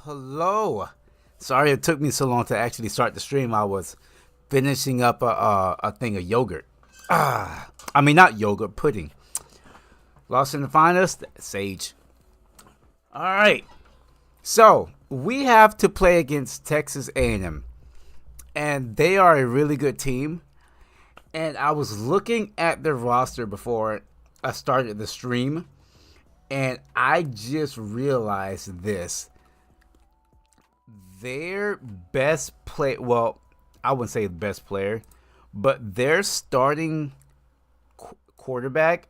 Hello. Sorry it took me so long to actually start the stream. I was finishing up a thing of yogurt. I mean, not yogurt, pudding. Lost in the finest, Sage. All right. So we have to play against Texas A&M, and they are a really good team. And I was looking at their roster before I started the stream, and I just realized this. Their best play, well, I wouldn't say the best player, but their starting quarterback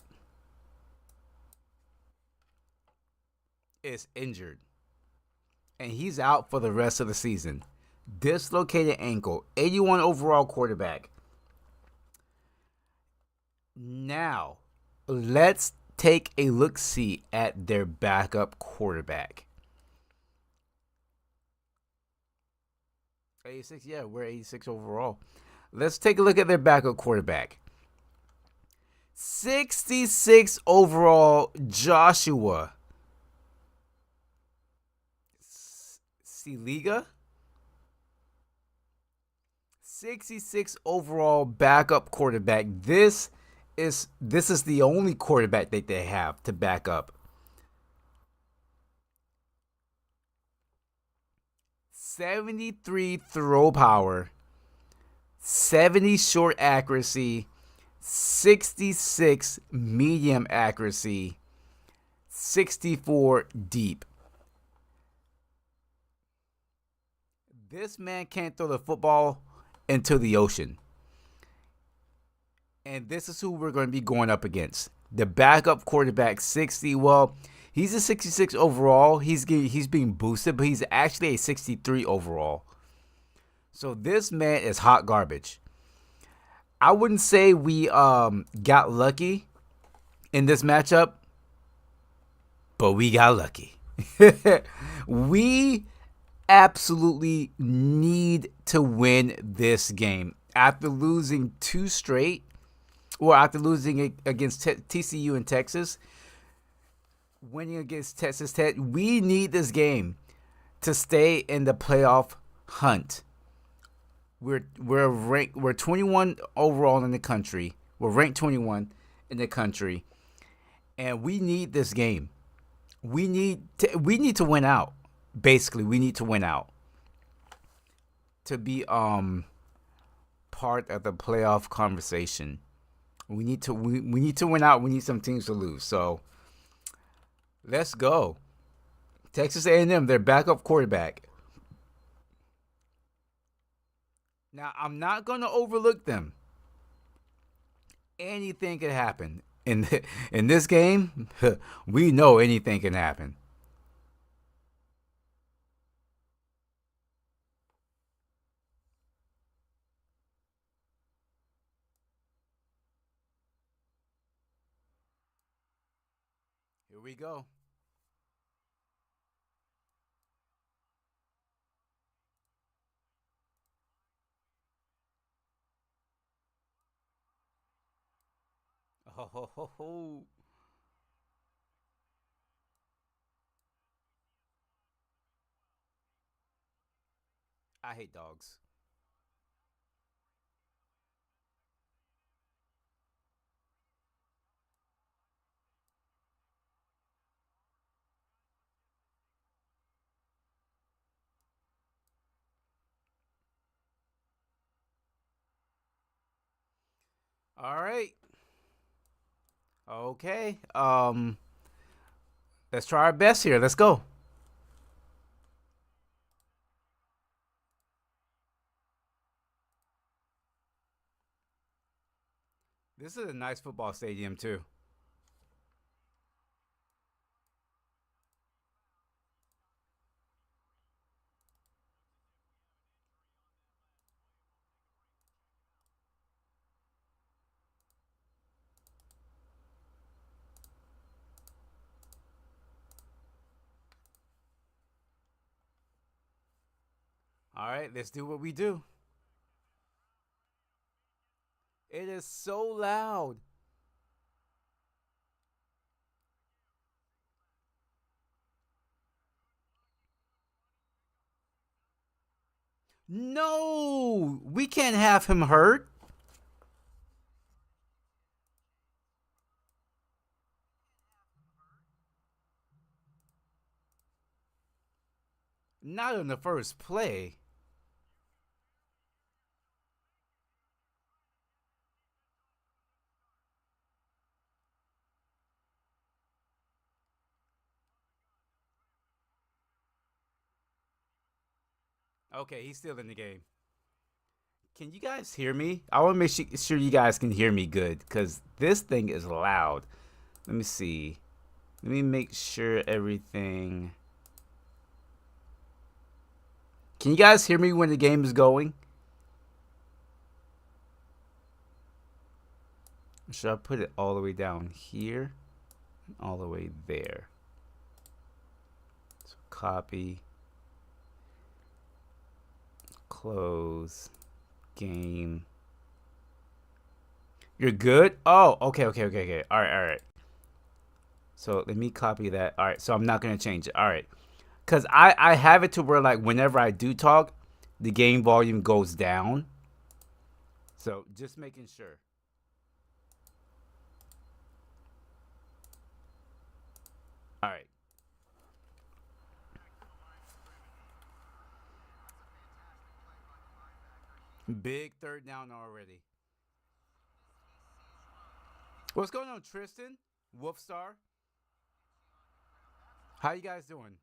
is injured, and he's out for the rest of the season. Dislocated ankle, 81 overall quarterback. Now, let's take a look-see at their backup quarterback. 86, yeah, we're 86 overall. Let's take a look at their backup quarterback. 66 overall, Joshua Siliga. 66 overall backup quarterback. This is the only quarterback that they have to back up. 73 throw power, 70 short accuracy, 66 medium accuracy, 64 deep. This man can't throw the football into the ocean. And this is who we're going to be going up against. The backup quarterback, 60. Well, he's a 66 overall. He's being boosted, but he's actually a 63 overall. So this man is hot garbage. I wouldn't say we got lucky in this matchup, but we got lucky. We absolutely need to win this game. After losing two straight, or after losing against TCU in Texas, winning against Texas Tech, we need this game to stay in the playoff hunt. We're 21 overall in the country. We're ranked 21 in the country, and we need this game. We need to win out. Basically, we need to win out to be part of the playoff conversation. We need to win out. We need some teams to lose. So let's go. Texas A&M, their backup quarterback. Now, I'm not going to overlook them. Anything can happen. In this game, we know anything can happen. Here we go. Oh, ho, ho, ho. I hate dogs. All right. Okay. Let's try our best here. Let's go. This is a nice football stadium too. All right, let's do what we do. It is so loud. No, we can't have him hurt. Not on the first play. Okay, he's still in the game. Can you guys hear me? I want to make sure you guys can hear me good because this thing is loud. Let me see. Let me make sure everything. Can you guys hear me when the game is going? Should I put it all the way down here? All the way there. So copy, close, game. You're good? Oh, okay. All right. So let me copy that. All right, so I'm not going to change it. All right. Because I have it to where, like, whenever I do talk, the game volume goes down. So just making sure. All right. Big third down already. What's going on, Tristan? Wolfstar? How you guys doing?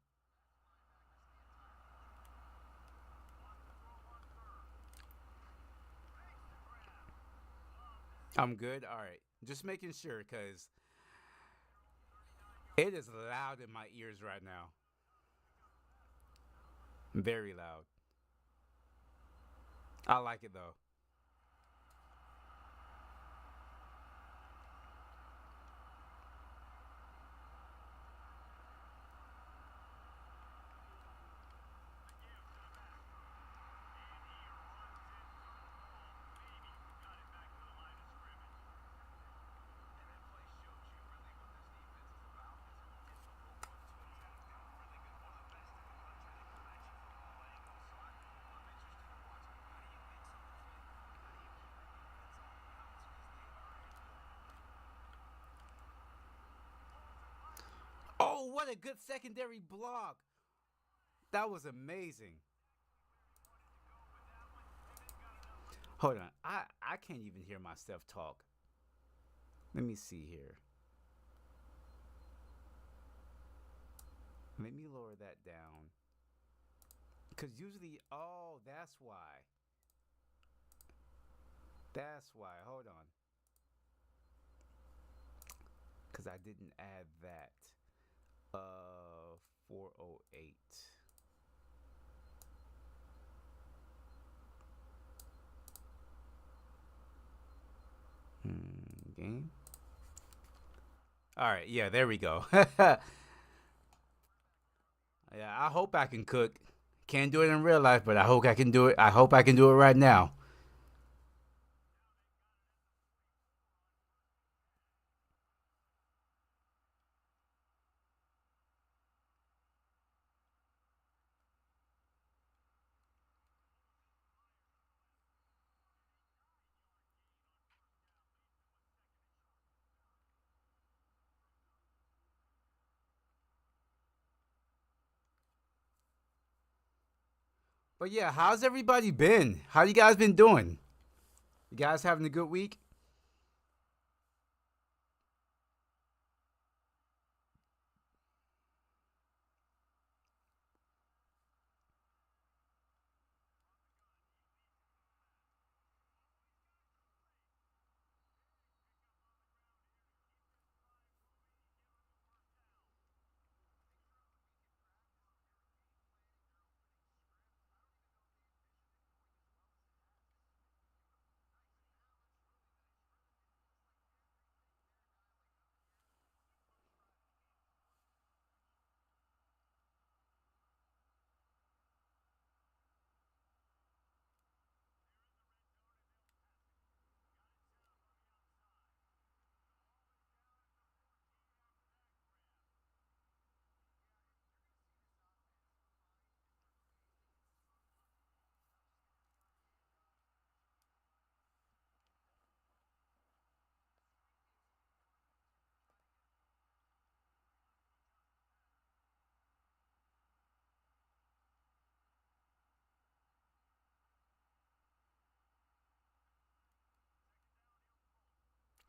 I'm good. All right. Just making sure because it is loud in my ears right now. Very loud. I like it though. Oh, what a good secondary block. That was amazing. Hold on. I can't even hear myself talk. Let me see here. Let me lower that down. Because usually, oh, that's why. That's why. Hold on. Because I didn't add that. 408. Game. All right. Yeah, there we go. Yeah, I hope I can cook. Can't do it in real life, but I hope I can do it. I hope I can do it right now. But yeah, how's everybody been? How you guys been doing? You guys having a good week?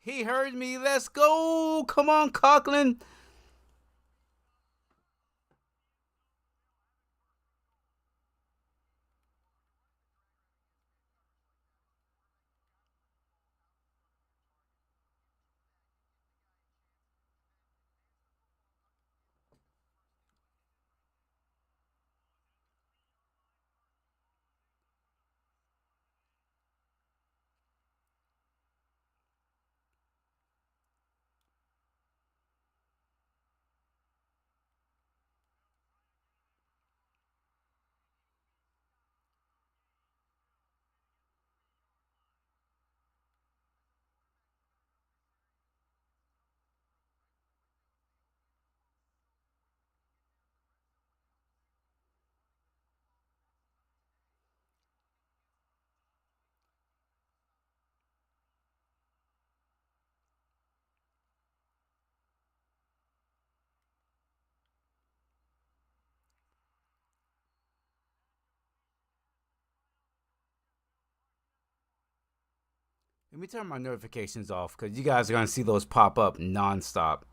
He heard me. Let's go. Come on, Conklin. Let me turn my notifications off because you guys are going to see those pop up nonstop.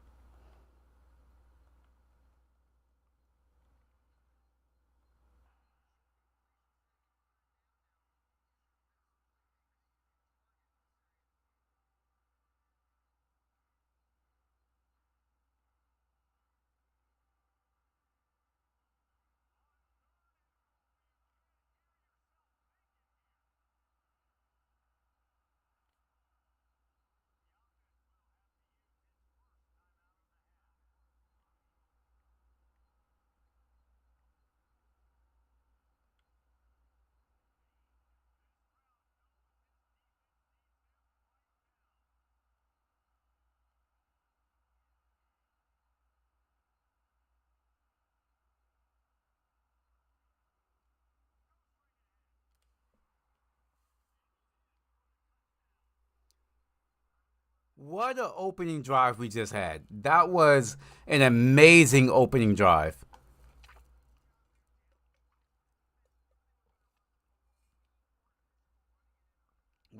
What an opening drive we just had. That was an amazing opening drive.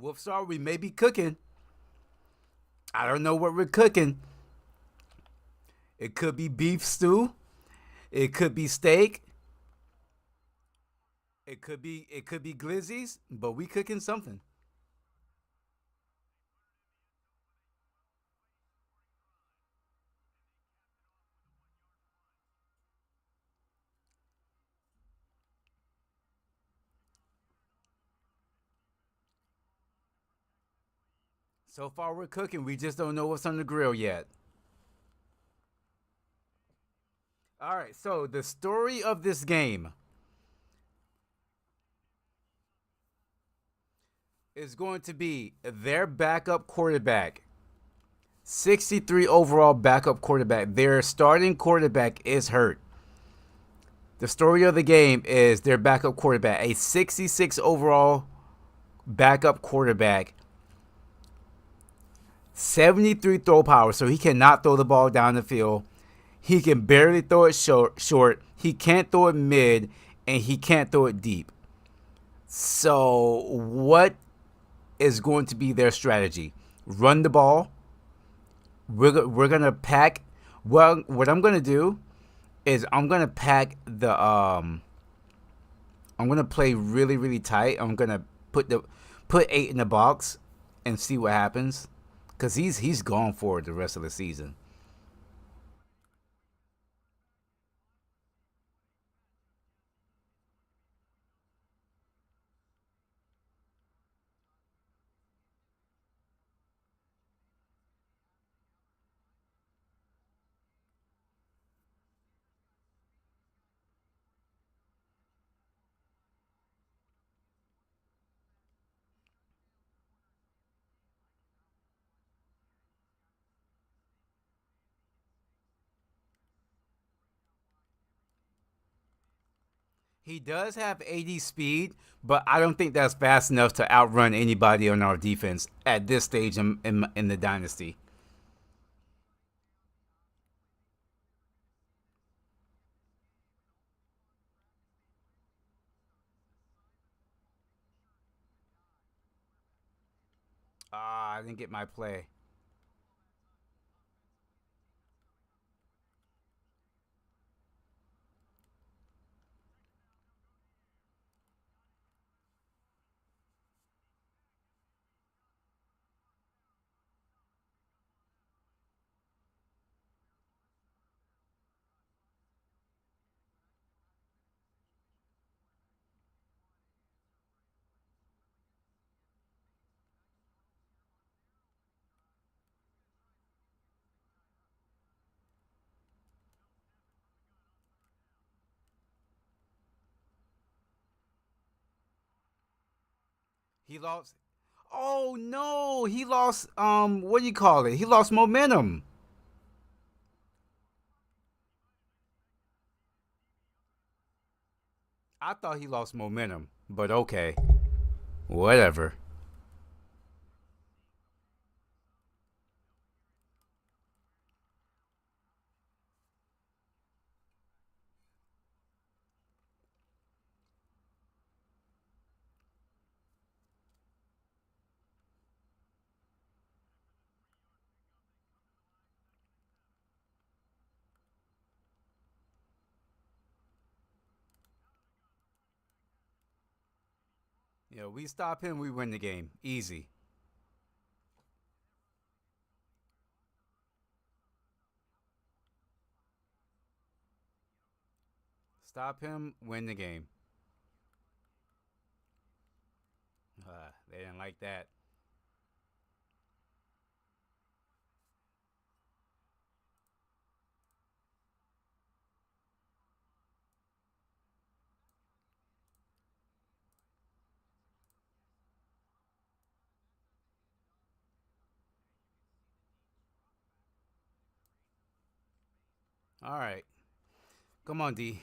Wolfstar, we may be cooking. I don't know what we're cooking. It could be beef stew. It could be steak. It could be glizzies, but we cooking something. So far we're cooking. We just don't know what's on the grill yet. All right. So the story of this game is going to be their backup quarterback. 63 overall backup quarterback. Their starting quarterback is hurt. The story of the game is their backup quarterback, a 66 overall backup quarterback, 73 throw power, so he cannot throw the ball down the field. He can barely throw it short. He can't throw it mid, and he can't throw it deep. So, what is going to be their strategy? Run the ball. We're gonna pack. Well, what I'm gonna do is I'm gonna pack the I'm gonna play really really tight. I'm gonna put 8 in the box and see what happens, cause he's gone for the rest of the season. He does have 80 speed, but I don't think that's fast enough to outrun anybody on our defense at this stage in the dynasty. I didn't get my play. He lost. Oh no, he lost. What do you call it? He lost momentum. I thought he lost momentum, but okay, whatever. Yeah, we stop him, we win the game, easy. Stop him, win the game. They didn't like that. All right, come on, D.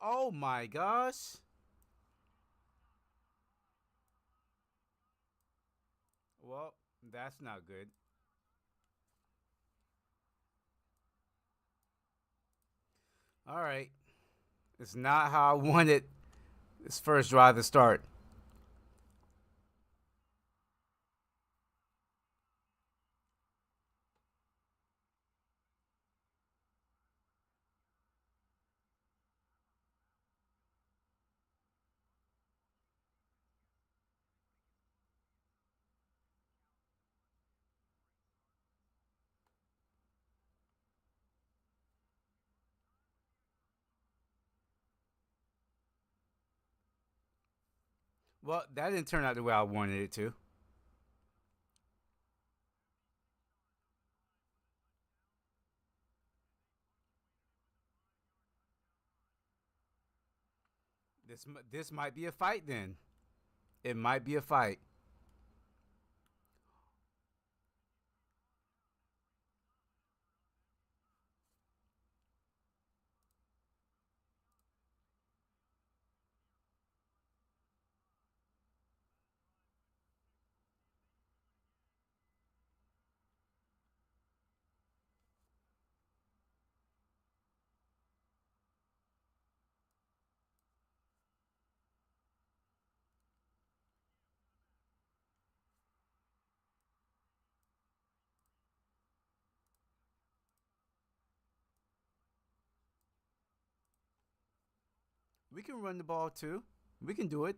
Oh my gosh. Well, that's not good. All right, it's not how I wanted this first drive to start. Well, that didn't turn out the way I wanted it to. This might be a fight then. It might be a fight. We can run the ball too. We can do it.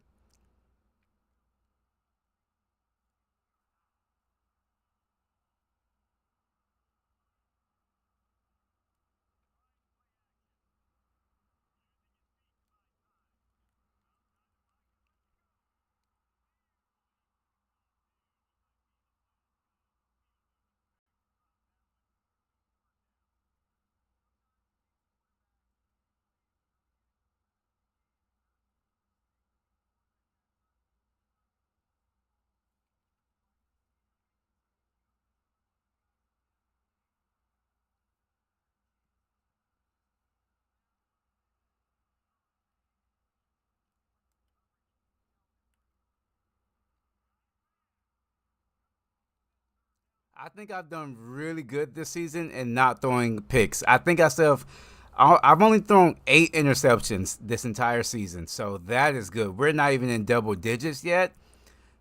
I think I've done really good this season in not throwing picks. I think I still have. I've only thrown 8 interceptions this entire season, so that is good. We're not even in double digits yet,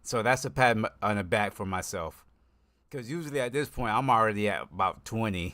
so that's a pat on the back for myself. Because usually at this point, I'm already at about 20.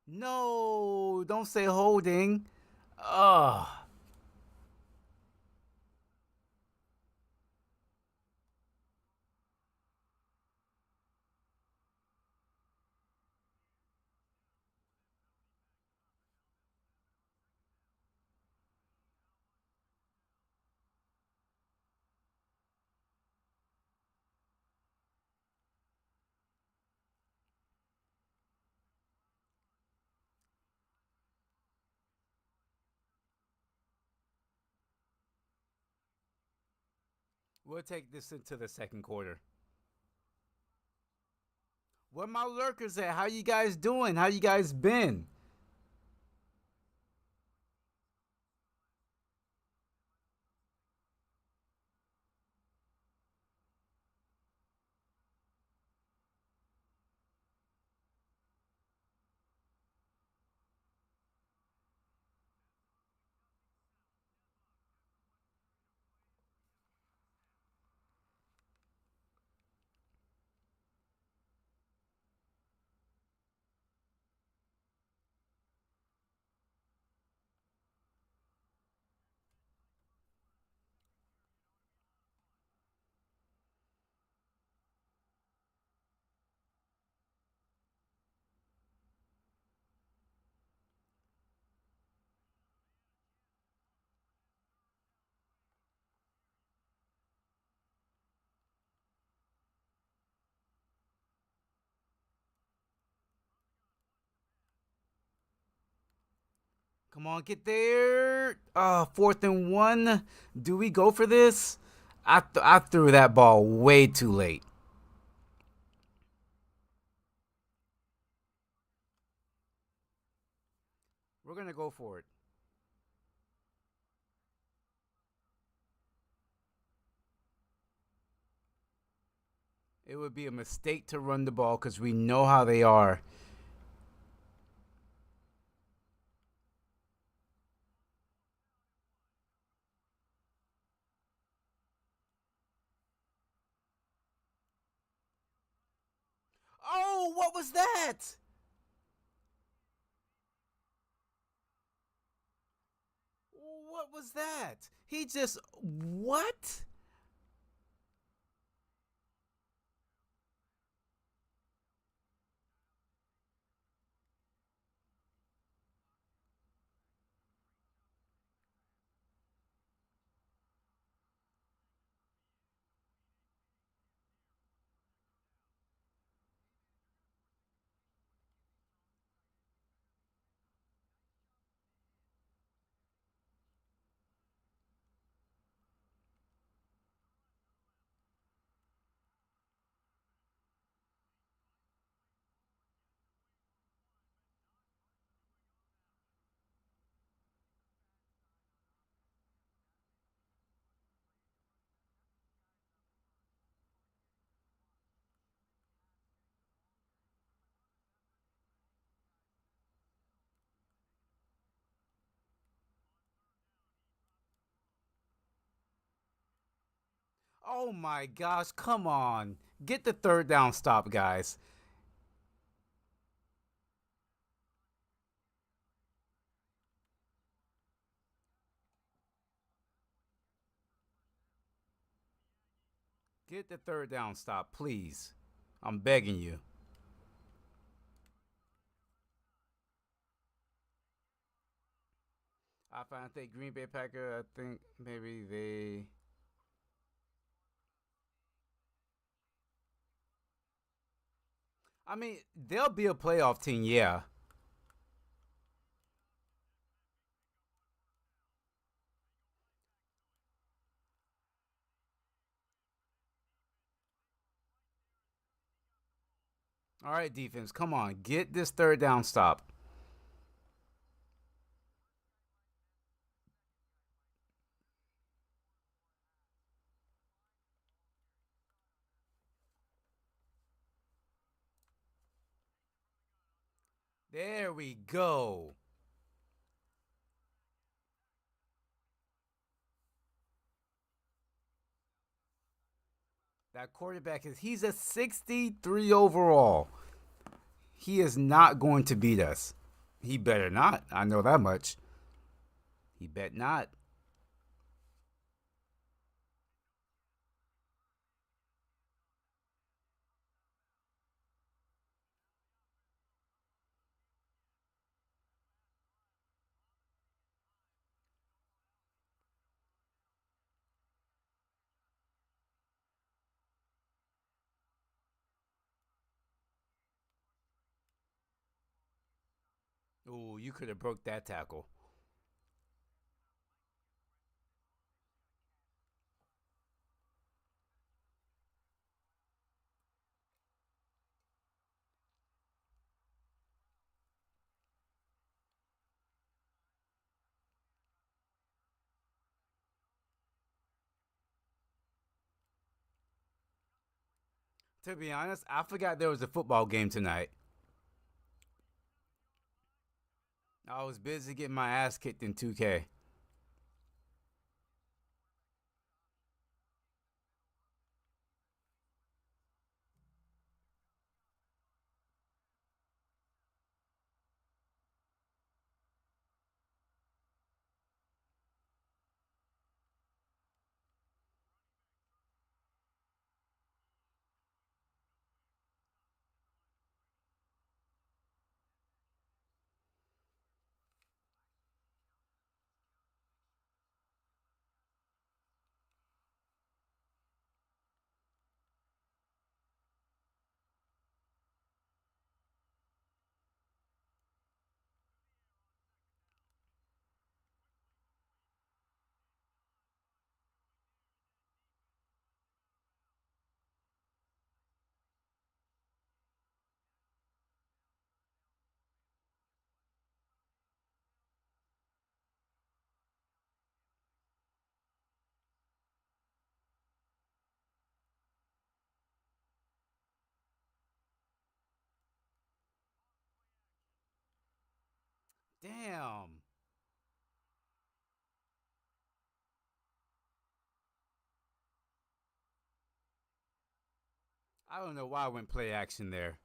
No, don't say holding. Ugh. We'll take this into the second quarter. Where my lurkers at? How you guys doing? How you guys been? Come on, get there. 4th and 1. Do we go for this? I threw that ball way too late. We're gonna go for it. It would be a mistake to run the ball because we know how they are. Oh, what was that? What was that? He just what? Oh my gosh, come on. Get the third down stop, guys. Get the third down stop, please. I'm begging you. I think Green Bay Packer, I think maybe they. I mean, they'll be a playoff team, yeah. All right, defense, come on. Get this third down stop. There we go. That quarterback he's a 63 overall. He is not going to beat us. He better not. I know that much. He bet not. Ooh, you could have broke that tackle. To be honest, I forgot there was a football game tonight. I was busy getting my ass kicked in 2K. Damn. I don't know why I went play action there.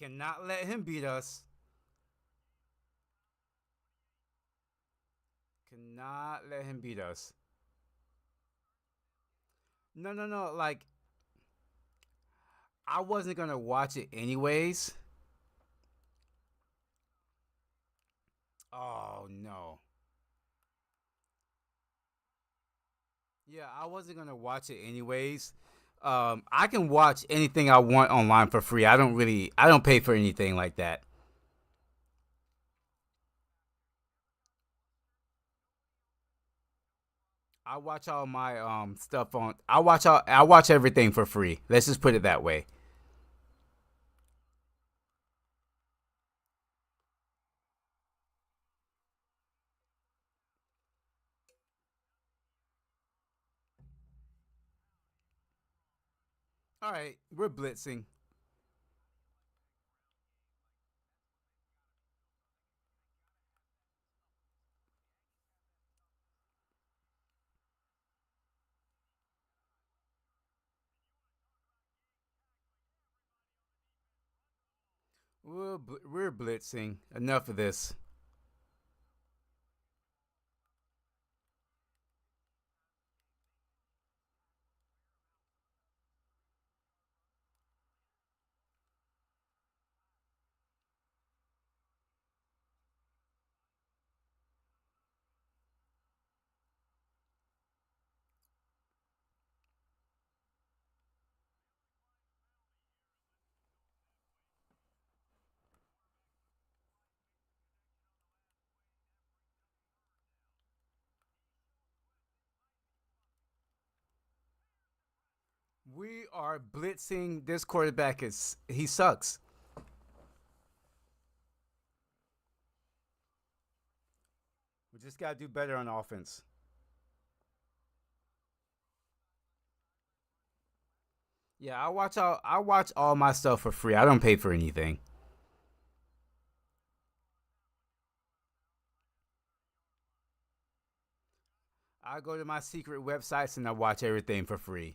Cannot let him beat us. Cannot let him beat us. No, no, no. Like, I wasn't going to watch it anyways. Oh, no. Yeah, I wasn't going to watch it anyways. I can watch anything I want online for free. I don't pay for anything like that. I watch all my stuff on. I watch everything for free. Let's just put it that way. All right, we're blitzing. We're blitzing. Enough of this. We are blitzing this quarterback. He sucks. We just gotta do better on offense. Yeah, I watch all my stuff for free. I don't pay for anything. I go to my secret websites and I watch everything for free.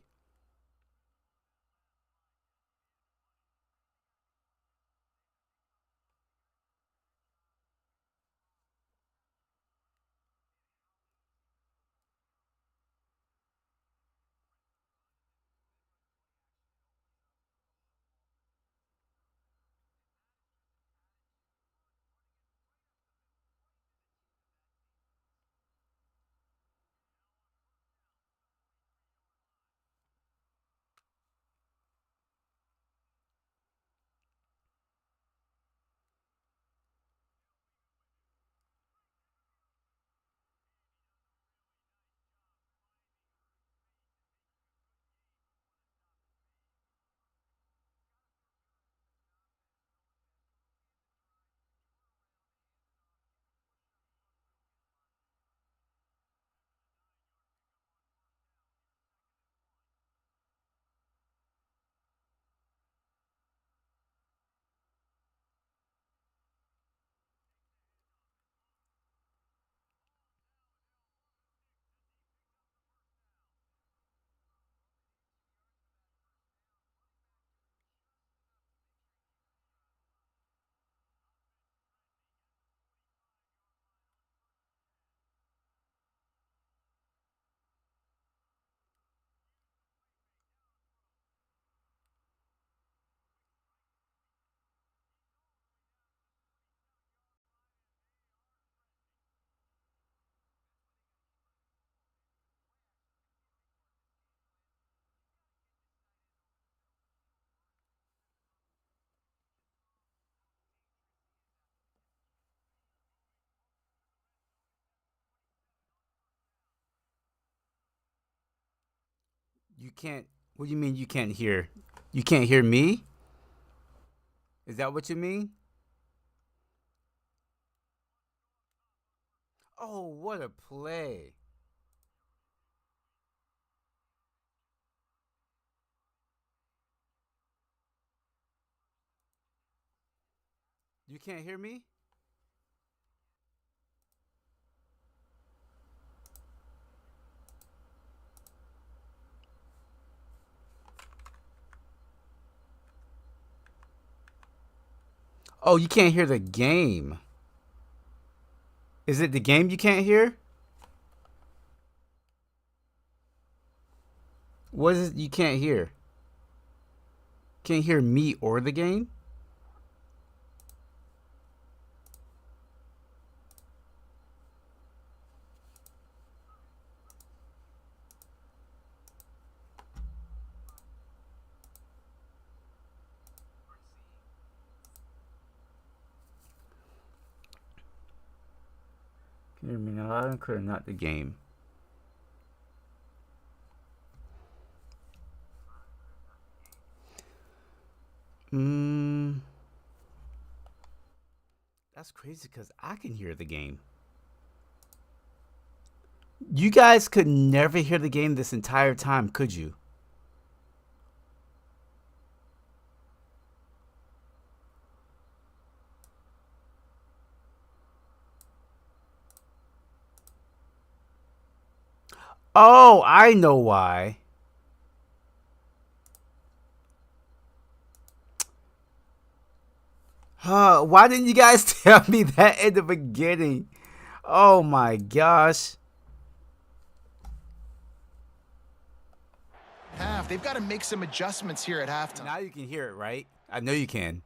You can't. What do you mean you can't hear? You can't hear me? Is that what you mean? Oh, what a play! You can't hear me? Oh, you can't hear the game. Is it the game you can't hear? What is it you can't hear? Can't hear me or the game? Can you hear me now? Loud and clear, not the game. Hmm. That's crazy because I can hear the game. You guys could never hear the game this entire time, could you? Oh, I know why. Why didn't you guys tell me that in the beginning? Oh my gosh. Half. They've got to make some adjustments here at halftime. Now you can hear it, right? I know you can.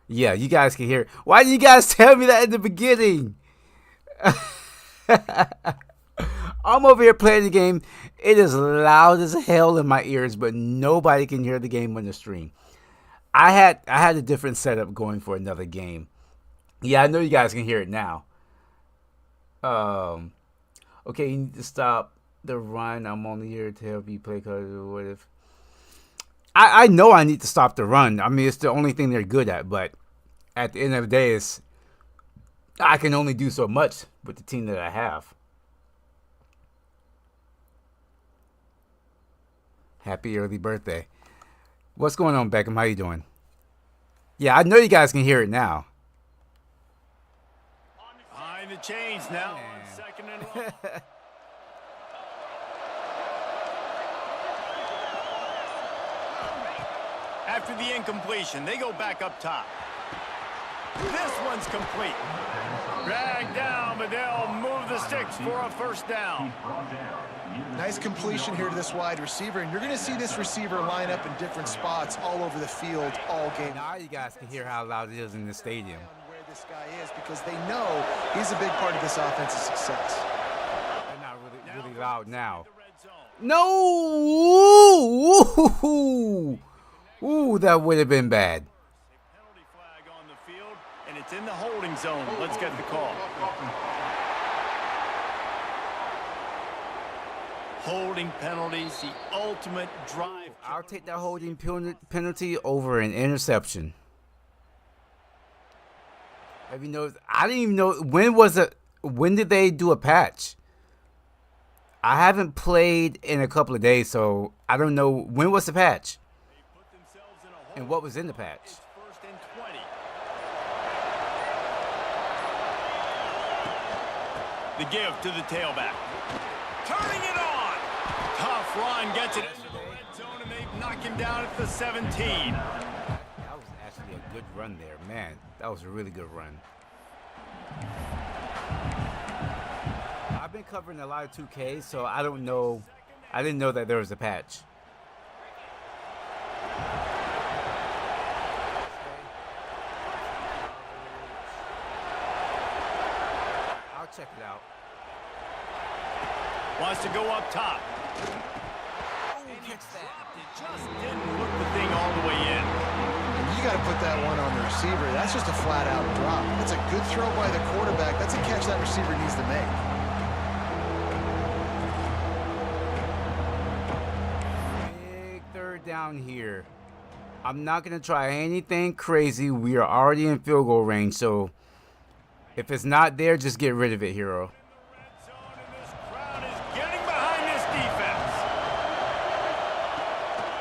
Yeah, you guys can hear it. Why didn't you guys tell me that in the beginning? I'm over here playing the game. It is loud as hell in my ears, but nobody can hear the game on the stream. I had a different setup going for another game. Yeah, I know you guys can hear it now. Um, okay, you need to stop. the run. I'm only here to help you play. Cause what if? I know I need to stop the run. I mean, it's the only thing they're good at. But at the end of the day, I can only do so much with the team that I have. Happy early birthday. What's going on, Beckham? How you doing? Yeah, I know you guys can hear it now. Behind the chains now on second and long. After the incompletion, they go back up top. This one's complete. Dragged down, but they'll move the sticks for a first down. Nice completion here to this wide receiver, and you're going to see this receiver line up in different spots all over the field all game. Now you guys can hear how loud it is in the stadium. Where this guy is, because they know he's a big part of this offense's success. They're not really loud now. No! Ooh, that would have been bad. Penalty flag on the field, and it's in the holding zone. Let's get the call. Holding penalties, the ultimate drive. I'll take that holding penalty over an interception. Have you noticed? I didn't even know when did they do a patch? I haven't played in a couple of days, so I don't know when was the patch. And what was in the patch? First and 20. The give to the tailback. Turning it on. Tough run, gets it into the red zone, and they knock him down at the 17. That was actually a good run there, man. That was a really good run. I've been covering a lot of 2K, so I don't know. I didn't know that there was a patch. I'll check it out. Wants to go up top. And he dropped it. Just didn't look the thing all the way in. You got to put that one on the receiver. That's just a flat-out drop. That's a good throw by the quarterback. That's a catch that receiver needs to make. Big third down here. I'm not going to try anything crazy. We are already in field goal range, so if it's not there, just get rid of it, Hero.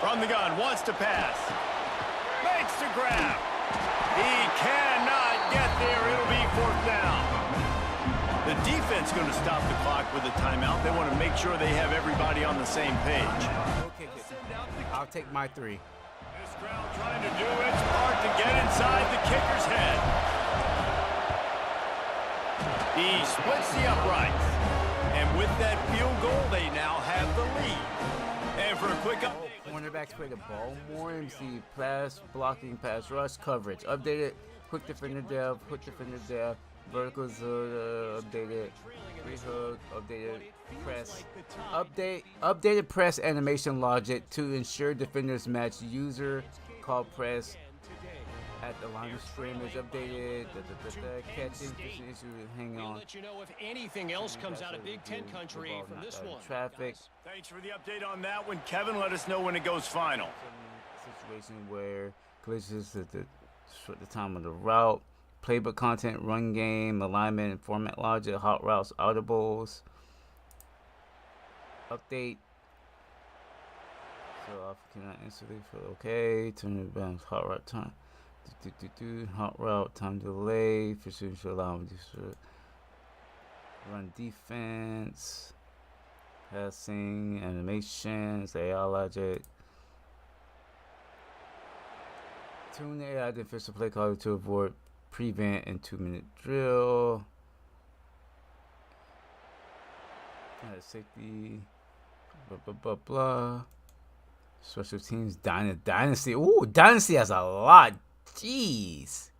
From the gun, wants to pass. Makes the grab. He cannot get there. It'll be fourth down. The defense going to stop the clock with a timeout. They want to make sure they have everybody on the same page. Okay, I'll take my 3. This crowd trying to do its part to get inside the kicker's head. He splits the uprights. And with that field goal, they now have the lead. And for a quick update. Cornerbacks play the ball more. MC pass blocking, pass rush coverage. Updated quick defender depth, quick defender depth, vertical updated, free hook, updated press, updated press animation logic to ensure defenders match user call press at the line of scrimmage. Updated catching issue. Hang on. Let you know if anything else comes out of Big Ten country from this one. Traffic. Thanks for the update on that one, Kevin. Let us know when it goes final. Situation where glitches at the time of the route, playbook content, run game, alignment, and format logic, hot routes, audibles. Update. So I cannot instantly feel okay. Turn it bounce, hot route time. Hot route time delay. For sure, allow me to run defense. Passing, animations, AI logic. Tune AI defensive play caller to avoid prevent and 2-minute drill. Safety. Blah. Special teams, Dynasty. Ooh, Dynasty has a lot. Jeez.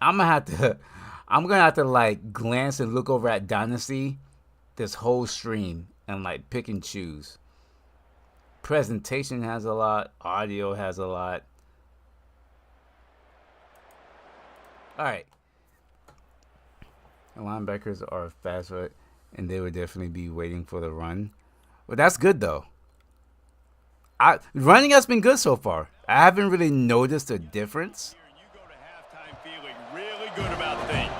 I'm gonna have to like glance and look over at Dynasty this whole stream and like pick and choose. Presentation has a lot, audio has a lot. All right. The linebackers are fast, right? and they would definitely be waiting for the run. But that's good though. Running has been good so far. I haven't really noticed a difference. You go to halftime feeling really good about things.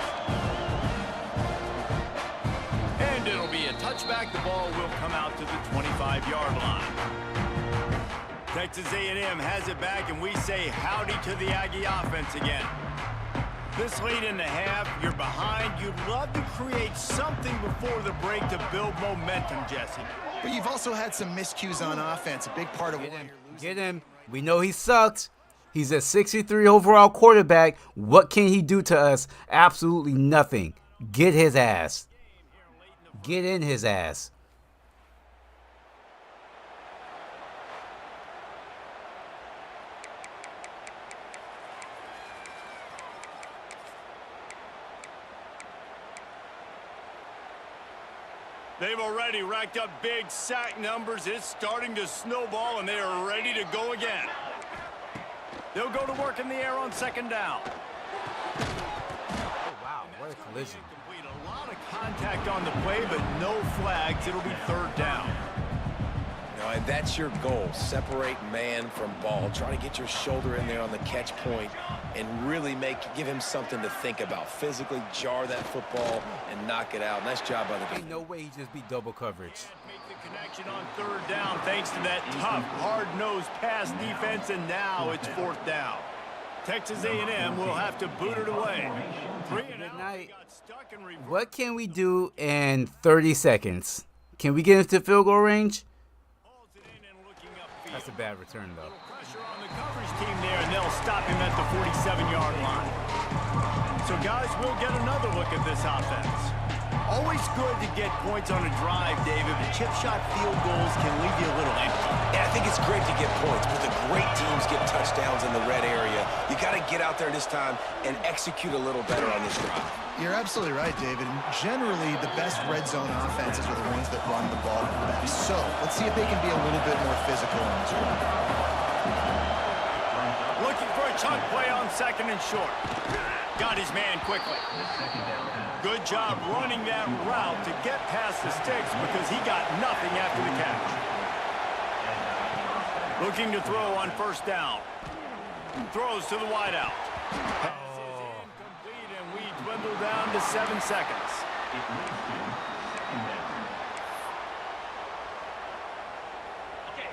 And it'll be a touchback. The ball will come out to the 25-yard line. Texas A&M has it back, and we say howdy to the Aggie offense again. This late in the half, you're behind. You'd love to create something before the break to build momentum, Jesse. But you've also had some miscues on offense, a big part of why you're losing. Get him. We know he sucks. He's a 63 overall quarterback. What can he do to us? Absolutely nothing. Get his ass. Get in his ass. They've already racked up big sack numbers. It's starting to snowball, and they are ready to go again. They'll go to work in the air on second down. Oh, wow. What a collision. Complete a lot of contact on the play, but no flags. It'll be third down. And that's your goal. Separate man from ball. Try to get your shoulder in there on the catch point and really give him something to think about. Physically jar that football and knock it out. Nice job by the defense. Ain't no way he just beat double coverage. Make the connection on third down thanks to that tough, hard-nosed pass defense, and now it's fourth down. Texas A&M will have to boot it away. Good night. What can we do in 30 seconds? Can we get into field goal range? That's a bad return, though. Pressure on the coverage team there, and they'll stop him at the 47-yard line. So, guys, we'll get another look at this offense. Always good to get points on a drive, David, but chip shot field goals can leave you a little empty. Yeah, I think it's great to get points, but the great teams get touchdowns in the red area. You got to get out there this time and execute a little better on this drive. You're absolutely right, David. And generally, the best red zone offenses are the ones that run the ball best. So let's see if they can be a little bit more physical in this one. Looking for a chunk play on second and short. Got his man quickly. Good job running that route to get past the sticks because he got nothing after the catch. Looking to throw on first down. Throws to the wideout. Pass is incomplete, and we dwindle down to 7 seconds.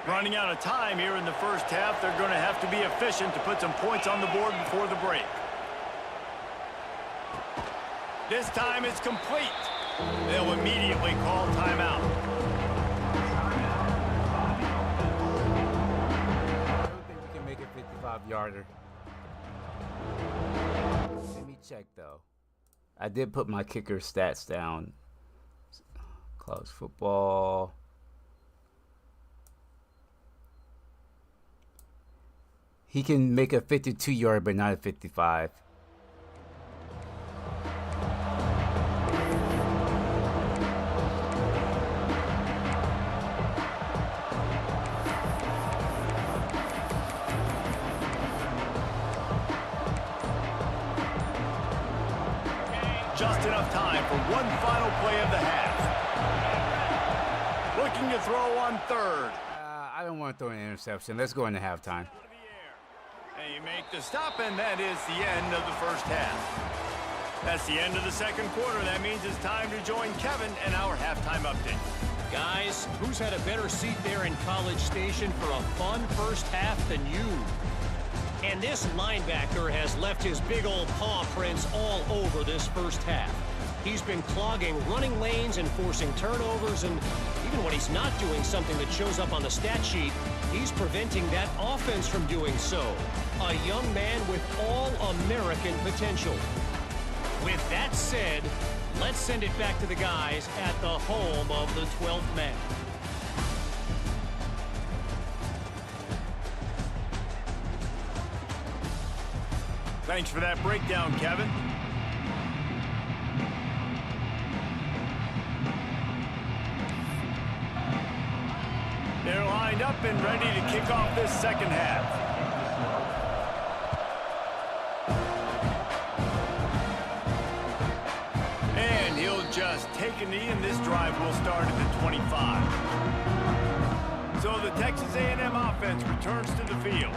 Running out of time here in the first half. They're going to have to be efficient to put some points on the board before the break. This time it's complete. They'll immediately call timeout. I don't think we can make a 55-yarder. Let me check, though. I did put my kicker stats down. College football. He can make a 52-yard, but not a 55. Just enough time for one final play of the half. Looking to throw on third. I don't want to throw an interception. Let's go into halftime. And you make the stop, and that is the end of the first half. That's the end of the second quarter. That means it's time to join Kevin and our halftime update. Guys, who's had a better seat there in College Station for a fun first half than you? And this linebacker has left his big old paw prints all over this first half. He's been clogging running lanes and forcing turnovers, and even when he's not doing something that shows up on the stat sheet, he's preventing that offense from doing so. A young man with all-American potential. With that said, let's send it back to the guys at the home of the 12th man. Thanks for that breakdown, Kevin. They're lined up and ready to kick off this second half. And he'll just take a knee, and this drive will start at the 25. So the Texas A&M offense returns to the field.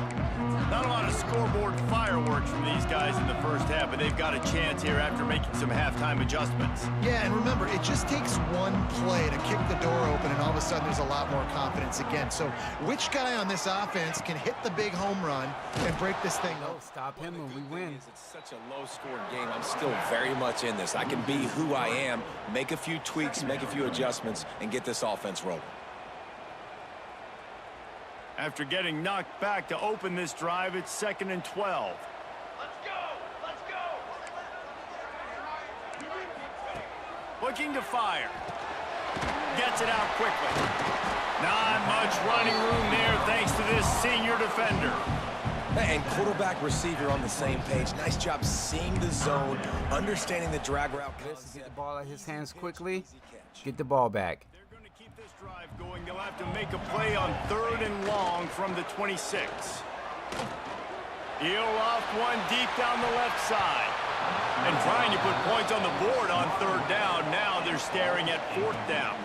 Not a lot of scoreboard fireworks from these guys in the first half, but they've got a chance here after making some halftime adjustments. Yeah, and remember, it just takes one play to kick the door open, and all of a sudden there's a lot more confidence again. So which guy on this offense can hit the big home run and break this thing up? Stop him when we win. It's such a low-scoring game. I'm still very much in this. I can be who I am, make a few tweaks, make a few adjustments, and get this offense rolling. After getting knocked back to open this drive, it's 2nd and 12. Let's go! Let's go! Looking to fire. Gets it out quickly. Not much running room there thanks to this senior defender. And quarterback receiver on the same page. Nice job seeing the zone, understanding the drag route. Get the ball out of his hands quickly. Get the ball back. They're going to keep this drive going. They'll have to make a play on 3rd and long from the 26. He'll loft one deep down the left side. And trying to put points on the board on 3rd down. Now they're staring at 4th down.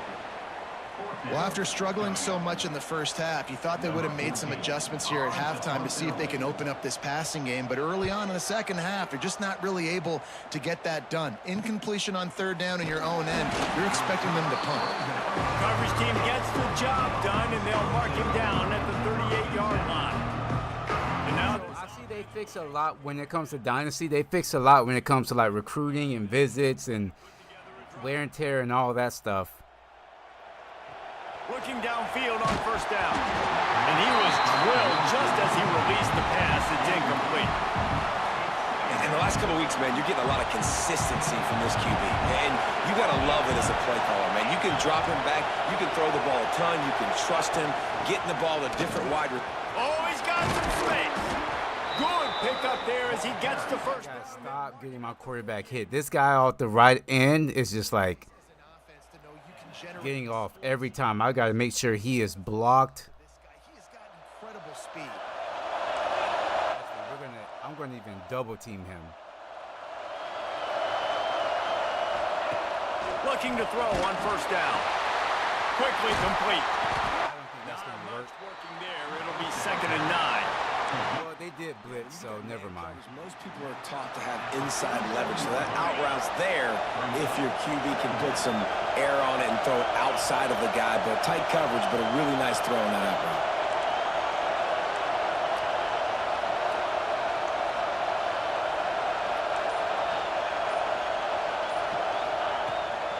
Well, after struggling so much in the first half, you thought they would have made some adjustments here at halftime to see if they can open up this passing game. But early on in the second half, they're just not really able to get that done. Incompletion on 3rd down in your own end, you're expecting them to punt. Coverage team gets the job done, and they'll mark him down at the 38-yard line. And now I see they fix a lot when it comes to Dynasty. They fix a lot when it comes to like recruiting and visits and wear and tear and all that stuff. looking downfield on 1st down. And he was drilled just as he released the pass. It's incomplete. In the last couple of weeks, man, you're getting a lot of consistency from this QB. And you got to love it as a play caller, man. You can drop him back. You can throw the ball a ton. You can trust him. Getting the ball to different wide receivers. Oh, he's got some space. Good pickup there as he gets to first. Gotta stop getting my quarterback hit. This guy off the right end is just like getting off every time. I gotta make sure he is blocked. He has got incredible speed. I'm gonna even double team him. Looking to throw on 1st down. Quickly complete. I don't think that's gonna work. Working there. It'll be 2nd and 9. Well, they did blitz, so never mind. Most people are taught to have inside leverage, so that out route's there if your QB can put some air on it and throw it outside of the guy. But tight coverage, but a really nice throw on that out route.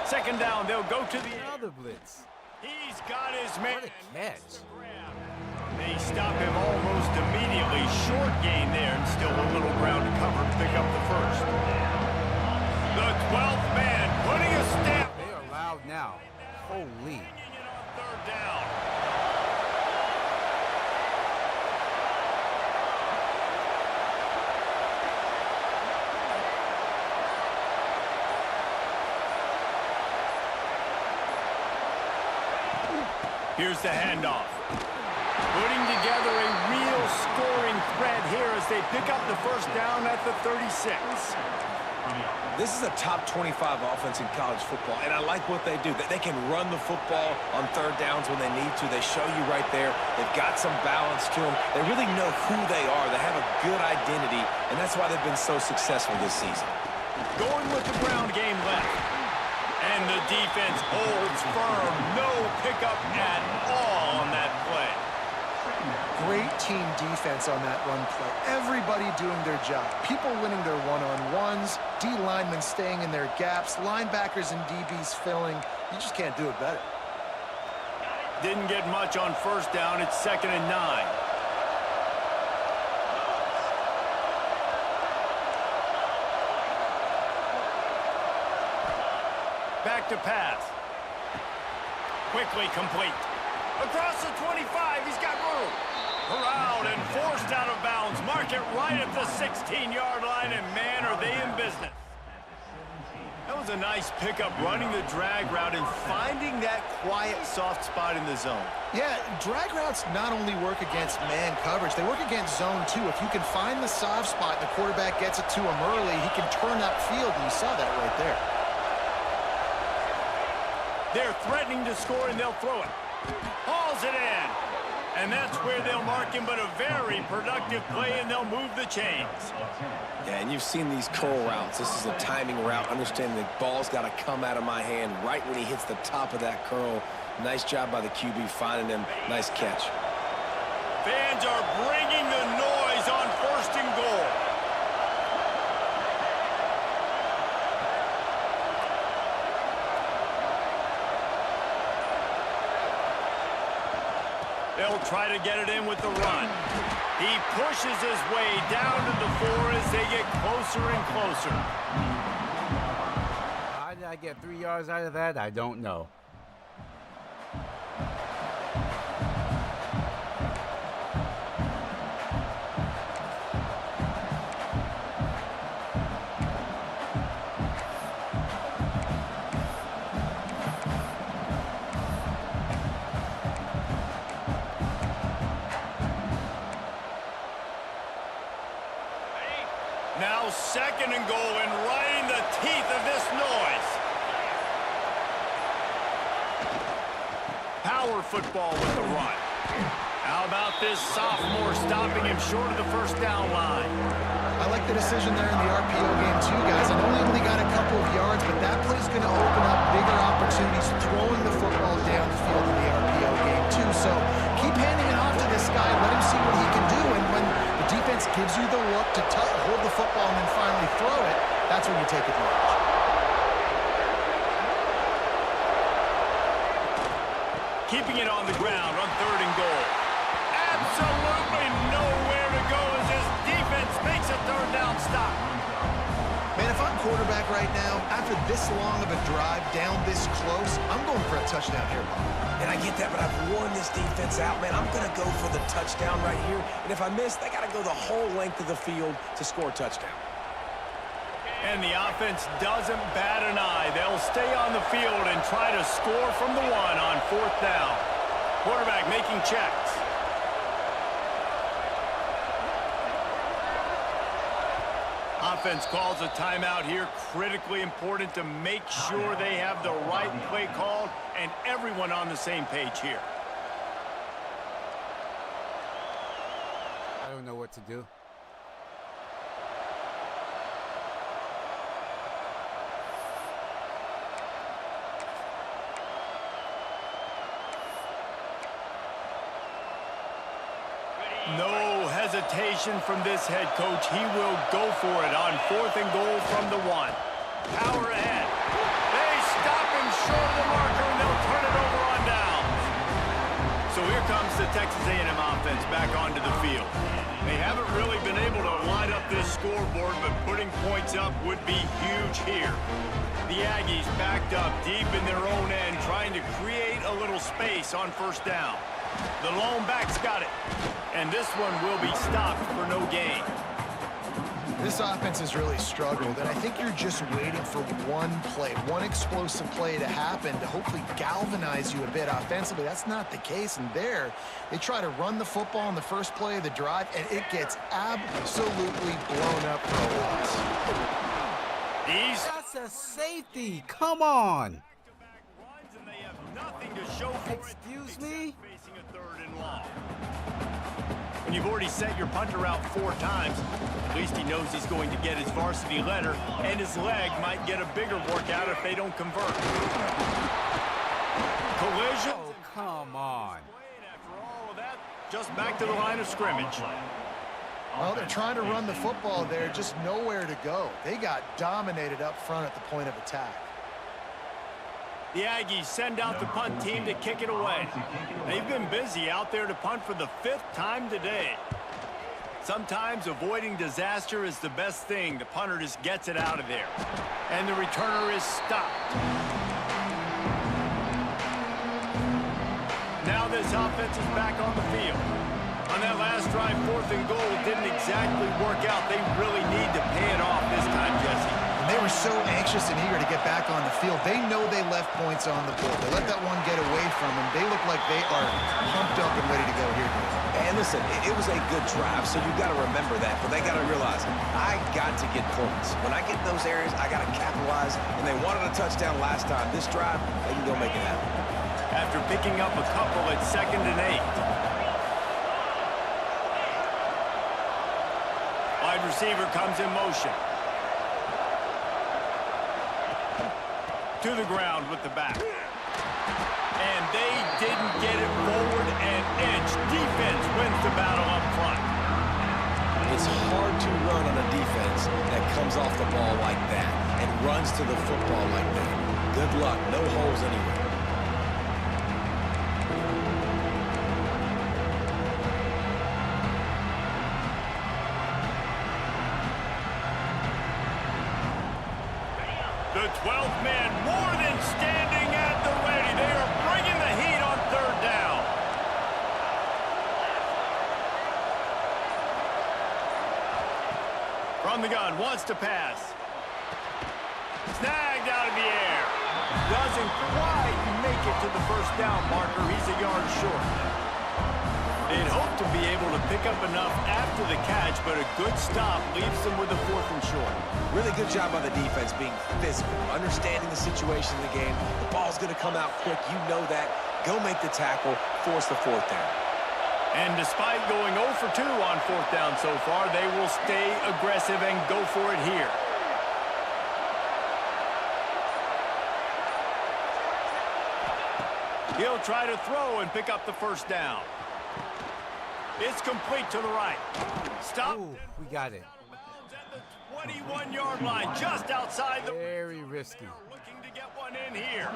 Second down, they'll go to the Another blitz. He's got his man. What a catch. They stop him almost immediately. Short gain there and still a little ground to cover to pick up the first. The 12th man putting a stamp. They are loud now. Holy. Bringing it on 3rd down. Here's the handoff. Putting together a real scoring threat here as they pick up the first down at the 36. This is a top 25 offense in college football, and I like what they do. They can run the football on 3rd downs when they need to. They show you right there. They've got some balance to them. They really know who they are. They have a good identity, and that's why they've been so successful this season. Going with the ground game left. And the defense holds firm. No pickup at all on that play. Great team defense on that run play. Everybody doing their job. People winning their one-on-ones, D linemen staying in their gaps, linebackers and DBs filling. You just can't do it better. Didn't get much on 1st down. It's 2nd and 9. Back to pass. Quickly complete. Across the 25, he's got room. Corralled and forced out of bounds. Mark it right at the 16-yard line, and man, are they in business. That was a nice pickup, running the drag route and finding that quiet, soft spot in the zone. Yeah, drag routes not only work against man coverage, they work against zone too. If you can find the soft spot, the quarterback gets it to him early, he can turn upfield, and you saw that right there. They're threatening to score, and they'll throw it. Hauls it in. And that's where they'll mark him, but a very productive play, and they'll move the chains. Yeah, and you've seen these curl routes. This is a timing route. Understanding the ball's got to come out of my hand right when he hits the top of that curl. Nice job by the QB finding him. Nice catch. Fans are bringing the noise on 1st and goal. They'll try to get it in with the run. He pushes his way down to the 4 as they get closer and closer. How did I get 3 yards out of that? I don't know. Now 2nd and goal, and right in the teeth of this noise. Power football with the run. How about this sophomore stopping him short of the 1st down line? I like the decision there in the RPO game too, guys. I know he only got a couple of yards, but that play's going to open up bigger opportunities throwing the football downfield in the RPO game too. So keep handing it off to this guy. Let him see what he can do. And when the defense gives you the look to hold the football and then finally throw it, that's when you take advantage. Keeping it on the ground on 3rd and goal. Absolutely nowhere to go as his defense makes a 3rd down stop. Man, if I'm quarterback right now, after this long of a drive down this close, I'm going for a touchdown here, Bob. And I get that, but I've worn this defense out, man. I'm going to go for the touchdown right here. And if I miss, they got to go the whole length of the field to score a touchdown. And the offense doesn't bat an eye. They'll stay on the field and try to score from the 1 on 4th down. Quarterback making checks. Offense calls a timeout here. Critically important to make sure they have the right play called and everyone on the same page here. I don't know what to do. No hesitation from this head coach. He will go for it on 4th and goal from the 1. Power ahead. They stop him short of the marker, and they'll turn it over on downs. So here comes the Texas A&M offense back onto the field. They haven't really been able to light up this scoreboard, but putting points up would be huge here. The Aggies backed up deep in their own end, trying to create a little space on 1st down. The lone back's got it, and this one will be stopped for no gain. This offense has really struggled, and I think you're just waiting for one play, one explosive play to happen to hopefully galvanize you a bit offensively. That's not the case, and there, they try to run the football in the first play of the drive, and it gets absolutely blown up for a loss. That's a safety. Come on. Nothing to show for Excuse me? Facing a 3rd and long. When you've already set your punter out 4 times, at least he knows he's going to get his varsity letter, and his leg might get a bigger workout if they don't convert. Collision. Oh, come on. After all of that, just back to the line of scrimmage. Well, they're trying to run the football there, just nowhere to go. They got dominated up front at the point of attack. The Aggies send out the punt team to kick it away. They've been busy out there to punt for the 5th time today. Sometimes avoiding disaster is the best thing. The punter just gets it out of there. And the returner is stopped. Now this offense is back on the field. On that last drive, 4th and goal didn't exactly work out. They really need to pay it off this time, Jesse. They were so anxious and eager to get back on the field. They know they left points on the board. They let that one get away from them. They look like they are pumped up and ready to go here. And listen, it was a good drive, so you got to remember that. But they got to realize, I got to get points. When I get in those areas, I got to capitalize. And they wanted a touchdown last time. This drive, they can go make it happen. After picking up a couple at 2nd and 8. Wide receiver comes in motion. To the ground with the back. And they didn't get it forward an inch. Defense wins the battle up front. It's hard to run on a defense that comes off the ball like that and runs to the football like that. Good luck. No holes anywhere. The 12th man more than standing at the ready. They are bringing the heat on 3rd down. From the gun, wants to pass. Snagged out of the air. Doesn't quite make it to the 1st down marker. He's a yard short. They'd hope to be able to pick up enough after the catch, but a good stop leaves them with a 4th and short. Really good job by the defense being physical, understanding the situation in the game. The ball's going to come out quick. You know that. Go make the tackle, force the 4th down. And despite going 0 for 2 on 4th down so far, they will stay aggressive and go for it here. He'll try to throw and pick up the 1st down. It's complete to the right. Stop. Ooh, we got it. At the 21-yard line, just outside the... Very risky. Looking to get one in here.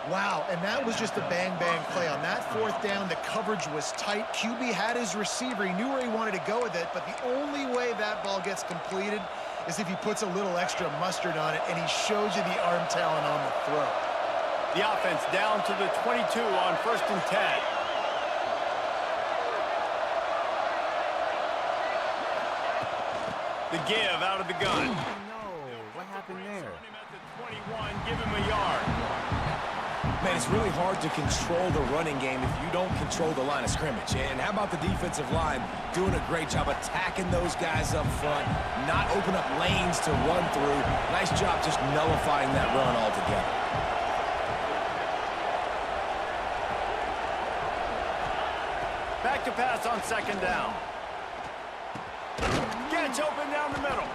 Wow, and that was just a bang-bang play. On that 4th down, the coverage was tight. QB had his receiver. He knew where he wanted to go with it, but the only way that ball gets completed is if he puts a little extra mustard on it, and he shows you the arm talent on the throw. The offense down to the 22 on 1st and 10. The give out of the gun. No, what happened there? Him at the 21, give him a yard. Man, it's really hard to control the running game if you don't control the line of scrimmage. And how about the defensive line doing a great job attacking those guys up front, not open up lanes to run through. Nice job just nullifying that run altogether. Back to pass on 2nd down. Gets open down the middle.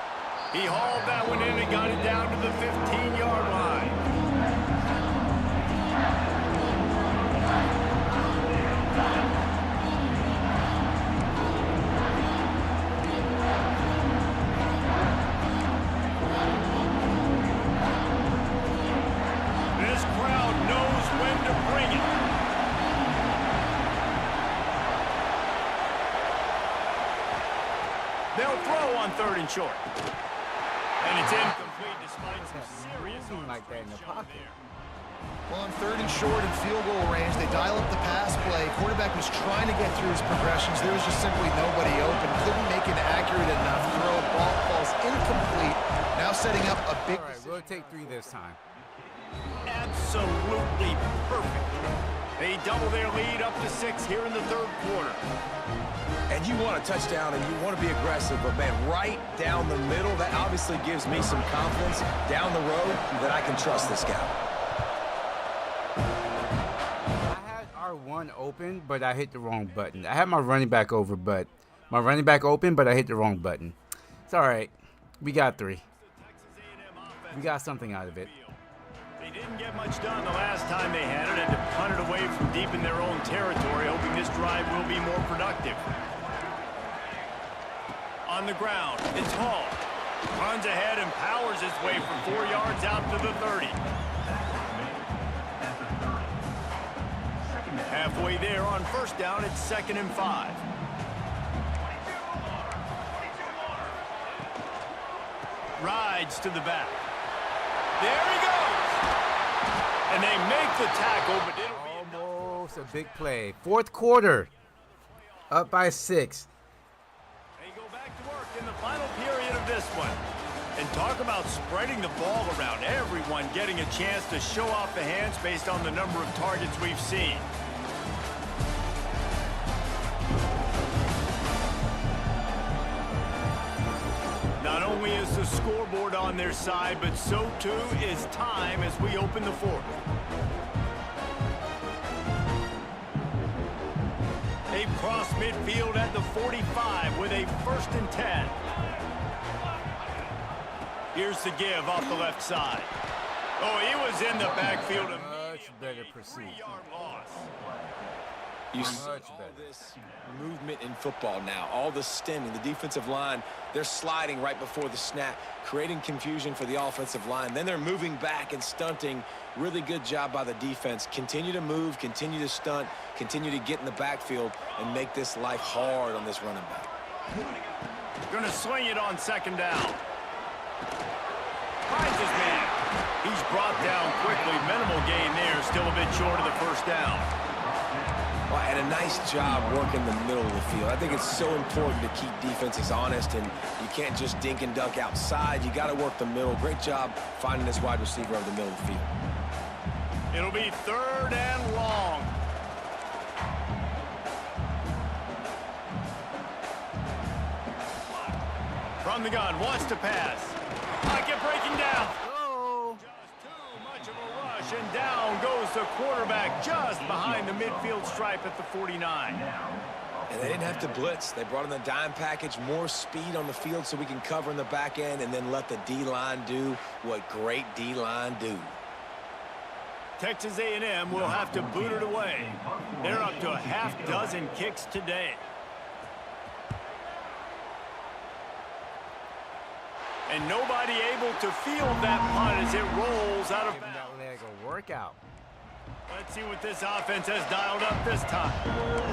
He hauled that one in and got it down to the 15-yard line. This crowd knows when to bring it. They'll throw on 3rd and short. And it's incomplete despite some serious Moving like that in the shown pocket. there. Well, on 3rd and short and field goal range, they dial up the pass play. Quarterback was trying to get through his progressions. There was just simply nobody open. Couldn't make an accurate enough throw. Ball falls incomplete. Now setting up a big... All right, we'll take 3 this time. Absolutely perfect. They double their lead up to 6 here in the 3rd quarter. And you want a touchdown and you want to be aggressive, but man, right down the middle, that obviously gives me some confidence down the road that I can trust this guy. I had R1 open, but I hit the wrong button. I had my running back open, but I hit the wrong button. It's all right. We got 3. We got something out of it. They didn't get much done the last time they had it, and to punt it away from deep in their own territory, hoping this drive will be more productive. On the ground, it's Hall. Runs ahead and powers his way for 4 yards out to the 30. Halfway there on 1st down, it's 2nd and 5. Rides to the back. There he goes. And they make the tackle, but it'll be Almost a big play. 4th quarter. Up by 6. They go back to work in the final period of this one. And talk about spreading the ball around. Everyone getting a chance to show off the hands based on the number of targets we've seen. only is the scoreboard on their side, but so too is time as we open the fourth. They cross midfield at the 45 with a 1st and 10. Here's the give off the left side. Oh, he was in the backfield. Much better pursuit. 3-yard loss. You see all this movement in football now, all the stemming, the defensive line, they're sliding right before the snap, creating confusion for the offensive line. Then they're moving back and stunting. Really good job by the defense. Continue to move, continue to stunt, continue to get in the backfield and make this life hard on this running back. Gonna swing it on 2nd down. Finds his man. He's brought down quickly. Minimal gain there. Still a bit short of the 1st down. Well, and a nice job working the middle of the field. I think it's so important to keep defenses honest, and you can't just dink and dunk outside. You got to work the middle. Great job finding this wide receiver over the middle of the field. It'll be 3rd and long. From the gun, wants to pass. Pocket breaking down. Just too much of a rush, and down goes the quarterback just behind the midfield stripe at the 49. And they didn't have to blitz. They brought in the dime package, more speed on the field so we can cover in the back end and then let the D-line do what great D-line do. Texas A&M will have to boot it away. They're up to a half-dozen kicks today. And nobody able to field that punt as it rolls out of Giving that bounds. leg a workout. Let's see what this offense has dialed up this time.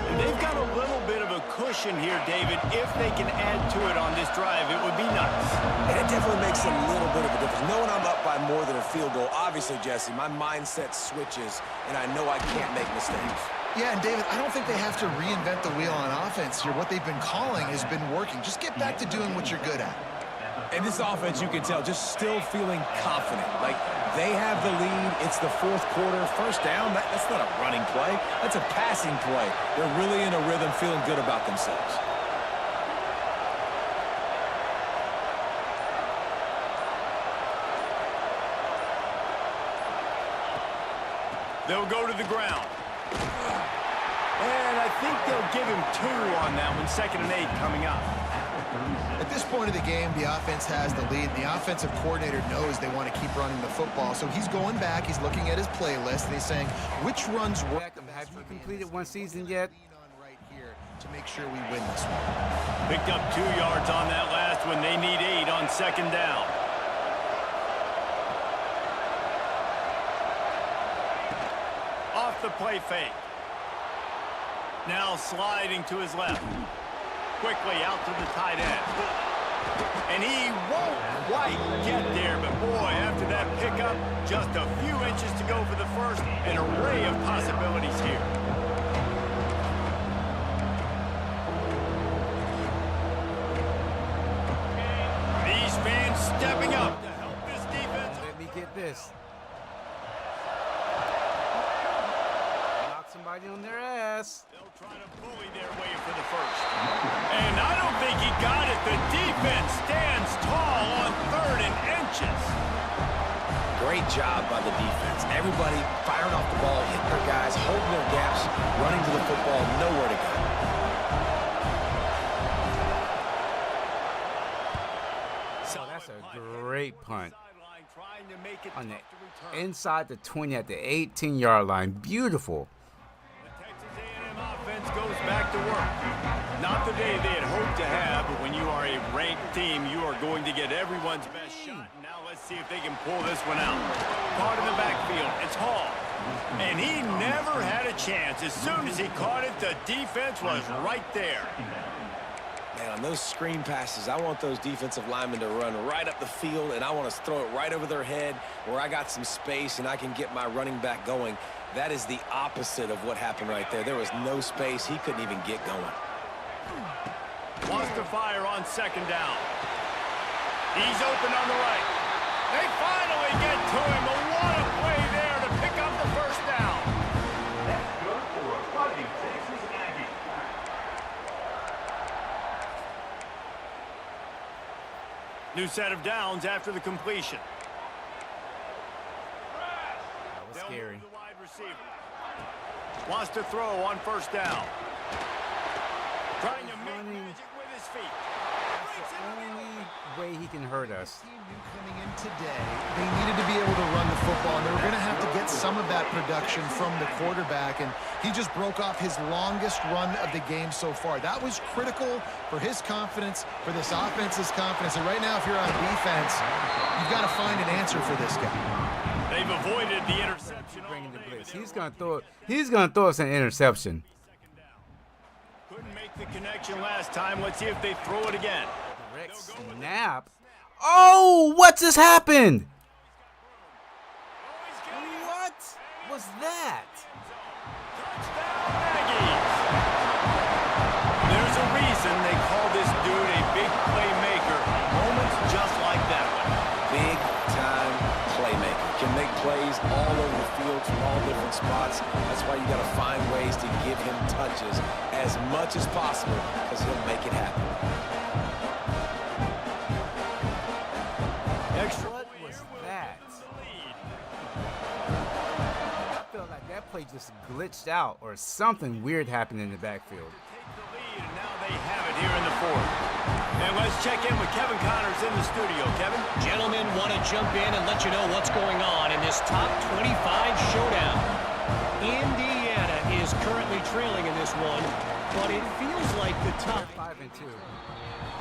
And they've got a little bit of a cushion here, David. If they can add to it on this drive, it would be nice. And it definitely makes a little bit of a difference. Knowing I'm up by more than a field goal, obviously, Jesse, my mindset switches, and I know I can't make mistakes. Yeah, and David, I don't think they have to reinvent the wheel on offense here. What they've been calling has been working. Just get back to doing what you're good at. And this offense, you can tell, just still feeling confident. Like, they have the lead. It's the 4th quarter. 1st down, that's not a running play. That's a passing play. They're really in a rhythm, feeling good about themselves. They'll go to the ground. And I think they'll give him 2 on that one. 2nd and 8 coming up. At this point of the game, the offense has the lead. The offensive coordinator knows they want to keep running the football, so he's going back, he's looking at his playlist, and he's saying, which runs work the Have best you for me? completed one season yet? Lean on right here to make sure we win this one. Picked up 2 yards on that last one. They need 8 on 2nd down. Off the play fake. Now sliding to his left. Quickly out to the tight end. And he won't quite get there, but boy, after that pickup, just a few inches to go for the first. An array of possibilities here. These fans stepping up to help this defense. Let me get this. Knock somebody on their ass. They'll try to bully their way for the first. And I don't think he got it. The defense stands tall on 3rd and inches. Great job by the defense. Everybody firing off the ball, hitting their guys, holding their gaps, running to the football, nowhere to go. Oh, that's a great punt. Sideline trying to make it On the tough to return. inside the 20 at the 18-yard line. Beautiful. The Texas A&M offense goes back to work. Not the day they had hoped to have, but when you are a ranked team, you are going to get everyone's best shot. Now let's see if they can pull this one out. Caught in the backfield. It's Hall. And he never had a chance. As soon as he caught it, the defense was right there. Man, on those screen passes, I want those defensive linemen to run right up the field, and I want to throw it right over their head where I got some space and I can get my running back going. That is the opposite of what happened right there. There was no space. He couldn't even get going. Wants to fire on 2nd down. He's open on the right. They finally get to him. But what a play there to pick up the 1st down. That's good for a Fighting Texas Aggie. New set of downs after the completion. That was They'll scary. move the wide receiver. Wants to throw on first down. Trying to make magic with his feet. That's the only way he can hurt us. Team knew coming in today, they needed to be able to run the football, and they were going to have to get some of that production from the quarterback, and he just broke off his longest run of the game so far. That was critical for his confidence, for this offense's confidence, and right now, if you're on defense, you've got to find an answer for this guy. They've avoided the interception. Bringing the blitz. He's gonna throw it. He's gonna throw us an interception. Couldn't make the connection last time. Let's see if they throw it again. Correct snap. Oh, what just happened? What was that? There's a reason they call this dude a big playmaker. Moments just like that one. Big time playmaker. Can make plays all over the field from all different spots. That's why you got to find ways to give him touches as much as possible, because he'll make it happen. Extra What point was here will that? give them the lead. I felt like that play just glitched out, or something weird happened in the backfield. Take the lead, and now they have it here in the fourth. And let's check in with Kevin Connors in the studio. Kevin? Gentlemen, want to jump in and let you know what's going on in this top 25 showdown. Indiana is currently trailing in this one, but it feels like the top 5 and 2.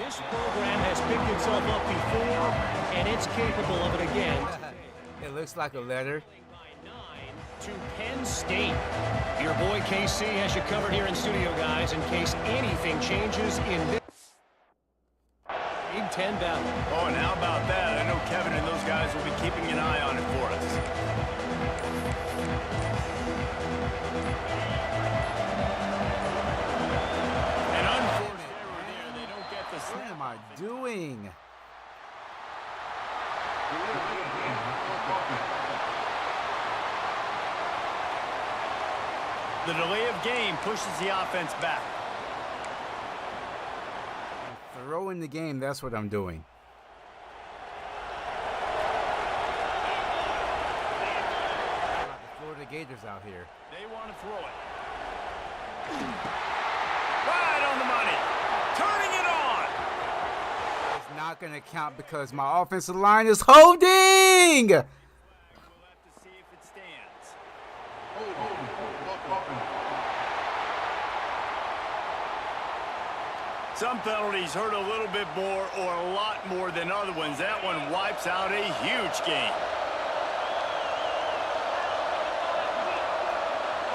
This program has picked itself up before, and it's capable of it again. It looks like a letter. By 9 to Penn State. Your boy KC has you covered here in studio, guys, in case anything changes in this Big Ten battle. Oh, and how about that? I know Kevin and those guys will be keeping an eye on it for us. An unforced error there. They don't get the What snap. am I doing? The delay of game pushes the offense back. Throwing the game, that's what I'm doing. The Florida Gators out here. They want to throw it. Right on the money. Turning it on. It's not going to count because my offensive line is holding! We'll have to see if it stands. Some penalties hurt a little bit more or a lot more than other ones. That one wipes out a huge game.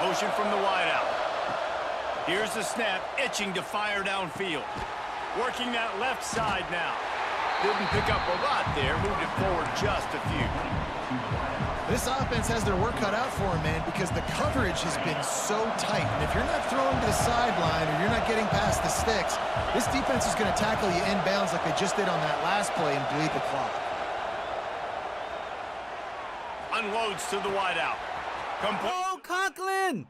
Motion from the wideout. Here's the snap, itching to fire downfield. Working that left side now. Didn't pick up a lot there, moved it forward just a few. This offense has their work cut out for them, man, because the coverage has been so tight. And if you're not throwing to the sideline or you're not getting past the sticks, this defense is going to tackle you inbounds like they just did on that last play and bleed the clock. Unloads to the wideout. Oh, Conklin!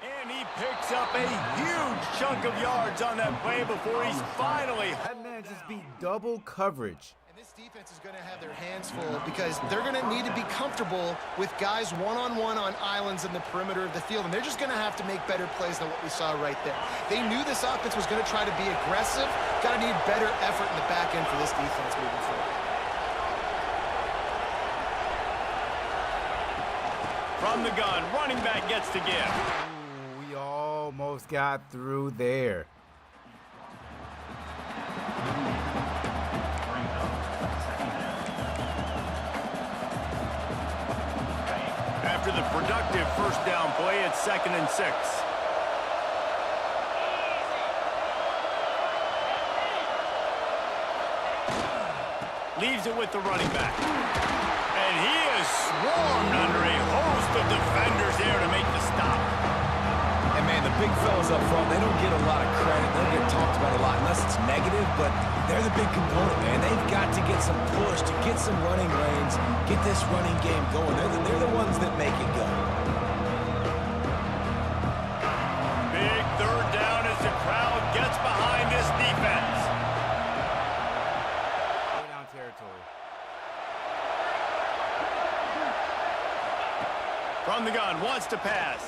And he picks up a huge chunk of yards on that play before he's finally... That man just beat double coverage. And this defense is going to have their hands full because they're going to need to be comfortable with guys one-on-one on islands in the perimeter of the field, and they're just going to have to make better plays than what we saw right there. They knew this offense was going to try to be aggressive. Got to need better effort in the back end for this defense moving forward. From the gun, running back gets to give. Ooh, we almost got through there. After the productive first down play, it's 2nd and 6. Leaves it with the running back. And he is swarmed under a host of defenders there to make the stop. And man, the big fellas up front, they don't get a lot of credit. They don't get talked about a lot unless it's negative, but they're the big component, man. They've got to get some push, to get some running lanes, get this running game going. They're the ones that make it go. Big third down as the crowd gets behind this defense. the gun, wants to pass.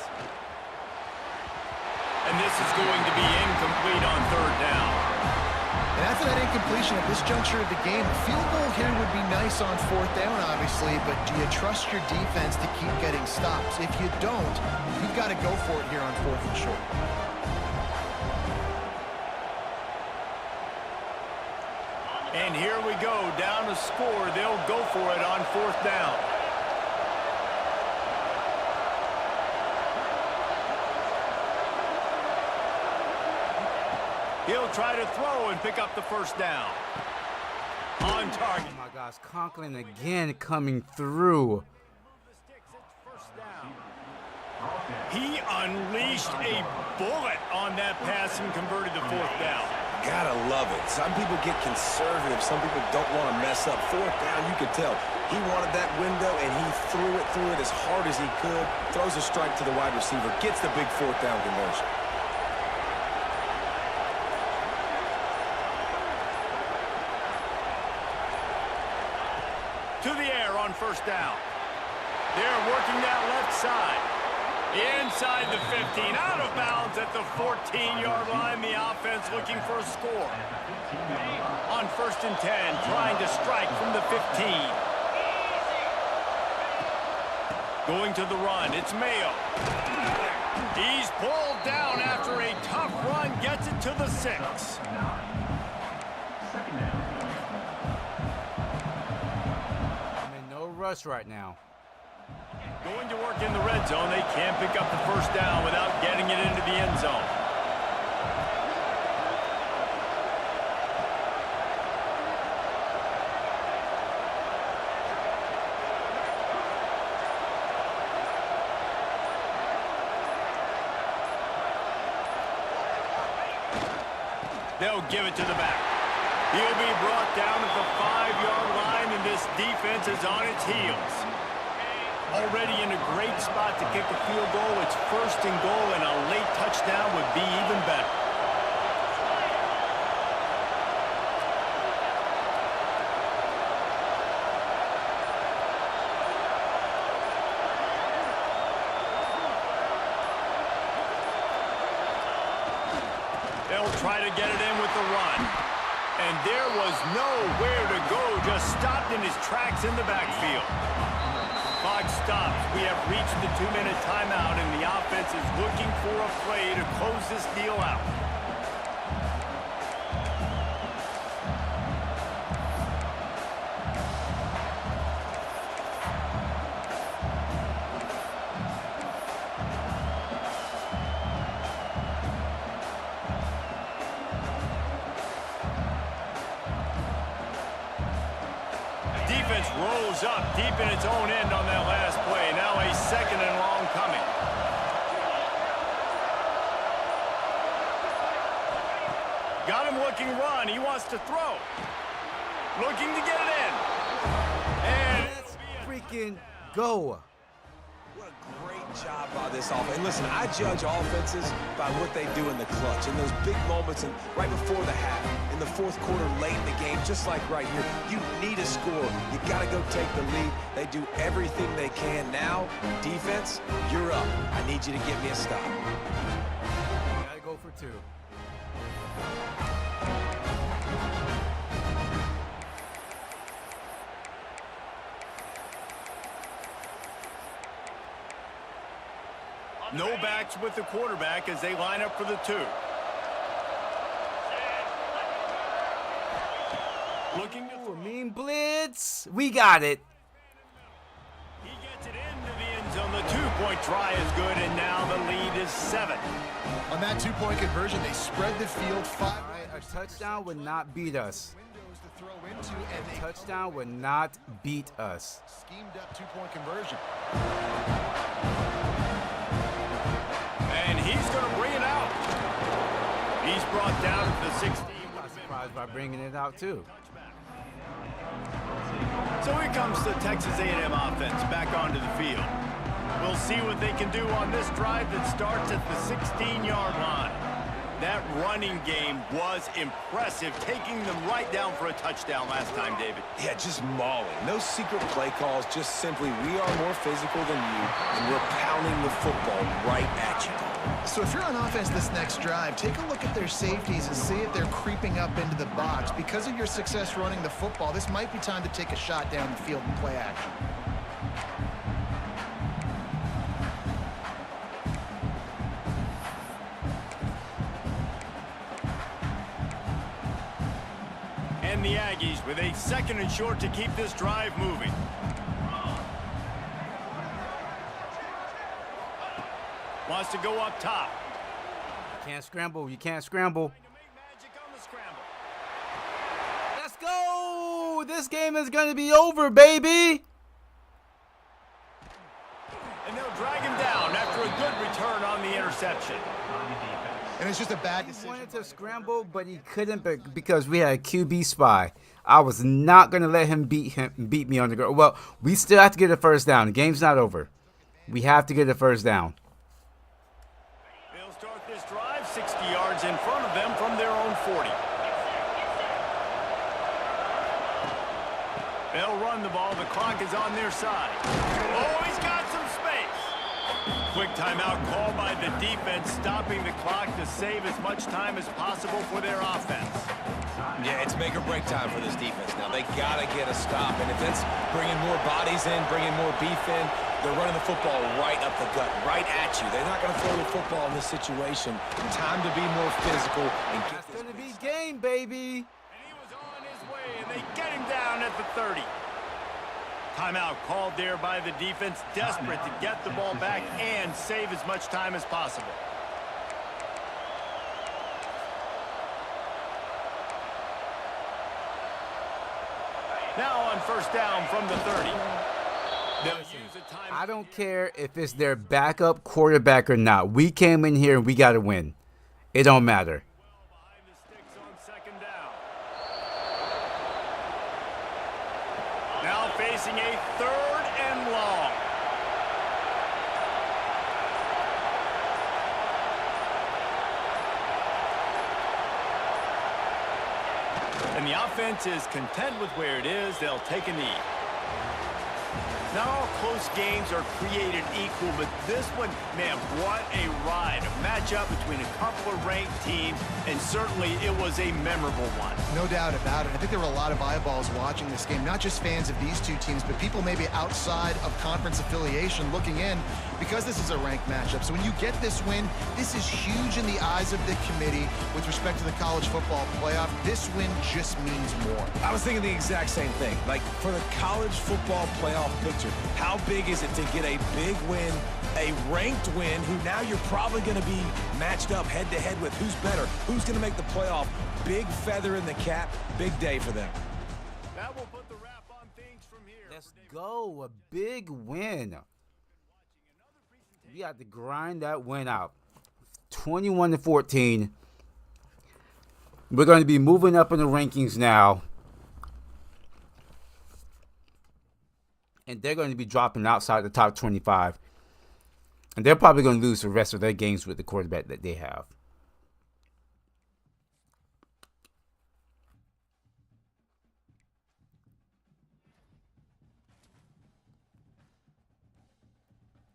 And this is going to be incomplete on third down. And after that incompletion at this juncture of the game, a field goal here would be nice on fourth down, obviously, but do you trust your defense to keep getting stops? If you don't, you've got to go for it here on fourth and short. And here we go, down to score. They'll go for it on fourth down. He'll try to throw and pick up the first down. On target. Oh my gosh, Conklin again coming through. He unleashed a bullet on that pass and converted the fourth down. Gotta love it. Some people get conservative. Some people don't want to mess up. Fourth down, you could tell. He wanted that window, and he threw it as hard as he could. Throws a strike to the wide receiver. Gets the big fourth down conversion. To the air on first down. They're working that left side. Inside the 15, out of bounds at the 14-yard line. The offense looking for a score. On first and 10, trying to strike from the 15. Going to the run, it's Mayo. He's pulled down after a tough run, gets it to the 6. I'm in no rush right now. Going to work in the red zone. They can't pick up the first down without getting it into the end zone. They'll give it to the back. He'll be brought down at the 5-yard line, and this defense is on its heels. Already in a great spot to kick a field goal. It's first and goal, and a late touchdown would be even better. They'll try to get it in with the run. And there was nowhere to go, just stopped in his tracks in the backfield. Clock stops. We have reached the 2-minute timeout, and the offense is looking for a play to close this deal out. Defense rolls up deep in its own end on that last play. Now a second and long coming. Got him looking run. He wants to throw. Looking to get it in. And Let's freaking go. What a great job by this offense. And listen, I judge offenses by what they do in the clutch, in those big moments and right before the half, in the fourth quarter, late in the game, just like right here. You need a score. You got to go take the lead. They do everything they can. Now, defense, you're up. I need you to get me a stop. Gotta go for 2. no backs with the quarterback as they line up for the 2. Looking to throw. Mean blitz. We got it. He gets it into the end zone. The 2-point try is good, and now the lead is 7. On that 2-point conversion, they spread the field 5. All right, a touchdown would not beat us. Windows to throw into, and they Touchdown would not beat us. schemed up 2-point conversion. And he's going to bring it out. He's brought down to the 16. Not surprised by bringing it out too. So here comes the Texas A&M offense back onto the field. We'll see what they can do on this drive that starts at the 16-yard line. That running game was impressive, taking them right down for a touchdown last time, David. Yeah, just mauling. No secret play calls, just simply we are more physical than you, and we're pounding the football right at you. So if you're on offense this next drive, take a look at their safeties and see if they're creeping up into the box. Because of your success running the football, this might be time to take a shot down the field and play action. And the Aggies with a 2nd and short to keep this drive moving. Wants to go up top. You can't scramble. You can't scramble. Trying to make magic on the scramble. Let's go. This game is going to be over, baby. And they'll drag him down after a good return on the interception. And it's just a bad He decision. wanted to scramble, but he couldn't because we had a QB spy. I was not going to let him beat me on the ground. Well, we still have to get a first down. The game's not over. We have to get a first down. They'll start this drive 60 yards in front of them from their own 40. They'll run the ball. The clock is on their side. Oh, he's got some space. Quick timeout called by the defense, stopping the clock to save as much time as possible for their offense. Yeah, it's make or break time for this defense. Now, they got to get a stop, and if it's bringing more bodies in, bringing more beef in, they're running the football right up the gut, right at you. They're not going to throw the football in this situation. Time to be more physical and get It's this. going to be game, baby. And he was on his way, and they get him down at the 30. Timeout called there by the defense, desperate to get the ball back and save as much time as possible. Now on first down from the 30. They'll use a time. I don't care if it's their backup quarterback or not. We came in here and we got to win. It don't matter. Behind the sticks on 2nd down. Now facing a 3rd and long. And the offense is content with where it is. They'll take a knee. Not all close games are created equal, but this one, man, what a ride. A matchup between a couple of ranked teams, and certainly it was a memorable one. No doubt about it. I think there were a lot of eyeballs watching this game, not just fans of these two teams, but people maybe outside of conference affiliation looking in because this is a ranked matchup. So when you get this win, this is huge in the eyes of the committee with respect to the college football playoff. This win just means more. I was thinking the exact same thing. Like, for the college football playoff picture, how big is it to get a big win, a ranked win, who now you're probably going to be matched up head-to-head with who's better, who's going to make the playoff. Big feather in the cap, big day for them. That will put the wrap on things from here. Let's go. A big win. We got to grind that win out. 21-14. We're going to be moving up in the rankings now. And they're going to be dropping outside the top 25. And they're probably going to lose the rest of their games with the quarterback that they have.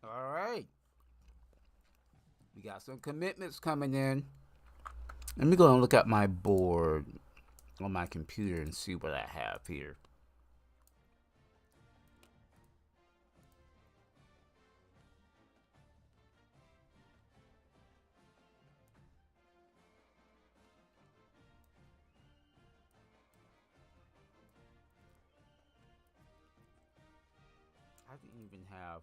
All right. We got some commitments coming in. Let me go and look at my board on my computer and see what I have here. I didn't even have.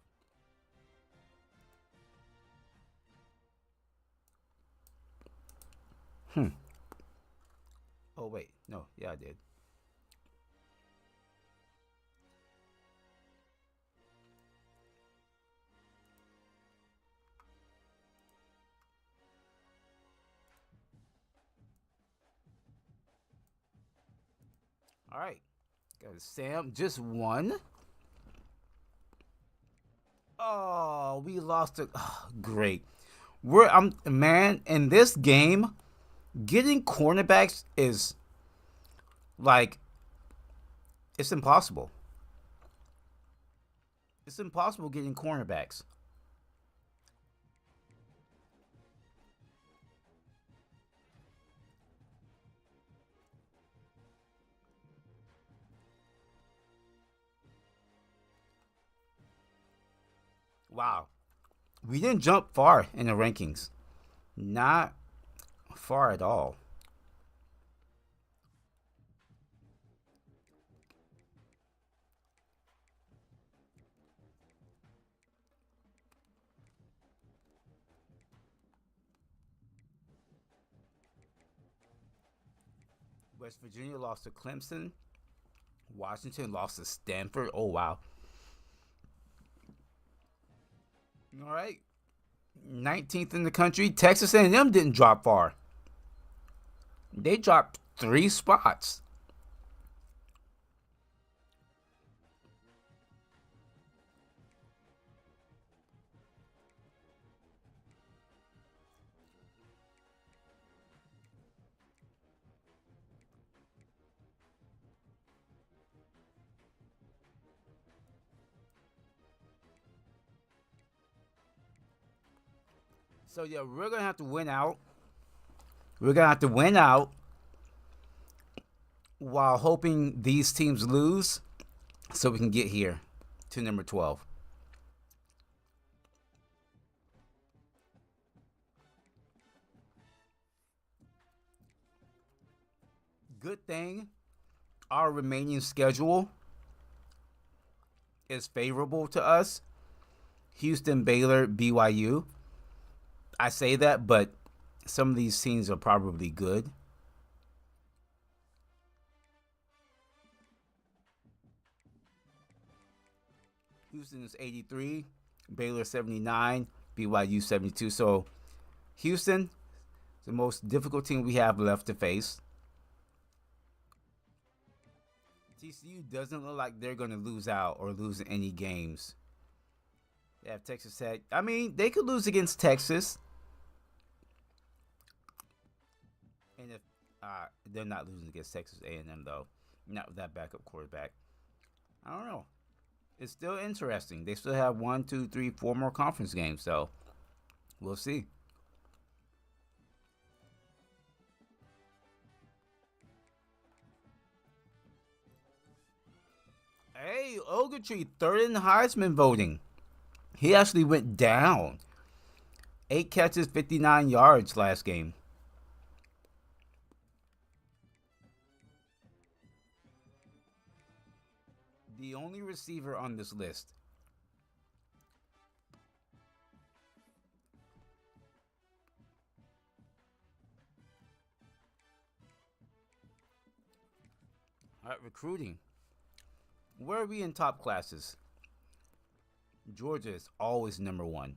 Oh, wait. No. Yeah, I did. All right. Got Sam. Just one. Oh, we lost it. Oh, great. Man, in this game, getting cornerbacks is like, it's impossible. It's impossible getting cornerbacks. Wow. We didn't jump far in the rankings. Not far at all. West Virginia lost to Clemson. Washington lost to Stanford. Oh, wow. All right. 19th in the country. Texas A&M didn't drop far. They dropped 3 spots. So, yeah, we're going to have to win out. We're going to have to win out while hoping these teams lose so we can get here to number 12. Good thing our remaining schedule is favorable to us. Houston, Baylor, BYU. I say that, but some of these teams are probably good. Houston is 83, Baylor 79, BYU 72. So Houston, the most difficult team we have left to face. TCU doesn't look like they're going to lose out or lose any games. They have Texas Tech. I mean, they could lose against Texas. And if they're not losing against Texas A&M, though. Not with that backup quarterback. I don't know. It's still interesting. They still have 1, 2, 3, 4 more conference games, so we'll see. Hey, Ogletree, 3rd in Heisman voting. He actually went down. 8 catches, 59 yards last game. The only receiver on this list. All right, recruiting. Where are we in top classes? Georgia is always number 1.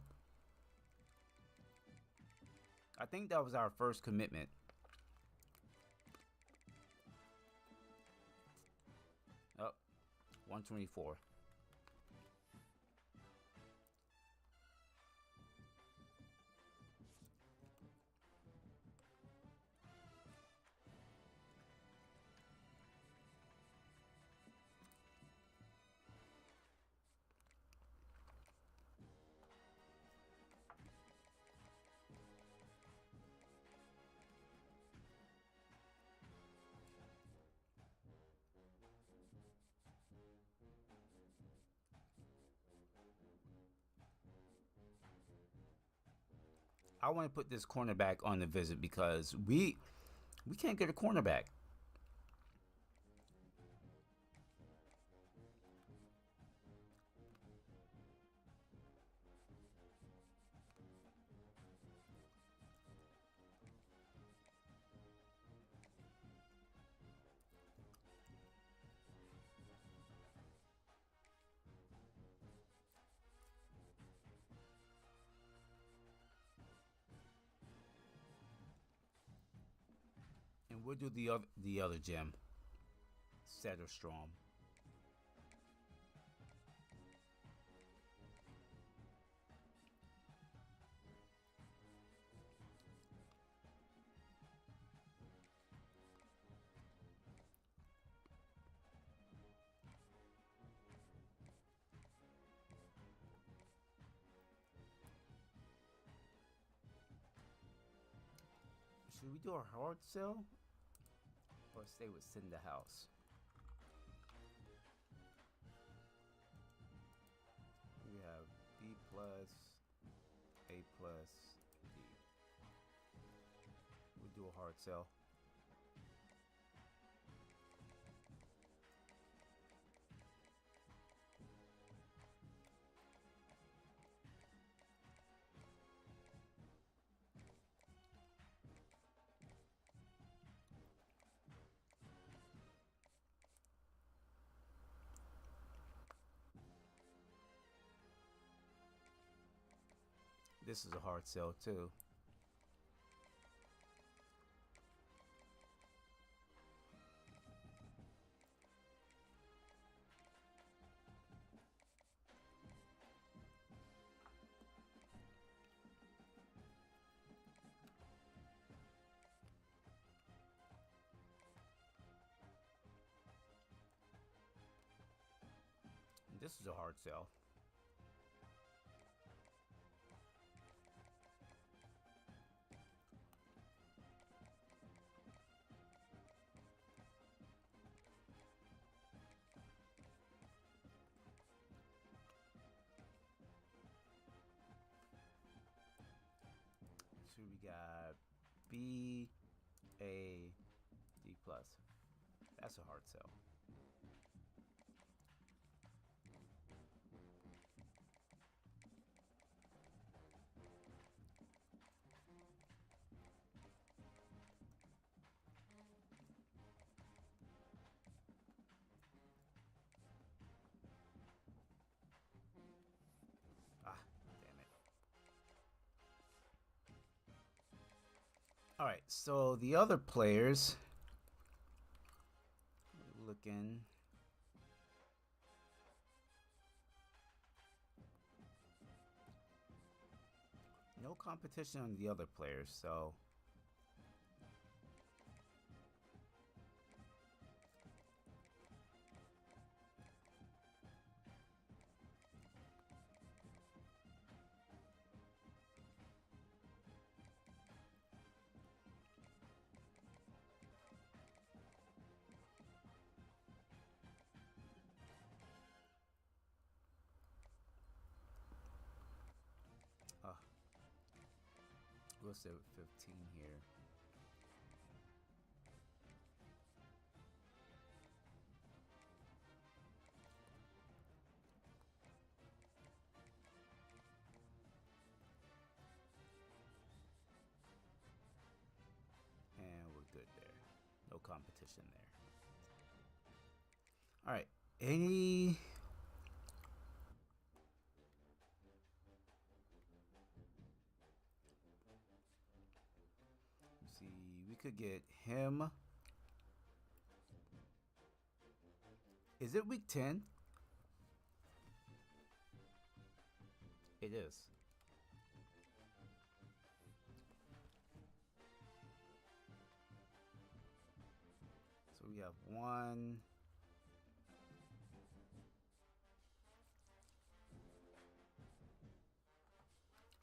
I think that was our first commitment. Oh, 124. I want to put this cornerback on the visit because we can't get a cornerback. And we'll do the other gym. Setterstrom. Should we do a hard sell or stay with Send the House? We have B plus, A plus, D. We'll do a hard sell. This is a hard sell too. This is a hard sell. So we got B, A, D plus. That's a hard sell. Ah, damn it. All right, so the other players looking. No competition on the other players, so we'll stay with 15 here. And we're good there. No competition there. All right. Any... see, we could get him. Is it week 10? It is. So we have 1,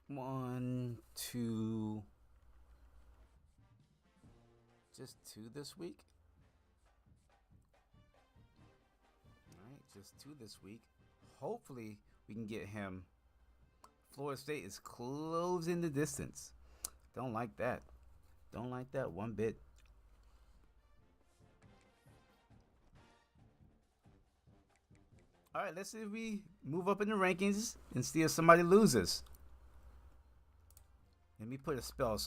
1, 2, just 2 this week. All right, just 2 this week. Hopefully we can get him. Florida State is closing the distance. Don't like that. Don't like that one bit. All right, let's see if we move up in the rankings and see if somebody loses. Let me put a spell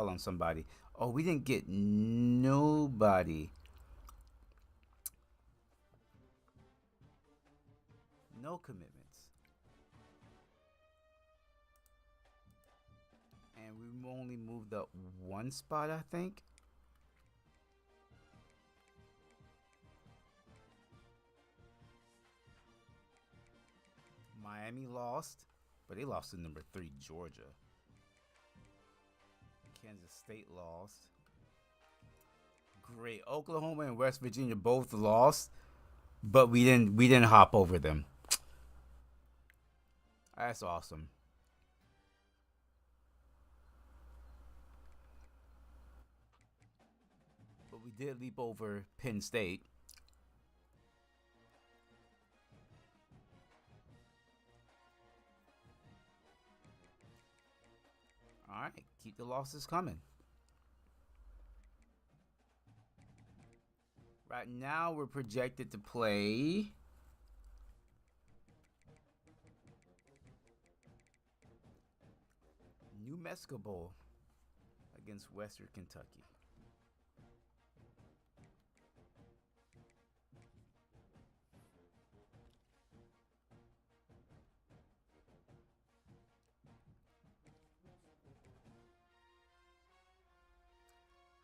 on somebody. Oh, we didn't get nobody. No commitments. And we only moved up 1 spot, I think. Miami lost, but they lost to number 3 Georgia. Kansas State lost. Great. Oklahoma and West Virginia both lost, but we didn't hop over them. That's awesome. we did leap over Penn State. All right, keep the losses coming. Right now, we're projected to play New Mexico Bowl against Western Kentucky.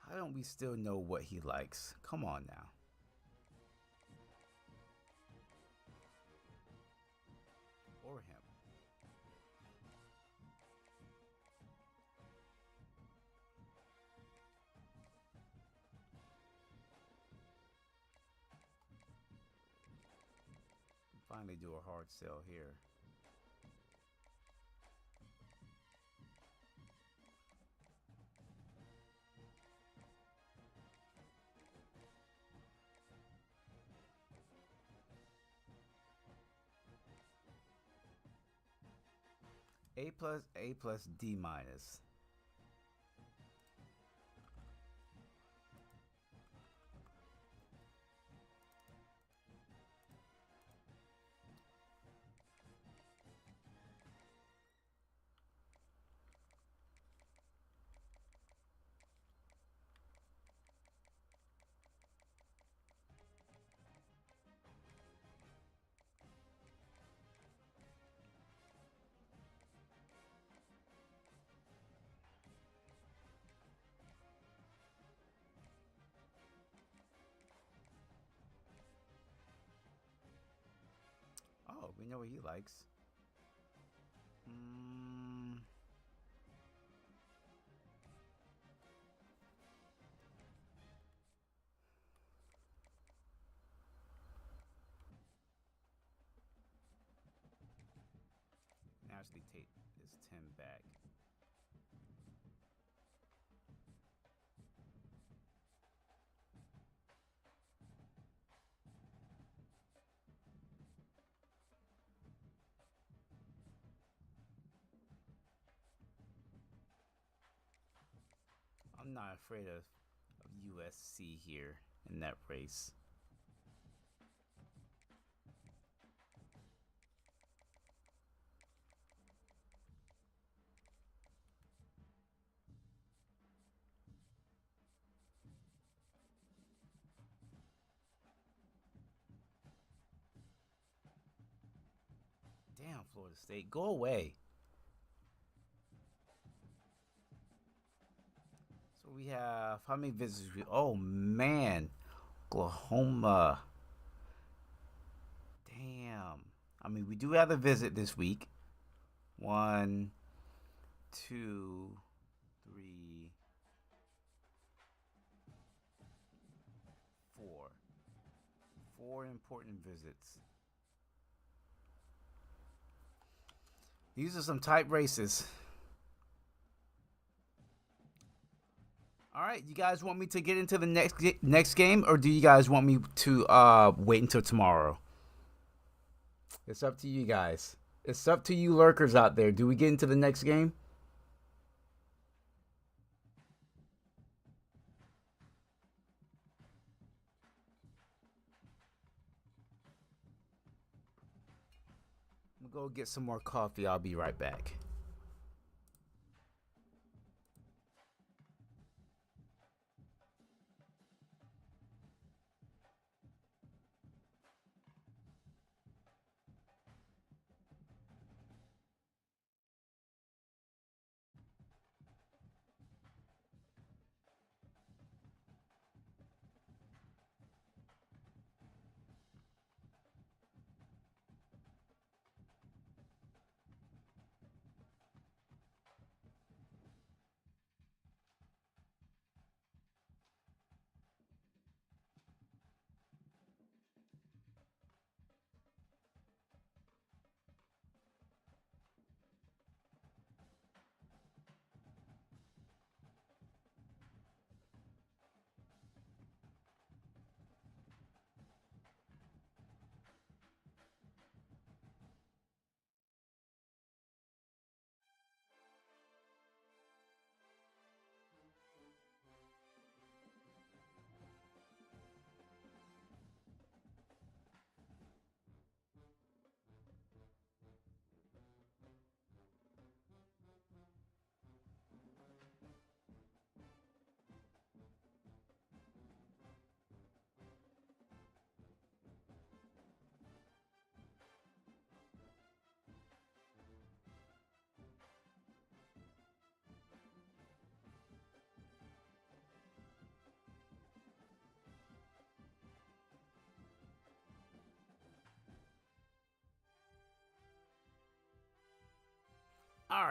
How don't we still know what he likes? Come on now. Or him. Finally do a hard sell here. A plus, D minus. Oh, we know what he likes. Actually take this 10 back. I'm not afraid of USC here in that race. Damn, Florida State, go away. So we have how many visitors? Oh man, Oklahoma. Damn. I mean, we do have a visit this week. 1, 2, 3, 4. 4 important visits. These are some tight races. All right, you guys want me to get into the next game, or do you guys want me to wait until tomorrow? It's up to you guys. It's up to you lurkers out there. Do we get into the next game? I'm gonna go get some more coffee. I'll be right back.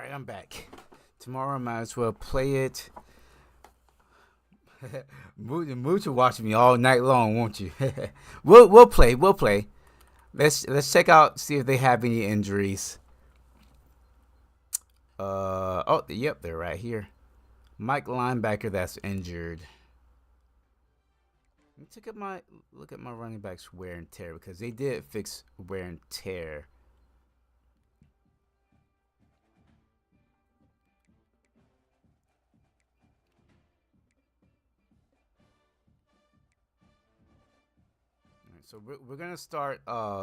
right, I'm back. Tomorrow I might as well play it. Mooch will watch me all night long, won't you? We'll play. Let's check out, see if they have any injuries. Yep, they're right here. Mike linebacker that's injured. Let me look at my running backs wear and tear, because they did fix wear and tear. All right, so we're gonna start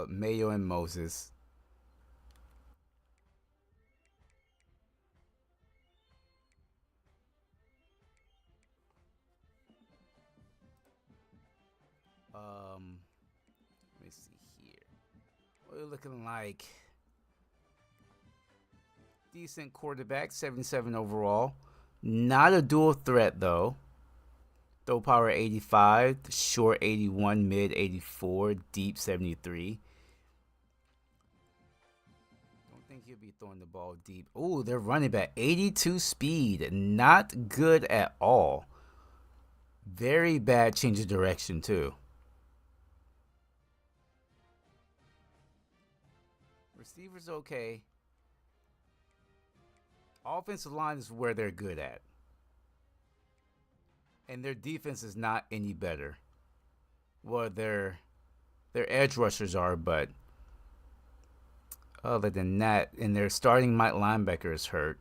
Mayo and Moses. Let me see here. What are you looking like? Decent quarterback, 77 overall. Not a dual threat though. Throw power 85, short 81, mid 84, deep 73. Don't think he'll be throwing the ball deep. Oh, they're running back 82 speed. Not good at all. Very bad change of direction too. Receivers okay. Offensive line is where they're good at. And their defense is not any better. Well, their edge rushers are, but other than that, and their starting Mike linebacker is hurt.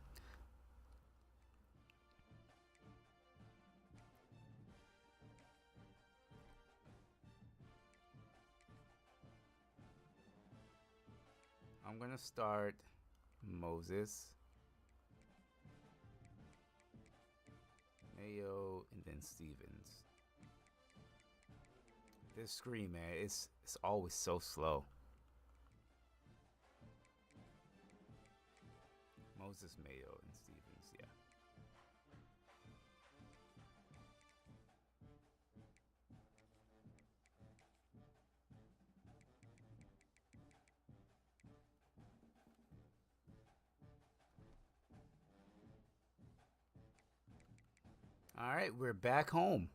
I'm going to start Moses, Mayo, and then Stevens. This screen, man, it's always so slow. Moses, Mayo, and Stevens, yeah. All right, we're back home.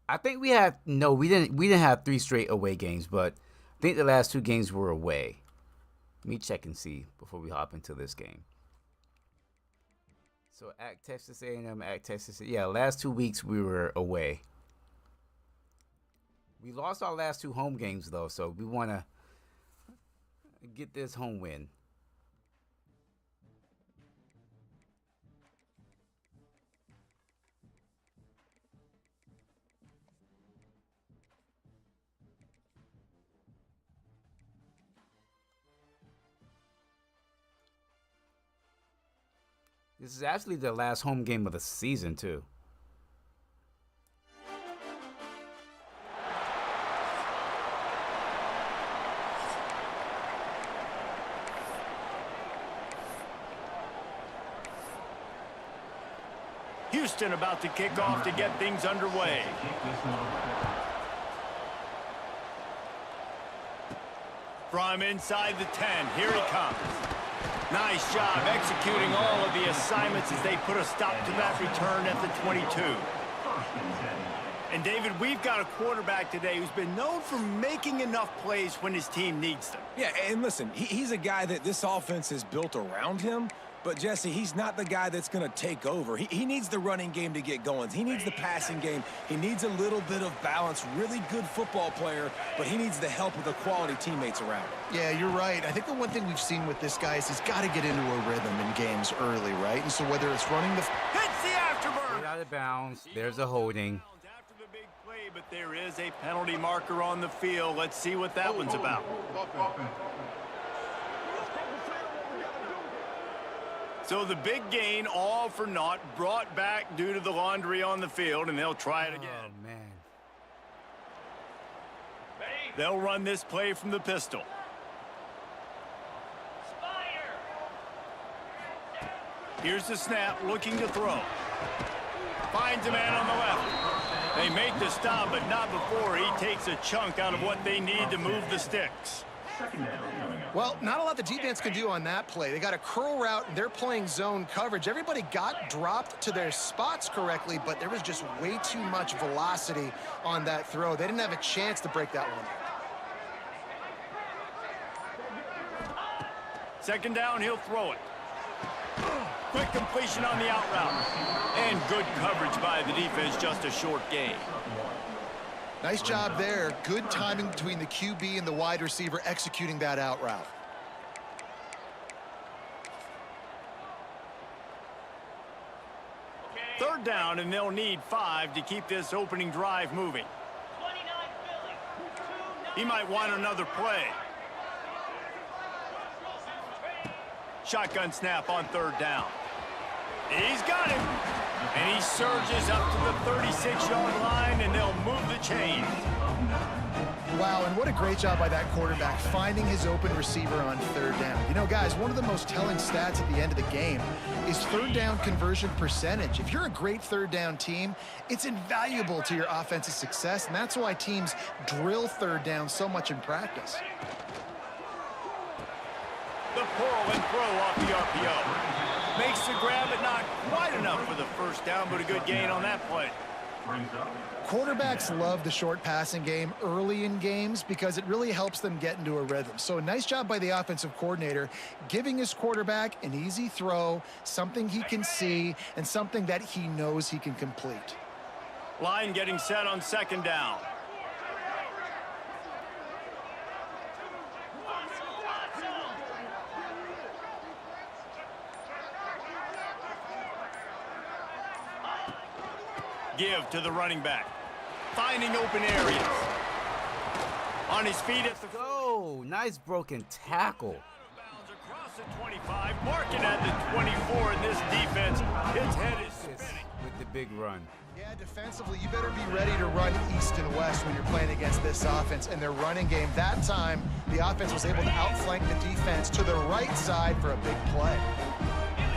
I think we didn't have 3 straight away games, but I think the last 2 games were away. Let me check and see before we hop into this game. So at Texas A&M, at Texas, yeah, last 2 weeks we were away. We lost our last 2 home games though, so we want to get this home win. This is actually the last home game of the season, too. Houston about to kick off to get things underway. From inside the 10, here he comes. Nice job executing all of the assignments as they put a stop to that return at the 22. And David, we've got a quarterback today who's been known for making enough plays when his team needs them. Yeah, and listen, he's a guy that this offense is built around him. But, Jesse, he's not the guy that's going to take over. He needs the running game to get going. He needs the passing game. He needs a little bit of balance. Really good football player, but he needs the help of the quality teammates around him. Yeah, you're right. I think the one thing we've seen with this guy is he's got to get into a rhythm in games early, right? And so whether it's running the... Hits the afterburn! Get out of bounds. There's a holding. After the big play, but there is a penalty marker on the field. Let's see what that one's about. So the big gain, all for naught, brought back due to the laundry on the field, and they'll try it again. Oh, man. They'll run this play from the pistol. Here's the snap, looking to throw. Finds a man on the left. They make the stop, but not before he takes a chunk out of what they need to move the sticks. second down coming up. Well, not a lot the defense can do on that play. They got a curl route, and they're playing zone coverage. Everybody got dropped to their spots correctly, but there was just way too much velocity on that throw. They didn't have a chance to break that one up. Second down, he'll throw it. Quick completion on the out route. And good coverage by the defense, just a short gain. Nice job there. Good timing between the QB and the wide receiver executing that out route. Third down, and they'll need 5 to keep this opening drive moving. He might want another play. Shotgun snap on third down. He's got him. And he surges up to the 36-yard line, and they'll move the chains. Wow, and what a great job by that quarterback finding his open receiver on third down. You know, guys, one of the most telling stats at the end of the game is third down conversion percentage. If you're a great third down team, it's invaluable to your offensive success, and that's why teams drill third down so much in practice. The pull and throw off the RPO. Makes the grab, but not quite enough for the first down, but a good gain on that play. Quarterbacks love the short passing game early in games because it really helps them get into a rhythm. So a nice job by the offensive coordinator giving his quarterback an easy throw, something he can see, and something that he knows he can complete. Line getting set on second down. Give to the running back. Finding open areas. On his feet at the Go. Nice broken tackle. across the 25, marking at the 24 in this defense. His head is spinning. With the big run. Yeah, defensively, you better be ready to run east and west when you're playing against this offense and their running game. That time, the offense was able to outflank the defense to the right side for a big play.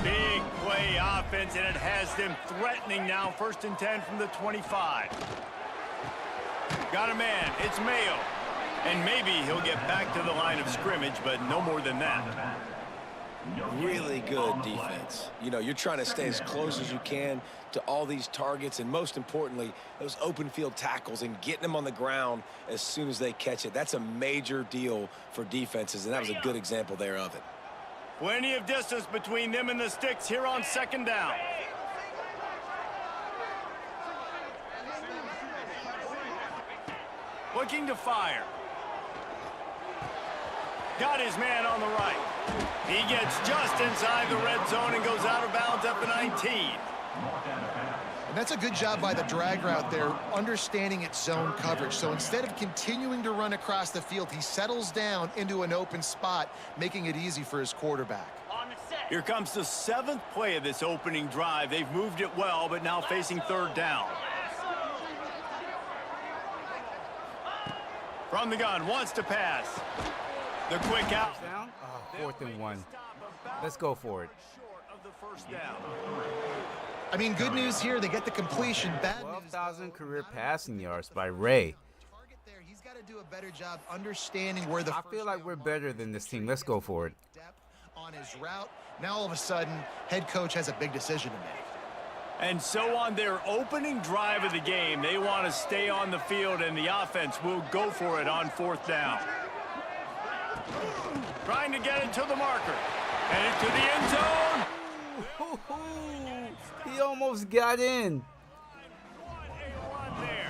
Big play offense, and it has them threatening now. 1st and 10 from the 25. Got a man. It's Mayo. And maybe he'll get back to the line of scrimmage, but no more than that. Really good defense. You know, you're trying to stay as close as you can to all these targets, and most importantly, those open field tackles and getting them on the ground as soon as they catch it. That's a major deal for defenses, and that was a good example there of it. Plenty of distance between them and the sticks here on second down. Looking to fire. Got his man on the right. He gets just inside the red zone and goes out of bounds at the 19. And that's a good job by the drag route there, understanding its zone coverage. So instead of continuing to run across the field, he settles down into an open spot, making it easy for his quarterback. Here comes the 7th play of this opening drive. They've moved it well, but now facing third down. From the gun, wants to pass. The quick out. Down? Oh, 4th and 1. Let's go for it. Short of the first down. I mean, good news here, they get the completion. Bad news, 12,000 career passing yards by Ray. target there. He's got to do a better job understanding where the I feel like we're better than this team. Let's go for it. depth on his route. Now all of a sudden, head coach has a big decision to make. And so on their opening drive of the game, they want to stay on the field, and the offense will go for it on 4th down. Trying to get it to the marker. Headed to the end zone. He almost got in. What a run there.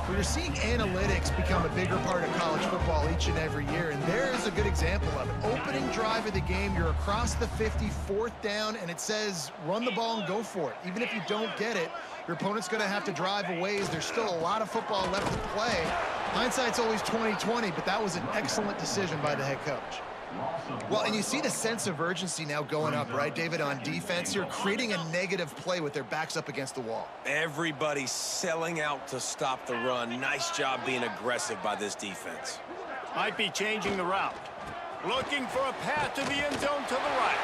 We're seeing analytics become a bigger part of college football each and every year, and there is a good example of it. Opening drive of the game, you're across the 50, 4th down, and it says run the ball and go for it. Even if you don't get it, your opponent's going to have to drive a ways. There's still a lot of football left to play. Hindsight's always 20/20, but that was an excellent decision by the head coach. Well, and you see the sense of urgency now going up, right, David, on defense here, creating a negative play with their backs up against the wall. Everybody's selling out to stop the run. Nice job being aggressive by this defense. Might be changing the route. Looking for a path to the end zone to the right.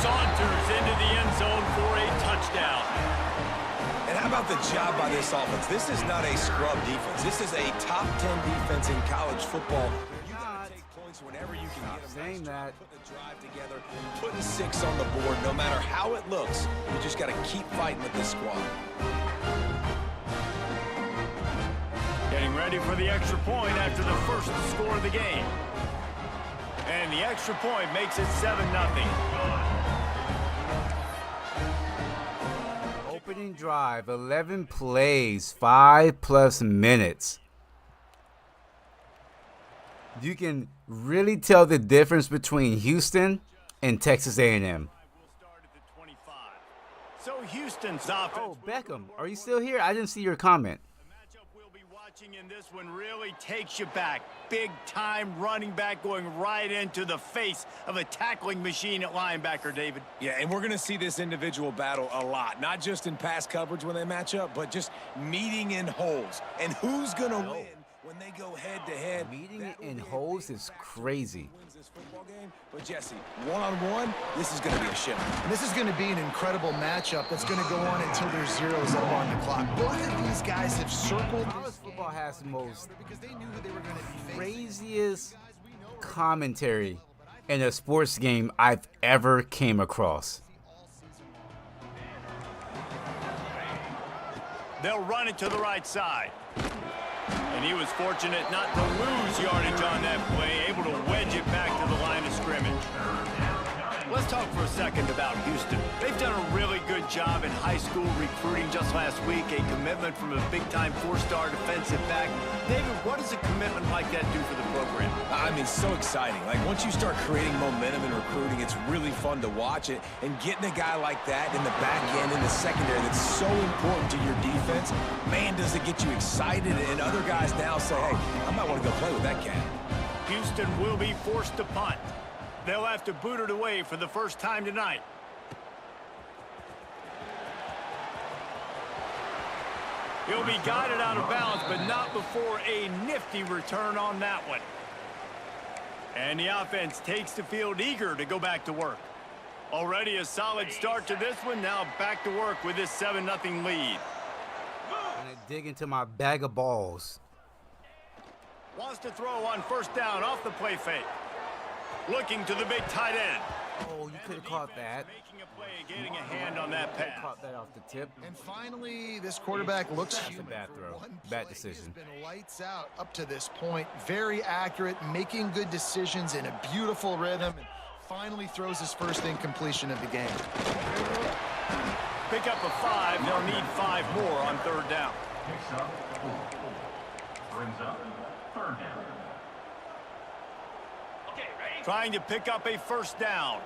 Saunters into the end zone for a touchdown. And how about the job by this offense? This is not a scrub defense. This is a top 10 defense in college football. You saying that. Putting a drive together, putting 6 on the board, no matter how it looks, you just got to keep fighting with this squad. Getting ready for the extra point after the first score of the game. And the extra point makes it 7-0. Opening drive, 11 plays, 5+ minutes. You can really tell the difference between Houston and Texas A&M. We'll start at the 25. So Houston's offense. Oh, Beckham, are you still here? I didn't see your comment. The matchup we'll be watching in this one really takes you back. Big time running back going right into the face of a tackling machine at linebacker, David. Yeah, and we're going to see this individual battle a lot, not just in pass coverage when they match up, but just meeting in holes. And who's going to win when they go head-to-head? Meeting in holes is crazy. Wins this football game. But Jesse, one-on-one, this is going to be a show. And this is going to be an incredible matchup that's going to go on until there's zeros up on the clock. Both of these guys have circled College this football has the most because they knew who they were going to be facing. craziest commentary in a sports game I've ever came across. They'll run it to the right side. And he was fortunate not to lose yardage on that play, able to wedge it back to the line of scrimmage. Let's talk for a second about Houston. They've done a really good job in high school recruiting just last week, a commitment from a big-time 4-star defensive back. David, what does a commitment like that do for the program? I mean, so exciting. Like, once you start creating momentum in recruiting, it's really fun to watch it. And getting a guy like that in the back end, in the secondary, that's so important to your defense, man, does it get you excited. And other guys now say, hey, I might want to go play with that cat. Houston will be forced to punt. They'll have to boot it away for the first time tonight. He'll be guided out of bounds, but not before a nifty return on that one. And the offense takes the field eager to go back to work. Already a solid start to this one. Now back to work with this 7-0 lead. Gonna dig into my bag of balls. Wants to throw on first down off the play fake. Looking to the big tight end. Oh, you could have caught that. Making a play, getting a hand on that pass. Caught that off the tip. And finally, this quarterback looks That's a human. bad throw. One Bad play decision. has been lights out up to this point. Very accurate, making good decisions in a beautiful rhythm. And finally throws his first incompletion of the game. Pick up a 5. They'll need 5 more on third down. Picks up 4. Brings up third down. Trying to pick up a first down.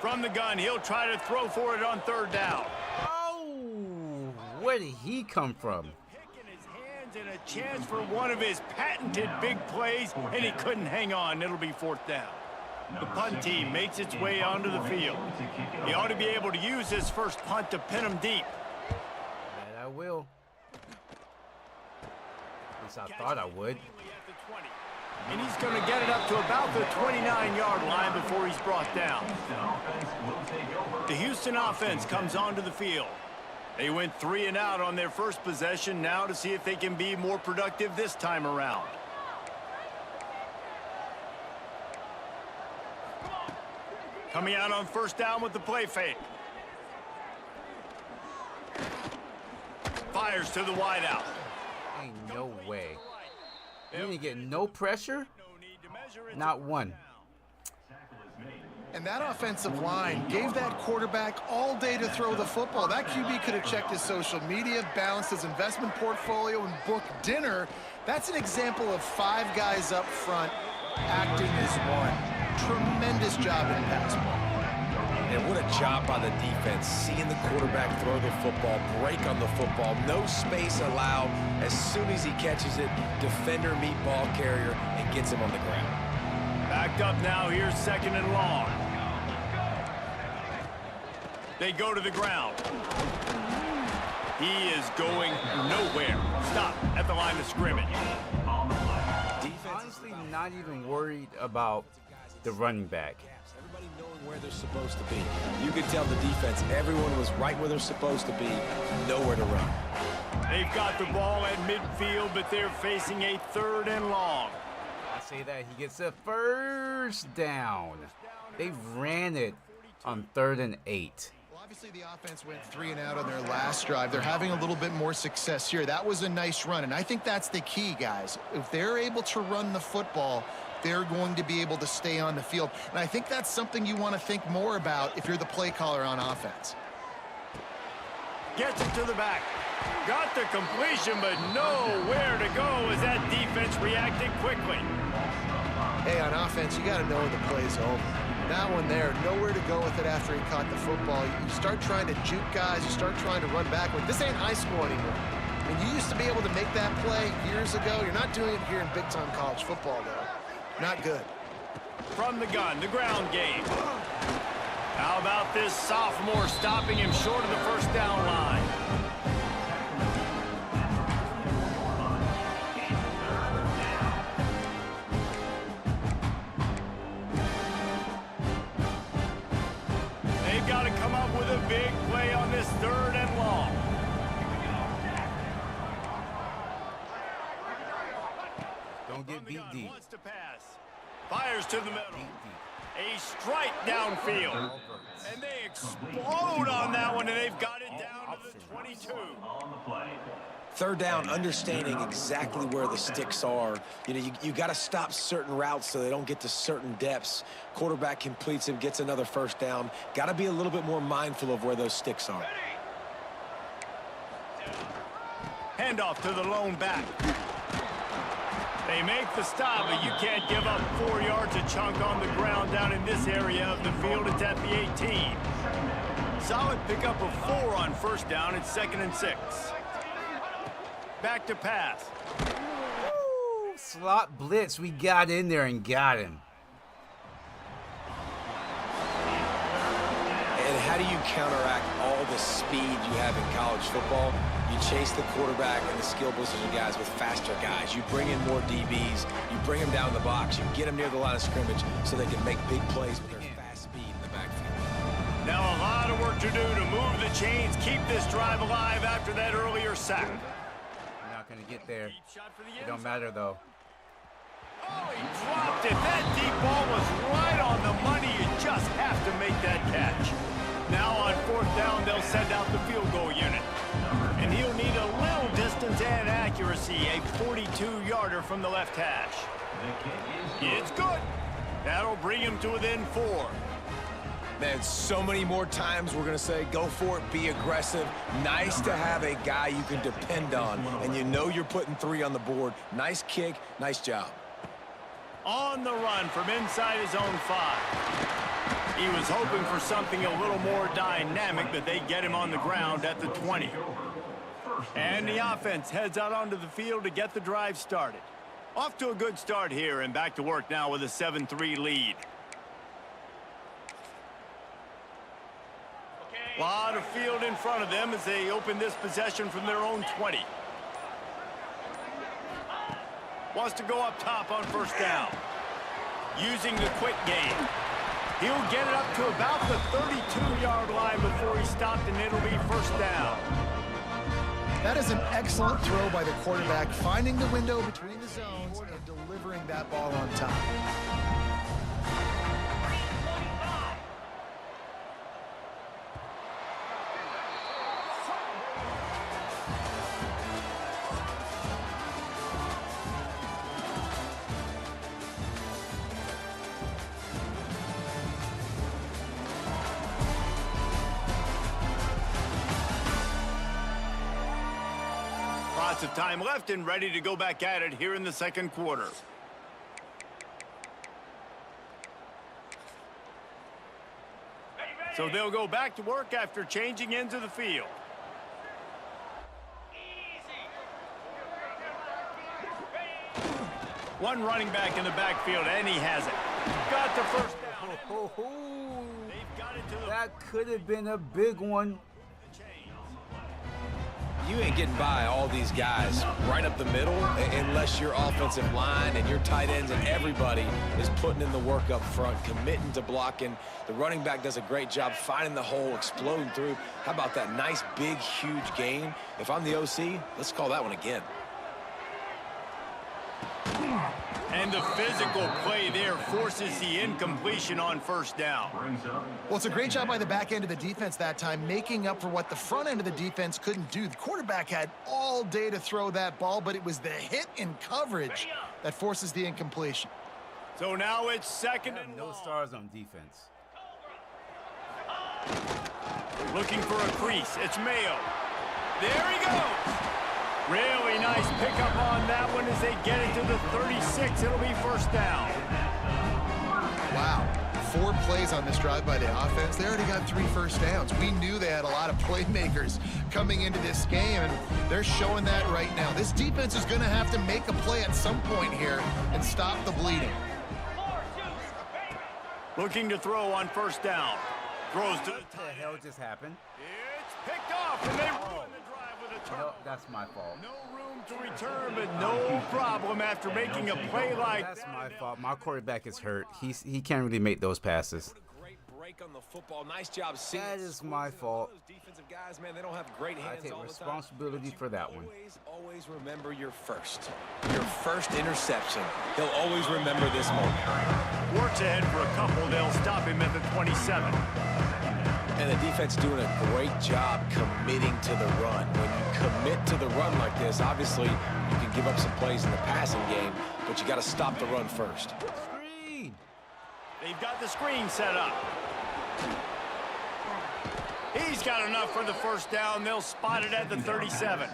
From the gun, he'll try to throw for it on third down. Oh, where did he come from? Picking his hands and a chance for one of his patented big plays, and he couldn't hang on. It'll be fourth down. The punt team makes its way onto the field. He ought to be able to use his first punt to pin him deep. That I will. At least I thought I would. And he's going to get it up to about the 29-yard line before he's brought down. The Houston offense comes onto the field. They went 3 and out on their first possession, now to see if they can be more productive this time around. Coming out on first down with the play fake. Fires to the wideout. Ain't no way. You didn't get no pressure? Not one. And that offensive line gave that quarterback all day to throw the football. That QB could have checked his social media, balanced his investment portfolio, and booked dinner. That's an example of 5 guys up front acting as one. Tremendous job in pass ball. And what a job by the defense, seeing the quarterback throw the football, break on the football, no space allowed. As soon as he catches it, defender meet ball carrier and gets him on the ground. Backed up now, here's second and long. They go to the ground. He is going nowhere. Stop at the line of scrimmage. Honestly, not even worried about the running back. Everybody knowing where they're supposed to be. You could tell the defense, everyone was right where they're supposed to be, nowhere to run. They've got the ball at midfield, but they're facing a 3rd and long. I say that he gets a first down. They ran it on 3rd and 8. Well, obviously the offense went 3 and out on their last drive. They're having a little bit more success here. That was a nice run, and I think that's the key, guys. If they're able to run the football, they're going to be able to stay on the field. And I think that's something you want to think more about if you're the play caller on offense. Gets it to the back. Got the completion, but nowhere to go as that defense reacted quickly. Hey, on offense, you got to know the play's over. That one there, nowhere to go with it after he caught the football. You start trying to juke guys. You start trying to run backward. This ain't high school anymore. When you used to be able to make that play years ago, you're not doing it here in big-time college football, though. Not good. From the gun, the ground game. How about this sophomore stopping him short of the first down line? They've got to come up with a big play on this 3rd and long. Don't get beat deep. Wants to pass. Fires to the middle. A strike downfield. And they explode on that one, and they've got it down to the 22. On the play. 3rd down, understanding exactly where the sticks are. You know, you got to stop certain routes so they don't get to certain depths. Quarterback completes it, gets another first down. Got to be a little bit more mindful of where those sticks are. Handoff to the lone back. They make the stop, but you can't give up 4 yards a chunk on the ground down in this area of the field. It's at the 18. Solid pickup of 4 on first down. It's 2nd and 6. Back to pass. Woo, slot blitz. We got in there and got him. And how do you counteract all the speed you have in college football? You chase the quarterback and the skill position guys with faster guys. You bring in more DBs. You bring them down the box. You get them near the line of scrimmage so they can make big plays with their fast speed in the backfield. Now a lot of work to do to move the chains, keep this drive alive after that earlier sack. We're not going to get there. Deep shot for the It end don't zone. matter, though. Oh, he dropped it. That deep ball was right on the money. You just have to make that catch. Now on 4th down, they'll send out the field goal unit. And he'll need a little distance and accuracy, a 42-yarder from the left hash. It's good. That'll bring him to within 4. Man, so many more times we're going to say, go for it, be aggressive. Nice to have a guy you can depend on, and you know you're putting 3 on the board. Nice kick, nice job. On the run from inside his own 5. He was hoping for something a little more dynamic, but they get him on the ground at the 20. And the offense heads out onto the field to get the drive started. Off to a good start here, and back to work now with a 7-3 lead. A lot of field in front of them as they open this possession from their own 20. Wants to go up top on first down. Using the quick game. He'll get it up to about the 32-yard line before he stopped, and it'll be first down. That is an excellent throw by the quarterback, finding the window between the zones and delivering that ball on time. Lots of time left and ready to go back at it here in the second quarter. So they'll go back to work after changing ends of the field. One running back in the backfield, and he has it. Got the first down. They've got it to the That could have been a big one. You ain't getting by all these guys right up the middle unless your offensive line and your tight ends and everybody is putting in the work up front, committing to blocking. The running back does a great job finding the hole, exploding through. How about that nice, big, huge gain? If I'm the OC, let's call that one again. And the physical play there forces the incompletion on first down. Well, it's a great job by the back end of the defense that time, making up for what the front end of the defense couldn't do. The quarterback had all day to throw that ball, but it was the hit in coverage that forces the incompletion. So now it's second and No long. stars on defense. Looking for a crease. It's Mayo. There he goes. Really nice pickup on that one as they get it to the 36. It'll be first down. Wow. 4 plays on this drive by the offense. They already got 3 first downs. We knew they had a lot of playmakers coming into this game, and they're showing that right now. This defense is going to have to make a play at some point here and stop the bleeding. Looking to throw on first down. Throws to the What the hell just happened? It's picked off, and they ruin the drive with a No, turnover. that's my fault. No room to return, but no problem after making a play like That's that. my fault. My quarterback is hurt. He can't really make those passes. Great break on the football. Nice job seeing That it. is my fault. Those defensive guys, man, they don't have great I hands take all the time. responsibility for that one. Always remember your first interception. He'll always remember this moment. Works ahead for a couple. They'll stop him at the 27. And the defense doing a great job committing to the run. When you commit to the run like this, obviously you can give up some plays in the passing game, but you got to stop the run first. Screen. They've got the screen set up. He's got enough for the first down. They'll spot it at the 37.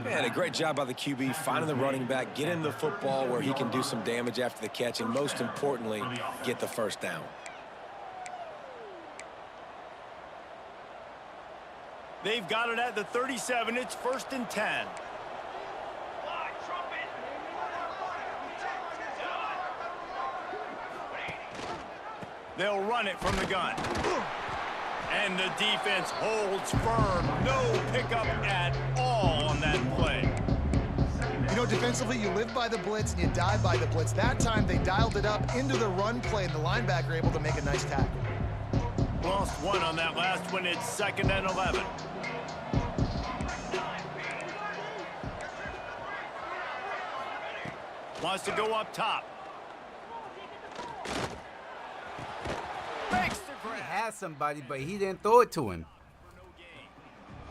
Man, a great job by the QB finding the running back, get him the football where he can do some damage after the catch, and most importantly, get the first down. They've got it at the 37. It's first and 10. They'll run it from the gun. And the defense holds firm. No pickup at all on that play. You know, defensively, you live by the blitz and you die by the blitz. That time, they dialed it up into the run play, and the linebacker able to make a nice tackle. Lost one on that last one. It's second and 11. Wants to go up top. Makes the He grab. had somebody, but he didn't throw it to him.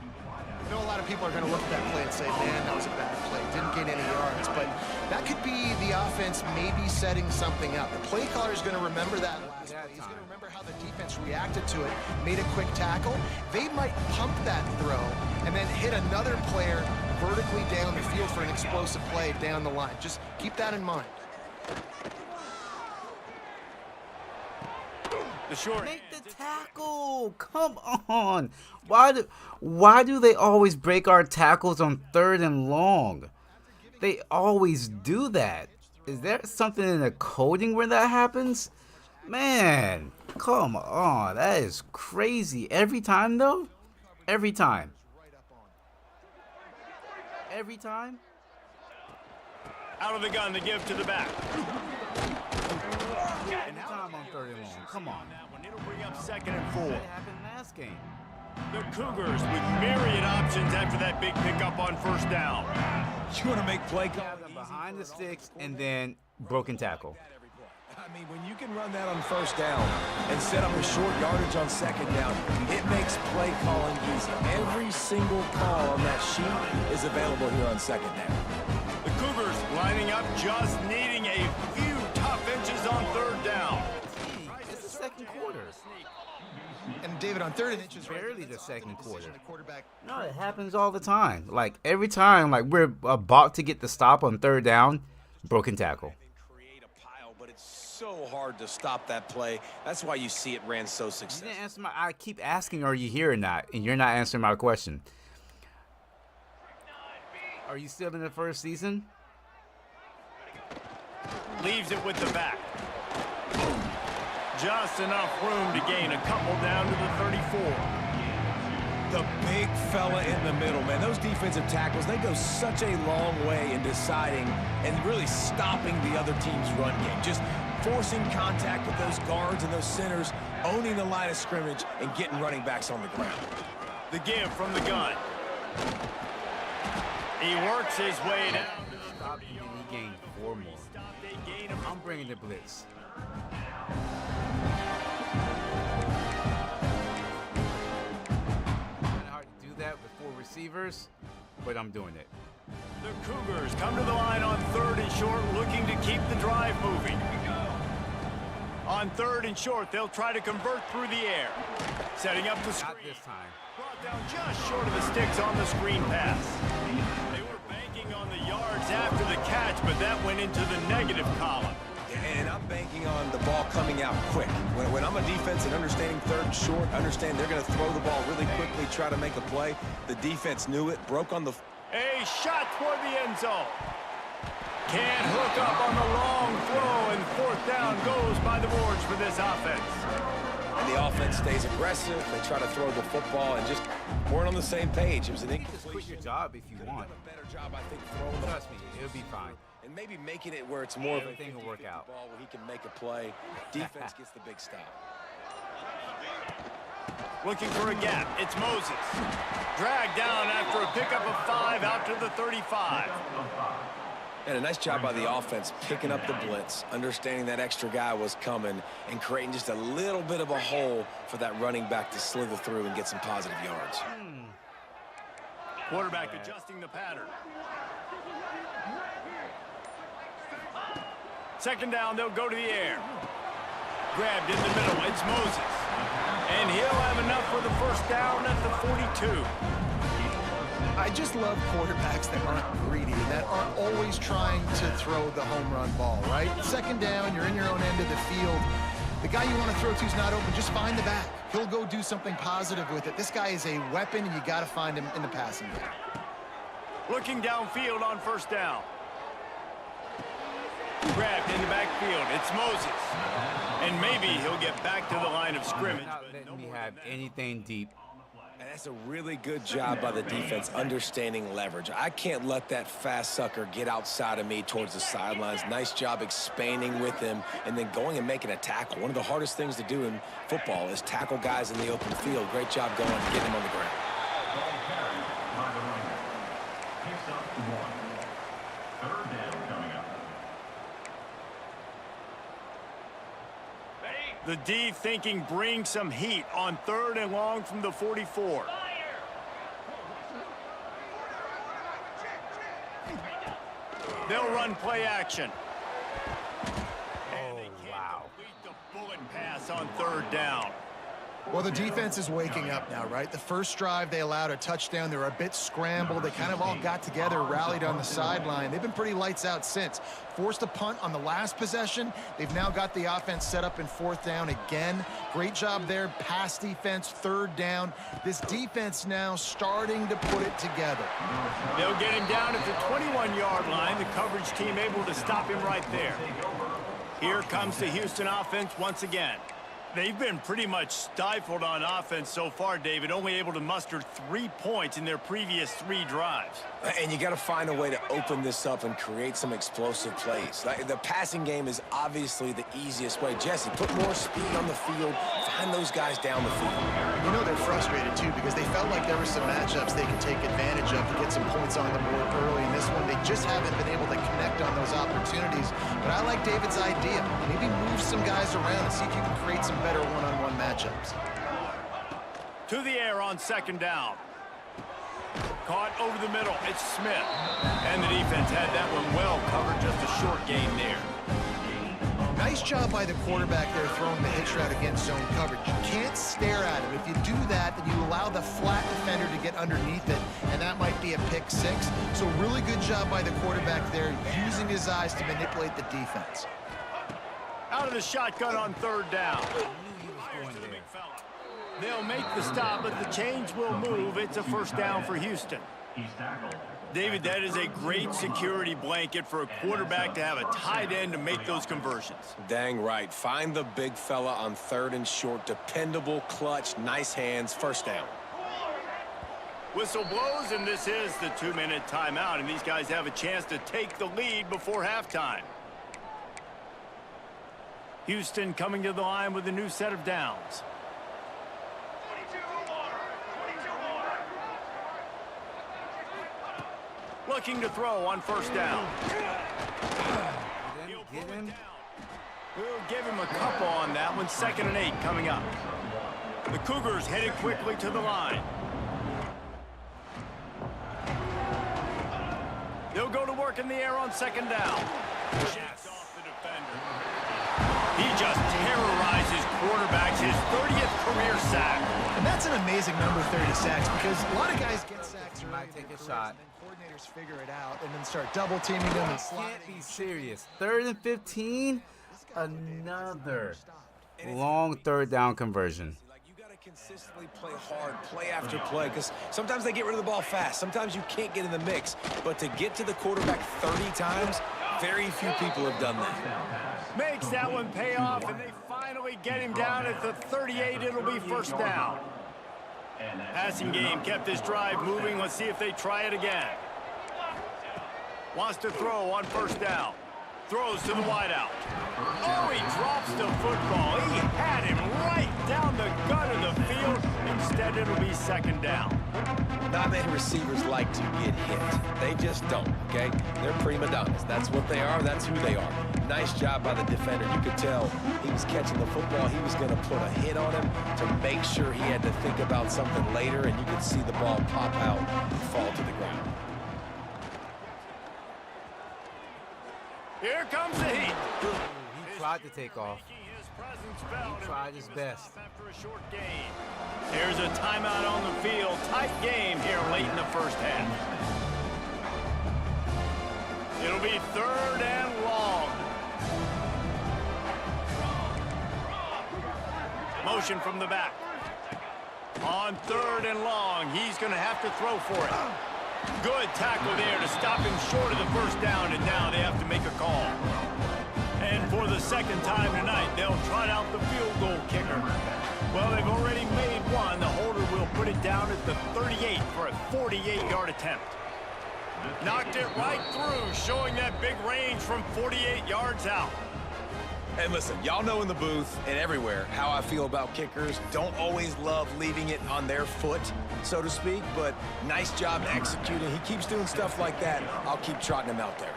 I know a lot of people are going to look at that play and say, man, that was a bad play. Didn't gain any yards. But that could be the offense maybe setting something up. The play caller is going to remember that last play. He's going to remember how the defense reacted to it, made a quick tackle. They might pump that throw and then hit another player vertically down the field for an explosive play down the line. Just keep that in mind. The short. Make the tackle. Come on. Why do they always break our tackles on 3rd and long? They always do that. Is there something in the coding where that happens? Man, come on. That is crazy. Every time, though? Every time. Every time? Out of the gun to give to the back. Every time on 3rd and long. Come on. That one, it'll bring up second and 4. That happened last game. The Cougars with myriad options after that big pickup on first down. You want to make play Have calling them easy behind for the all sticks the and then broken tackle. I mean, when you can run that on first down and set up a short yardage on second down, it makes play calling easy. Every single call on that sheet is available here on second down. The Cougars lining up, just needing a few tough inches on 3rd down. It's the second quarter. And David, on 3rd and inches, Barely the second quarter. The quarterback. No, it happens all the time. Like every time, like we're about to get the stop on 3rd down, broken tackle. Create a pile, but it's so hard to stop that play. That's why you see it ran so You successful. didn't answer I keep asking, are you here or not? And you're not answering my question. Are you still in the first season? Leaves it with the back. Just enough room to gain a couple down to the 34. The big fella in the middle, man. Those defensive tackles, they go such a long way in deciding and really stopping the other team's run game. Just forcing contact with those guards and those centers, owning the line of scrimmage, and getting running backs on the ground. The give from the gun. He works his way down. Stop, and then he gained 4 more. I'm bringing the blitz. Kind of hard to do that with 4 receivers, but I'm doing it. The Cougars come to the line on 3rd and short, looking to keep the drive moving. On 3rd and short, they'll try to convert through the air. Setting up the screen. Not this time. Brought down just short of the sticks on the screen pass. They were banking on the yards after the catch, but that went into the negative column. And I'm banking on the ball coming out quick. When I'm a defense and understanding 3rd and short, understand they're going to throw the ball really quickly, try to make a play. The defense knew it, broke on the... A shot toward the end zone. Can't hook up on the long throw, and 4th down goes by the boards for this offense. And the offense stays aggressive. They try to throw the football and just weren't on the same page. It was an You can just quit your incompletion. job if you want. Done a better job, I think, throwing the Trust me, it'll be fine. and maybe making it where it's more Everything of a will work 50-50 out. ball where he can make a play. Defense gets the big stop. Looking for a gap. It's Moses. Dragged down after a pickup of 5 out to the 35. And a nice job by the offense picking up the blitz, understanding that extra guy was coming, and creating just a little bit of a hole for that running back to slither through and get some positive yards. Quarterback adjusting the pattern. 2nd down, they'll go to the air. Grabbed in the middle, it's Moses. And he'll have enough for the 1st down at the 42. I just love quarterbacks that aren't greedy, that aren't always trying to throw the home run ball, right? 2nd down, you're in your own end of the field. The guy you want to throw to is not open. Just find the back. He'll go do something positive with it. This guy is a weapon, and you got to find him in the passing game. Looking downfield on 1st down. Grabbed in the backfield. It's Moses. And maybe he'll get back to the line of scrimmage. Not But letting no me more have than that. anything deep. And that's a really good job by the defense understanding leverage. I can't let that fast sucker get outside of me towards the sidelines. Nice job expanding with him and then going and making a tackle. One of the hardest things to do in football is tackle guys in the open field. Great job going and getting them on the ground. The D thinking bring some heat on 3rd and long from the 44. They'll run play action. And they can't wow. complete the bullet pass on 3rd down. Well, the defense is waking up now, right? The first drive, they allowed a touchdown. They were a bit scrambled. They kind of all got together, rallied on the sideline. They've been pretty lights out since. Forced a punt on the last possession. They've now got the offense set up in 4th down again. Great job there. Pass defense, 3rd down. This defense now starting to put it together. They'll get him down at the 21-yard line. The coverage team able to stop him right there. Here comes the Houston offense once again. They've been pretty much stifled on offense so far, David, only able to muster 3 points in their previous 3 drives. And you got to find a way to open this up and create some explosive plays. Like, the passing game is obviously the easiest way. Jesse, put more speed on the field. Find those guys down the field. You know they're frustrated, too, because they felt like there were some matchups they could take advantage of to get some points on the board early. In this one, they just haven't been able to connect on those opportunities. But I like David's idea. Maybe move some guys around and see if you can create some better one-on-one matchups. To the air on 2nd down. Caught over the middle. It's Smith. And the defense had that one well covered. Just a short gain there. Nice job by the quarterback there throwing the hitch route against zone coverage. You can't stare at him. If you do that, then you allow the flat defender to get underneath it, and that might be a pick 6. So really good job by the quarterback there, using his eyes to manipulate the defense. Out of the shotgun on 3rd down. I knew he was Fires going to the there. big fella. They'll make the stop, but the chains will move. It's a 1st down for Houston. David, that is a great security blanket for a quarterback to have a tight end to make those conversions. Dang right. Find the big fella on 3rd and short. Dependable, clutch, nice hands, 1st down. Whistle blows, and this is the 2-minute timeout, and these guys have a chance to take the lead before halftime. Houston coming to the line with a new set of downs. Looking to throw on first down. Get him. We'll give him a couple on that one. 2nd and 8 coming up. The Cougars headed quickly to the line. They'll go to work in the air on 2nd down. Shakes off the defender. He just terrorizes quarterbacks, his 30th career sack. And that's an amazing number, 30 sacks, because a lot of guys get sacks early Might in take their a careers, shot. and then coordinators figure it out and then start double teaming them and sliding. Can't be serious. 3rd and 15. Another long 3rd down conversion. Like, you got to consistently play hard, play after play, because sometimes they get rid of the ball fast. Sometimes you can't get in the mix. But to get to the quarterback 30 times, very few people have done that. Makes that one pay off, and they finally get him down at the 38. It'll be first down. Passing game kept this drive moving. Let's see if they try it again. Wants to throw on first down. Throws to the wideout. Oh, he drops the football. He had him right down the gut of the field. Instead, it'll be 2nd down. Not many receivers like to get hit. They just don't, okay? They're prima donnas. That's what they are. That's who they are. Nice job by the defender. You could tell he was catching the football. He was going to put a hit on him to make sure he had to think about something later, and you could see the ball pop out and fall to the ground. Here comes the heat. He tried to take off. He tried his best. After a short gain. Here's a timeout on the field. Tight game here late in the first half. It'll be 3rd and long. Motion from the back. On 3rd and long, he's going to have to throw for it. Good tackle there to stop him short of the first down, and now they have to make a call. And for the 2nd time tonight, they'll trot out the field goal kicker. Well, they've already made one. The holder will put it down at the 38 for a 48-yard attempt. Knocked it right through, showing that big range from 48 yards out. And listen, y'all know in the booth and everywhere how I feel about kickers. Don't always love leaving it on their foot, so to speak, but nice job executing. He keeps doing stuff like that. I'll keep trotting him out there.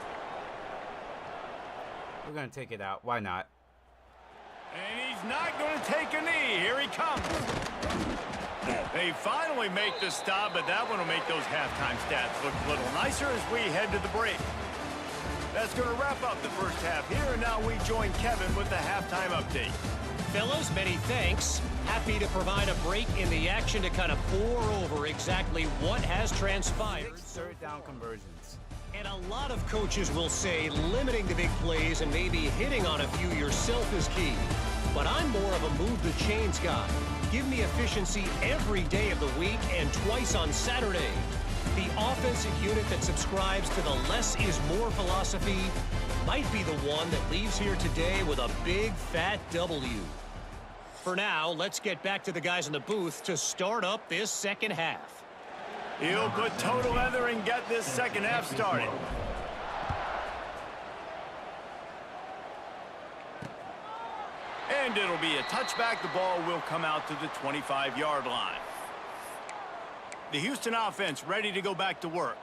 We're going to take it out. Why not? And he's not going to take a knee. Here he comes. They finally make the stop, but that one will make those halftime stats look a little nicer as we head to the break. That's going to wrap up the first half here, and now we join Kevin with the halftime update. Fellas, many thanks. Happy to provide a break in the action to kind of pour over exactly what has transpired. 3rd down conversions. And a lot of coaches will say limiting the big plays and maybe hitting on a few yourself is key. But I'm more of a move the chains guy. Give me efficiency every day of the week and twice on Saturday. The offensive unit that subscribes to the less is more philosophy might be the one that leaves here today with a big fat W. For now, let's get back to the guys in the booth to start up this 2nd half. He'll put toe to leather and get this 2nd half started. And it'll be a touchback. The ball will come out to the 25-yard line. The Houston offense ready to go back to work.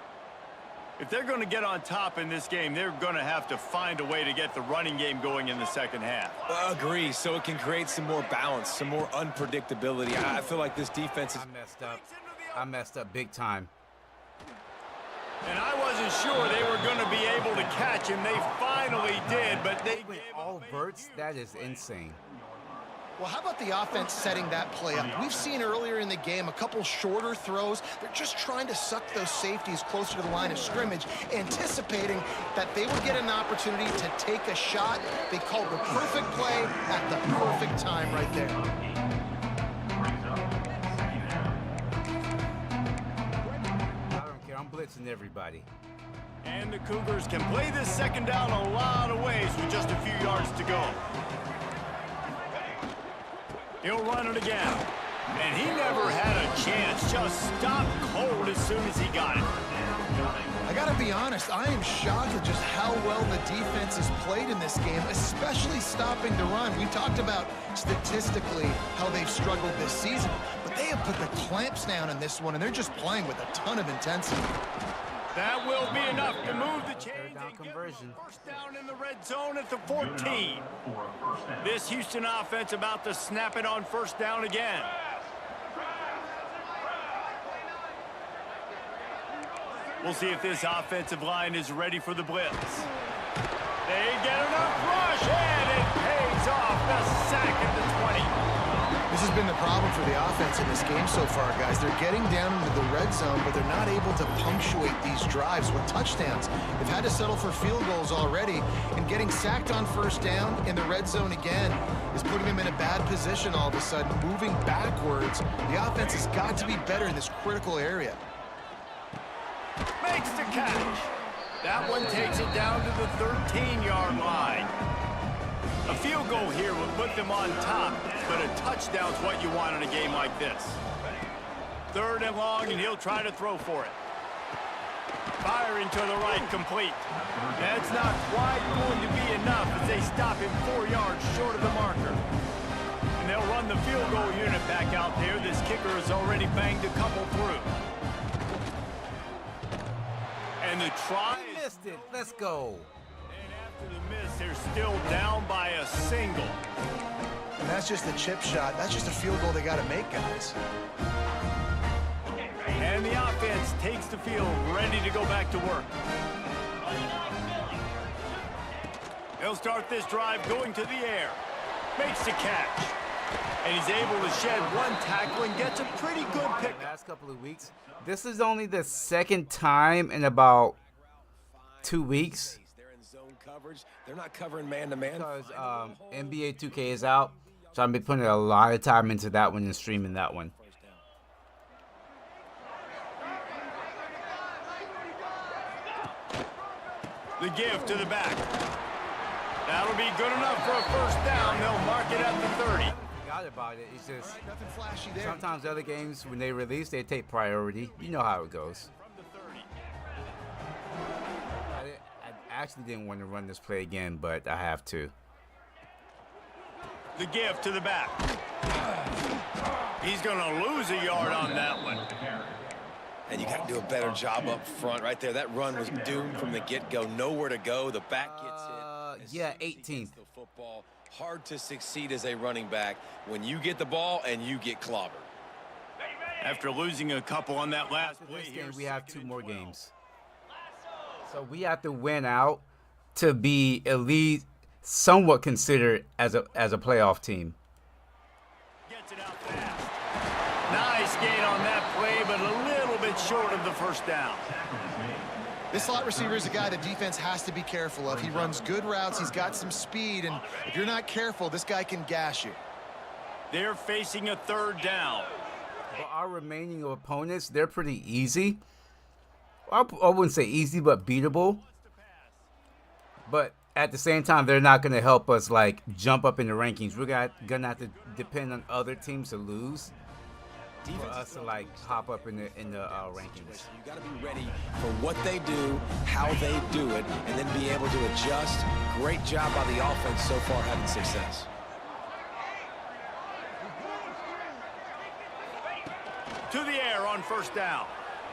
If they're going to get on top in this game, they're going to have to find a way to get the running game going in the 2nd half. Agree, so it can create some more balance, some more unpredictability. I feel like this defense is... I messed up big time. And I wasn't sure they were going to be able to catch him. They finally did, but they With gave all up a verts, huge that is play. insane. Well, how about the offense setting that play up? We've seen earlier in the game a couple shorter throws. They're just trying to suck those safeties closer to the line of scrimmage, anticipating that they would get an opportunity to take a shot. They called the perfect play at the perfect time right there. I don't care. I'm blitzing everybody. And the Cougars can play this 2nd down a lot of ways with just a few yards to go. He'll run it again. And he never had a chance. Just stopped cold as soon as he got it. I gotta be honest, I am shocked at just how well the defense has played in this game, especially stopping the run. We talked about statistically how they've struggled this season, but they have put the clamps down in this one, and they're just playing with a ton of intensity. That will be enough to move the chains Third down and get conversion. the first down in the red zone at the 14. This Houston offense about to snap it on first down again. We'll see if this offensive line is ready for the blitz. They get enough rush, and it pays off. The sack at the 20. This has been the problem for the offense in this game so far, guys. They're getting down into the red zone, but they're not able to punctuate these drives with touchdowns. They've had to settle for field goals already, and getting sacked on first down in the red zone again is putting them in a bad position all of a sudden, moving backwards. The offense has got to be better in this critical area. Makes the catch. That one takes it down to the 13-yard line. A field goal here would put them on top, but a touchdown's what you want in a game like this. Third and long, and he'll try to throw for it. Firing to the right, complete. That's not quite going to be enough as they stop him 4 yards short of the marker. And they'll run the field goal unit back out there. This kicker has already banged a couple through. And the try He missed it. Let's go. And after the miss, they're still down by a single. And that's just a chip shot. That's just a field goal they got to make, guys. And the offense takes the field, ready to go back to work. They'll start this drive going to the air. Makes the catch. And he's able to shed one tackle and gets a pretty good pick. Last couple of weeks. This is only the second time in about 2 weeks They're in zone coverage. They're not covering man-to-man. because NBA 2K is out. So I've been putting a lot of time into that one and streaming that one. The give to the back. That'll be good enough for a first down. They'll mark it at the 30. Forgot about it. It's just Nothing flashy there. sometimes other games when they release they take priority. You know how it goes. I actually didn't want to run this play again, but I have to. The give to the back. He's going to lose a yard on that one. And you got to do a better job up front right there. That run was doomed from the get-go. Nowhere to go. The back gets hit. Yeah, 18th. The football. Hard to succeed as a running back when you get the ball and you get clobbered. After losing a couple on that last After play this here, game, we have 2 second and more 12. games. So we have to win out to be at least somewhat considered as a playoff team. Gets it out fast. Nice gain on that play, but a little bit short of the first down. This slot receiver is a guy the defense has to be careful of. He runs good routes. He's got some speed, and if you're not careful, this guy can gash you. They're facing a third down. But our remaining opponents, they're pretty easy. I wouldn't say easy, but beatable. But at the same time, they're not going to help us like jump up in the rankings. We're going to have to depend on other teams to lose for us to like hop up in the rankings. You got to be ready for what they do, how they do it, and then be able to adjust. Great job by the offense so far having success. To the air on first down.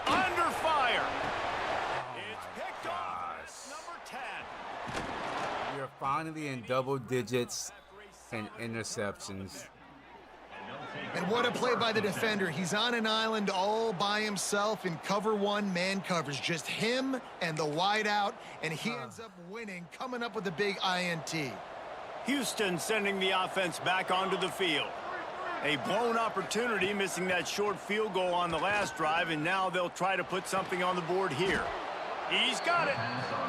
Under fire. It's picked off. Number 10. We are finally in double digits in interceptions. And what a play by the defender. He's on an island all by himself in cover 1 man coverage. Just him and the wide out, and he ends up winning, coming up with a big INT. Houston sending the offense back onto the field. A blown opportunity, missing that short field goal on the last drive, and now they'll try to put something on the board here. He's got it.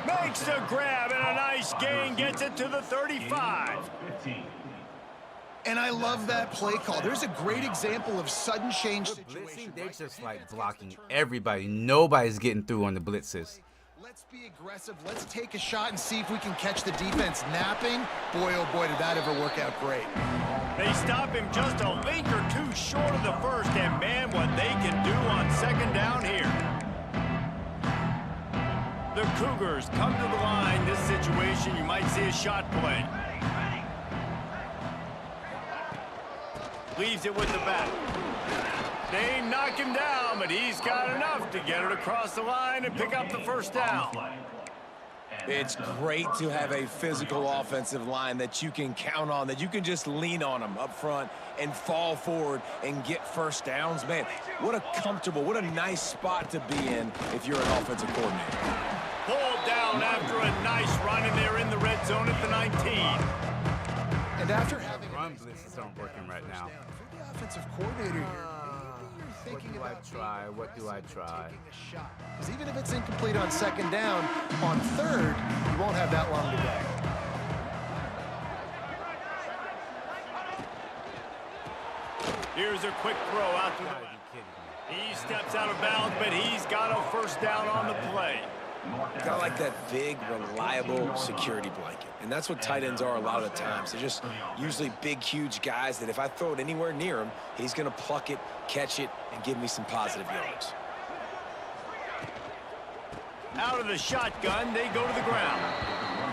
Makes the grab, and a nice gain, gets it to the 35. And I love that play call. There's a great example of sudden change Blitzing, situation. they're just like blocking everybody. Nobody's getting through on the blitzes. Let's be aggressive. Let's take a shot and see if we can catch the defense napping. Boy, oh boy, did that ever work out great. They stop him just a link or two short of the first, and man, what they can do on second down here. The Cougars come to the line. This situation, you might see a shot play. Leaves it with the back. They knock him down, but he's got enough to get it across the line and pick up the first down. It's great to have a physical offensive line that you can count on, that you can just lean on them up front and fall forward and get first downs. Man, what a comfortable, what a nice spot to be in if you're an offensive coordinator. Pulled down after a nice run, and they're in the red zone at the 19. And after having Run blitzes aren't working right now. if you're the offensive coordinator here, maybe you're thinking What do I about try? What do I try? taking a shot. Because even if it's incomplete on second down, on third, you won't have that long to go. Here's a quick throw out to the Gotta left. be kidding me. He steps out of bounds, but he's got a first down on the play. Kind of like that big, reliable security blanket. And that's what tight ends are a lot of the times. They're just usually big, huge guys that if I throw it anywhere near him, he's going to pluck it, catch it, and give me some positive yards. Out of the shotgun, they go to the ground.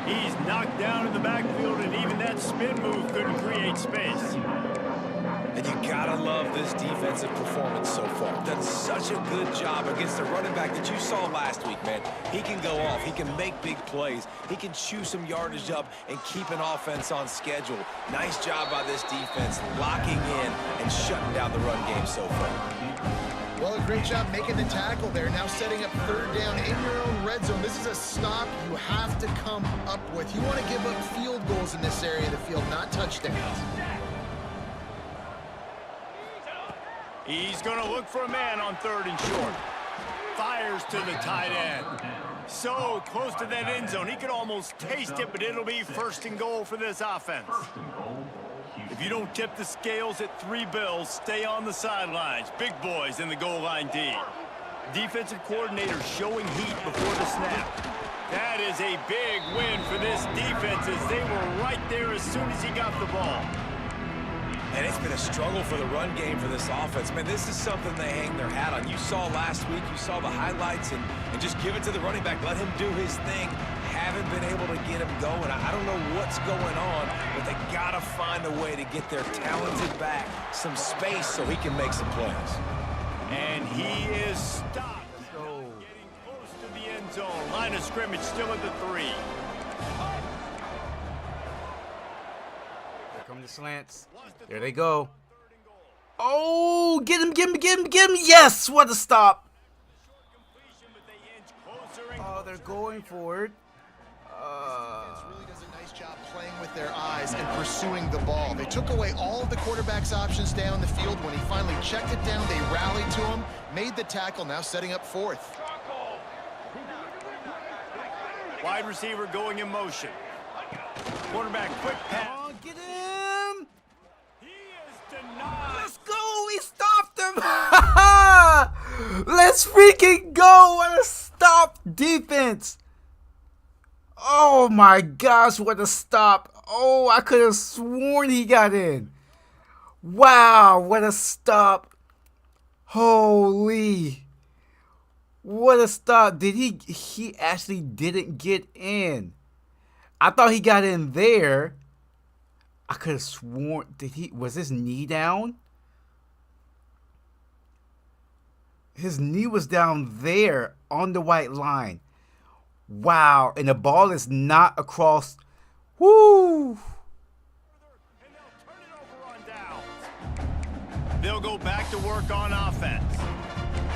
He's knocked down in the backfield, and even that spin move couldn't create space. And you gotta love this defensive performance so far. Done such a good job against the running back that you saw last week, man. He can go off. He can make big plays. He can chew some yardage up and keep an offense on schedule. Nice job by this defense locking in and shutting down the run game so far. Well, a great job making the tackle there. Now setting up third down in your own red zone. This is a stop you have to come up with. You want to give up field goals in this area of the field, not touchdowns. He's going to look for a man on third and short. Fires to the tight end. So close to that end zone. He could almost taste it, but it'll be first and goal for this offense. If you don't tip the scales at 3 bills, stay on the sidelines. Big boys in the goal line D. Defensive coordinator showing heat before the snap. That is a big win for this defense as they were right there as soon as he got the ball. And it's been a struggle for the run game for this offense. Man, this is something they hang their hat on. You saw last week, you saw the highlights, and just give it to the running back. Let him do his thing. Haven't been able to get him going. I don't know what's going on, but they got to find a way to get their talented back some space so he can make some plays. And he is stopped. Getting close to the end zone. Line of scrimmage still at the 3. Here come the slants. There they go. Oh, get him, get him, get him, get him. Yes, what a stop. Oh, they're going for it. Defense really does a nice job playing with their eyes and pursuing the ball. They took away all of the quarterback's options down the field. When he finally checked it down, they rallied to him, made the tackle, now setting up fourth. Wide receiver going in motion. Quarterback quick pass. Oh, get him. He is denied. Let's go. We stopped him. Let's freaking go. What a stop defense. Oh my gosh, what a stop. Oh, I could have sworn he got in. Wow, what a stop. Holy. What a stop. Did he actually didn't get in. I thought he got in there. I could have sworn, was his knee down? His knee was down there on the white line. Wow, and the ball is not across. Woo! And they'll turn it over on downs. They'll go back to work on offense.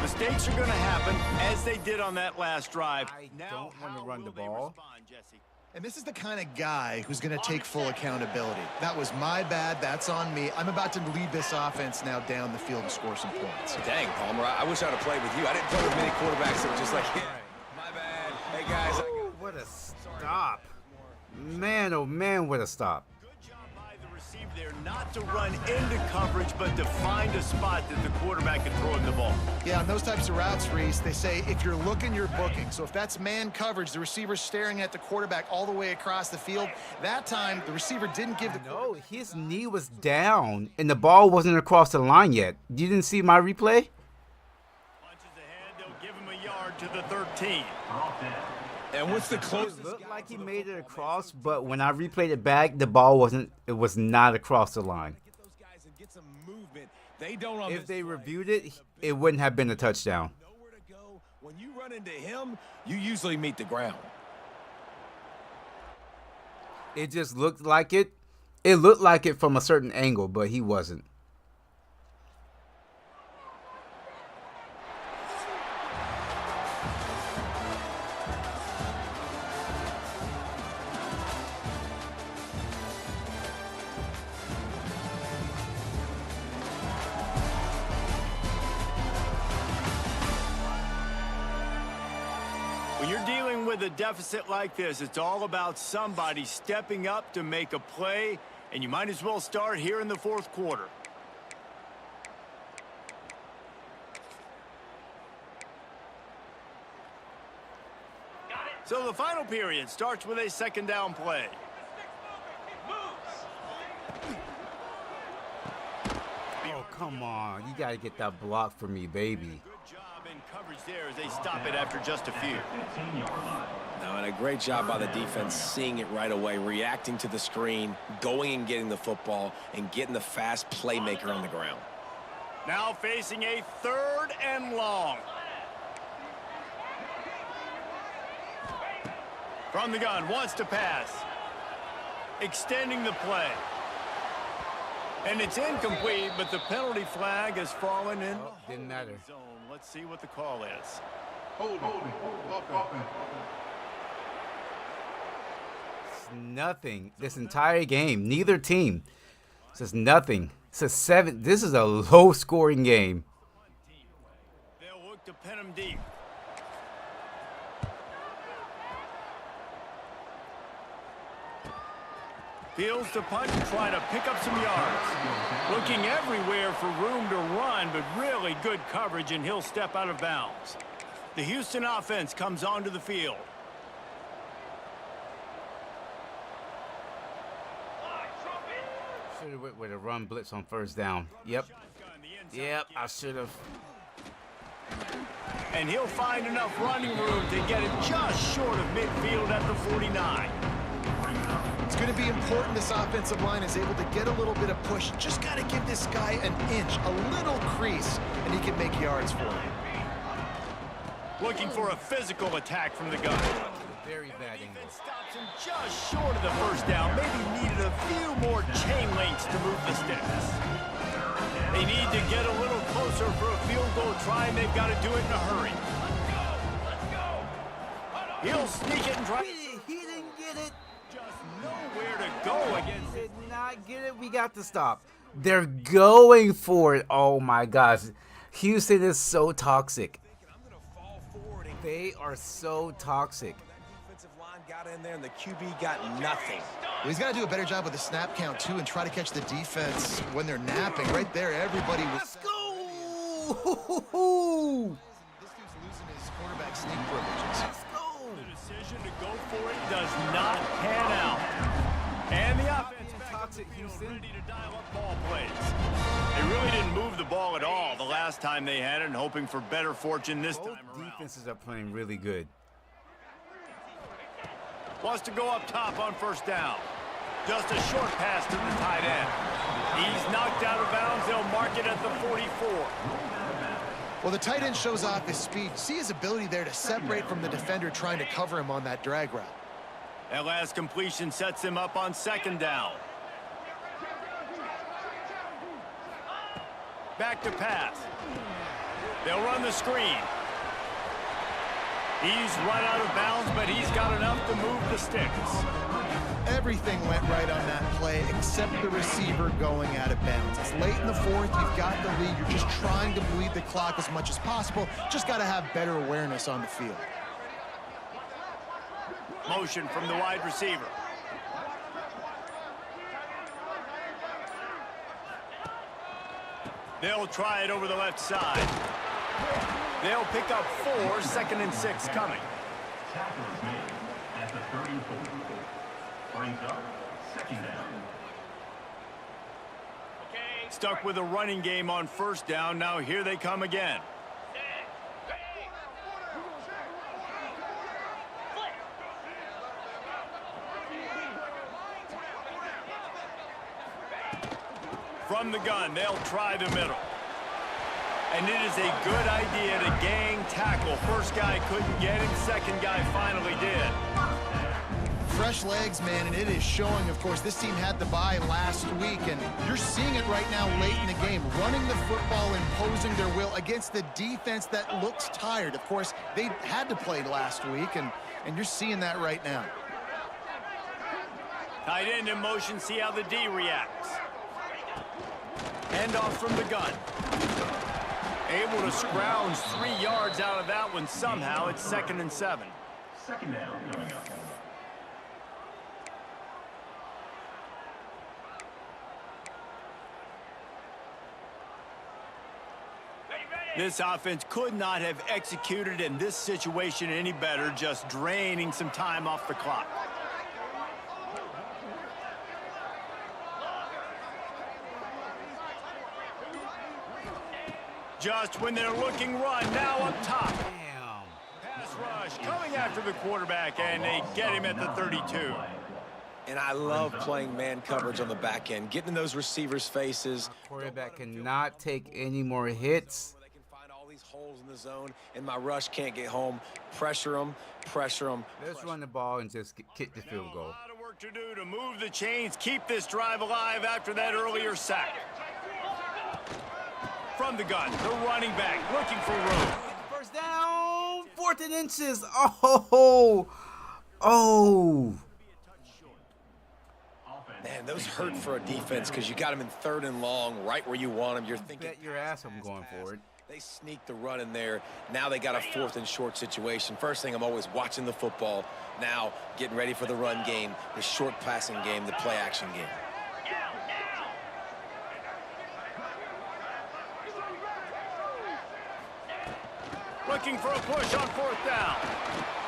Mistakes are going to happen as they did on that last drive. I Now, don't want to how run will the they ball. respond, Jesse? And this is the kind of guy who's going to take full accountability. That was my bad. That's on me. I'm about to lead this offense now down the field and score some points. Dang, Palmer, I wish I'd have played with you. I didn't play with many quarterbacks that were just like, yeah, my bad. Hey, guys. What a stop. Man, oh man, what a stop. Good job by the receiver. receiver there not to run into coverage, but to find a spot that the quarterback can throw him the ball. Yeah, on those types of routes, Reese, they say if you're looking, you're booking. So if that's man coverage, the receiver's staring at the quarterback all the way across the field. That time, the receiver didn't give the... No, his knee was down, and the ball wasn't across the line yet. You didn't see my replay? Punches ahead, they'll give him a yard to the 13. And what's the It closest? looked like he made it across, but when I replayed it back, the ball wasn't. It was not across the line. Get those guys and get some movement. They don't on If this they play. reviewed it, it wouldn't have been a touchdown. Nowhere to go. When you run into him, you usually meet the ground. It just looked like it. It looked like it from a certain angle, but he wasn't. When you're dealing with a deficit like this, it's all about somebody stepping up to make a play, and you might as well start here in the fourth quarter. So the final period starts with a second down play. Oh, come on. You got to get that block for me, baby. Good job in coverage there as they stop it after just a few. Now, and a great job by the defense seeing it right away, reacting to the screen, going and getting the football, and getting the fast playmaker on the ground. Now facing a 3rd and long. From the gun, wants to pass. Extending the play. And it's incomplete, but the penalty flag has fallen in. Oh, didn't matter. Zone. Let's see what the call is. It's nothing. This entire game, neither team says nothing. It says 7. This is a low-scoring game. They'll look to pin him deep. Fields to punt, trying to pick up some yards. Looking everywhere for room to run, but really good coverage, and he'll step out of bounds. The Houston offense comes onto the field. Should have went with a run blitz on first down. Yep. Yep, I should have. And he'll find enough running room to get it just short of midfield at the 49. It's going to be important this offensive line is able to get a little bit of push. Just got to give this guy an inch, a little crease, and he can make yards for him. Looking for a physical attack from the gun. Very bad angle. Defense stops him just short of the first down. Maybe needed a few more chain links to move the sticks. They need to get a little closer for a field goal try, and they've got to do it in a hurry. He'll sneak it and try. He didn't get it. Just nowhere to go against Did not get it. We got to stop. They're going for it. Oh my gosh. Houston is so toxic. They are so toxic. Defensive line got in there, and the QB got nothing. Well, he's got to do a better job with the snap count, too, and try to catch the defense when they're napping. Right there, everybody was... Let's go! This dude's losing his quarterback sneak privileges. Let's go! The decision to go for it does not pan out. And the offense back Toxic on the field, Houston. ready to dial up ball plays. They really didn't move the ball at all the last time they had it, and hoping for better fortune this Both time around. defenses are playing really good. Wants to go up top on first down. Just a short pass to the tight end. He's knocked out of bounds. They'll mark it at the 44. Well, the tight end shows off his speed. See his ability there to separate from the defender trying to cover him on that drag route. That last completion sets him up on second down. Back to pass. They'll run the screen. He's run out of bounds, but he's got enough to move the sticks. Everything went right on that play except the receiver going out of bounds. It's late in the fourth. You've got the lead. You're just trying to bleed the clock as much as possible. Just got to have better awareness on the field. Motion from the wide receiver. They'll try it over the left side. They'll pick up 4, 2nd and 6 coming. Tackle is made at the 34. Brings up 2nd down. Stuck with a running game on 1st down. Now here they come again. From the gun, they'll try the middle. And it is a good idea to gang tackle. First guy couldn't get him, second guy finally did. Fresh legs, man, and it is showing. Of course, this team had the bye last week, and you're seeing it right now late in the game. Running the football, imposing their will against the defense that looks tired. Of course, they had to play last week, and you're seeing that right now. Tight end in motion, see how the D reacts. Hand off from the gun. Able to scrounge 3 yards out of that one somehow. It's 2nd and 7. 2nd down coming up. This offense could not have executed in this situation any better, just draining some time off the clock. Just when they're looking run, now up top. Damn. Pass rush coming after the quarterback, and they get him at the 32. And I love playing man coverage on the back end, getting in those receivers' faces. Quarterback cannot take any more hits. They can find all these holes in the zone, and my rush can't get home. Pressure them, pressure them. Let's run the ball and just kick the field A goal. lot of work to do to move the chains, keep this drive alive after that earlier sack. From the gun, the running back looking for room. First down, 4th and inches. Oh. Man, those hurt for a defense because you got them in 3rd and long, right where you want them. You're thinking, Bet your ass I'm going for it. They sneak the run in there. Now they got a 4th and short situation. First thing, I'm always watching the football. Now getting ready for the run game, the short passing game, the play action game. Looking for a push on 4th down.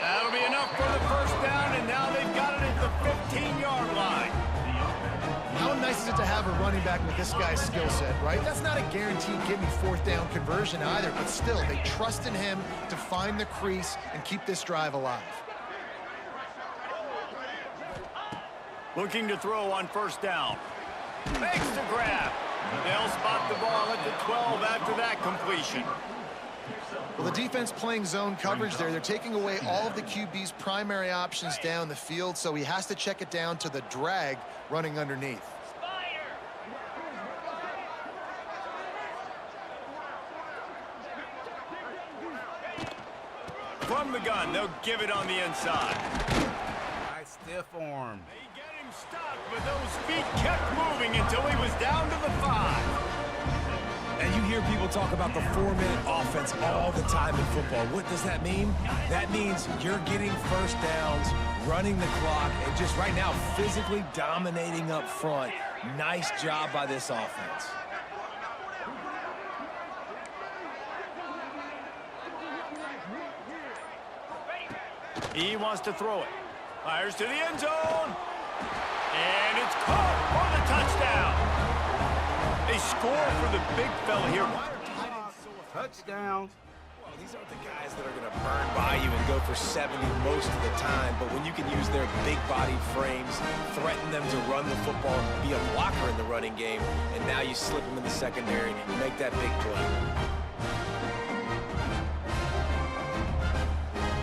That'll be enough for the 1st down, and now they've got it at the 15-yard line. How nice is it to have a running back with this guy's skill set, right? That's not a guaranteed give me 4th down conversion either, but still, they trust in him to find the crease and keep this drive alive. Looking to throw on 1st down. Makes the grab. They'll spot the ball at the 12 after that completion. Well, the defense playing zone coverage there. They're taking away all of the QB's primary options down the field, so he has to check it down to the drag running underneath. From the gun, they'll give it on the inside. Nice stiff arm. They get him stopped, but those feet kept moving until he was down to the 5. And you hear people talk about the 4-minute offense all the time in football. What does that mean? That means you're getting 1st downs, running the clock, and just right now physically dominating up front. Nice job by this offense. He wants to throw it. Fires to the end zone. And it's caught for the touchdown. They score for the big fella here. Touchdown. Well, these aren't the guys that are going to burn by you and go for 70 most of the time, but when you can use their big body frames, threaten them to run the football, be a blocker in the running game, and now you slip them in the secondary and make that big play.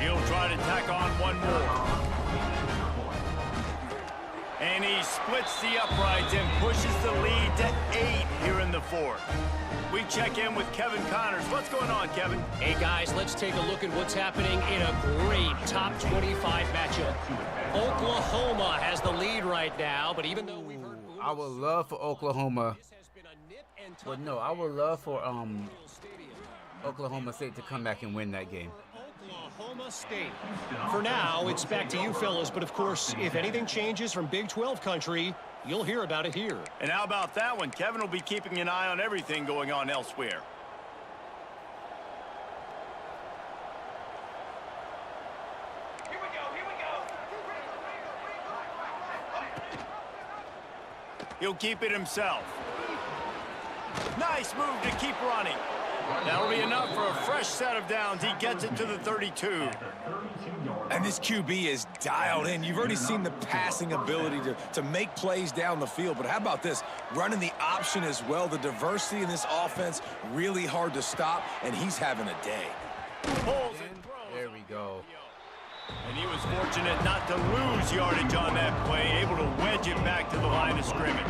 He'll try to tack on one more. And he splits the uprights and pushes the lead to 8 here in the 4th. We check in with Kevin Connors. What's going on, Kevin? Hey, guys, let's take a look at what's happening in a great top 25 matchup. Oklahoma has the lead right now, but even though we've heard... I would love for Oklahoma. Well, no, I would love for Oklahoma State to come back and win that game. Oklahoma State. For now, it's back to you fellas, but of course, if anything changes from Big 12 country, You'll hear about it here. And how about that one? Kevin will be keeping an eye on everything going on elsewhere. He'll keep it himself. Nice move to keep running. That'll be enough for a fresh set of downs. He gets it to the 32. And this QB is dialed in. You've already seen the passing ability to make plays down the field. But how about this? Running the option as well. The diversity in this offense, really hard to stop, and he's having a day. Pulls and throws. There we go. And he was fortunate not to lose yardage on that play, able to wedge it back to the line of scrimmage.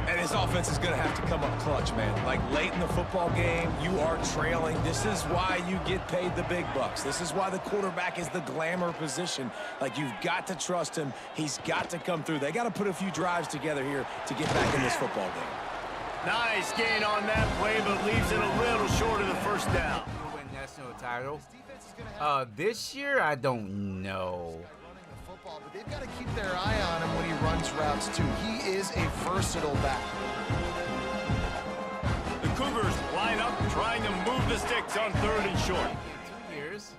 And his offense is going to have to come up clutch, man. Like late in the football game, you are trailing. This is why you get paid the big bucks. This is why the quarterback is the glamour position. Like, you've got to trust him. He's got to come through. They got to put a few drives together here to get back in this football game. Nice gain on that play, but leaves it a little short of the first down. Who win national title? This year, I don't know. But they've got to keep their eye on him when he runs routes too. He is a versatile back. The Cougars line up, trying to move the sticks on 3rd and short. 2 years.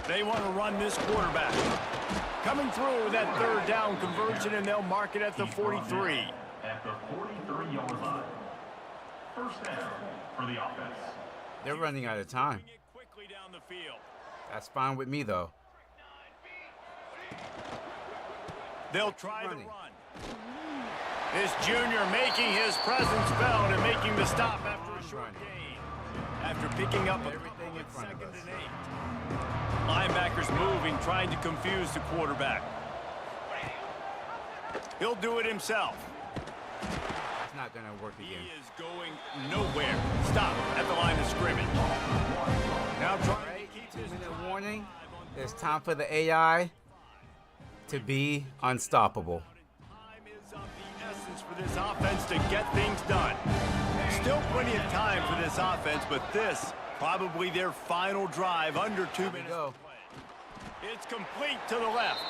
They want to run this quarterback. Coming through with that 3rd down conversion, and they'll mark it at the 43. At the 43-yard line. First down for the offense. They're running out of time. Quickly down the field. That's fine with me, though. They'll try Running. to run. This junior making his presence felt and making the stop after a short gain. After picking up Everything in front of 2nd us. and 8. Linebackers moving, trying to confuse the quarterback. He'll do it himself. It's not going to work He again. is going nowhere. Stop at the line of scrimmage. Now trying Right? to keep this 2-minute warning. It's time for the AI to be unstoppable. Time is of the essence for this offense to get things done. Still plenty of time for this offense, but this probably their final drive under 2 minutes go. to play. It's complete to the left.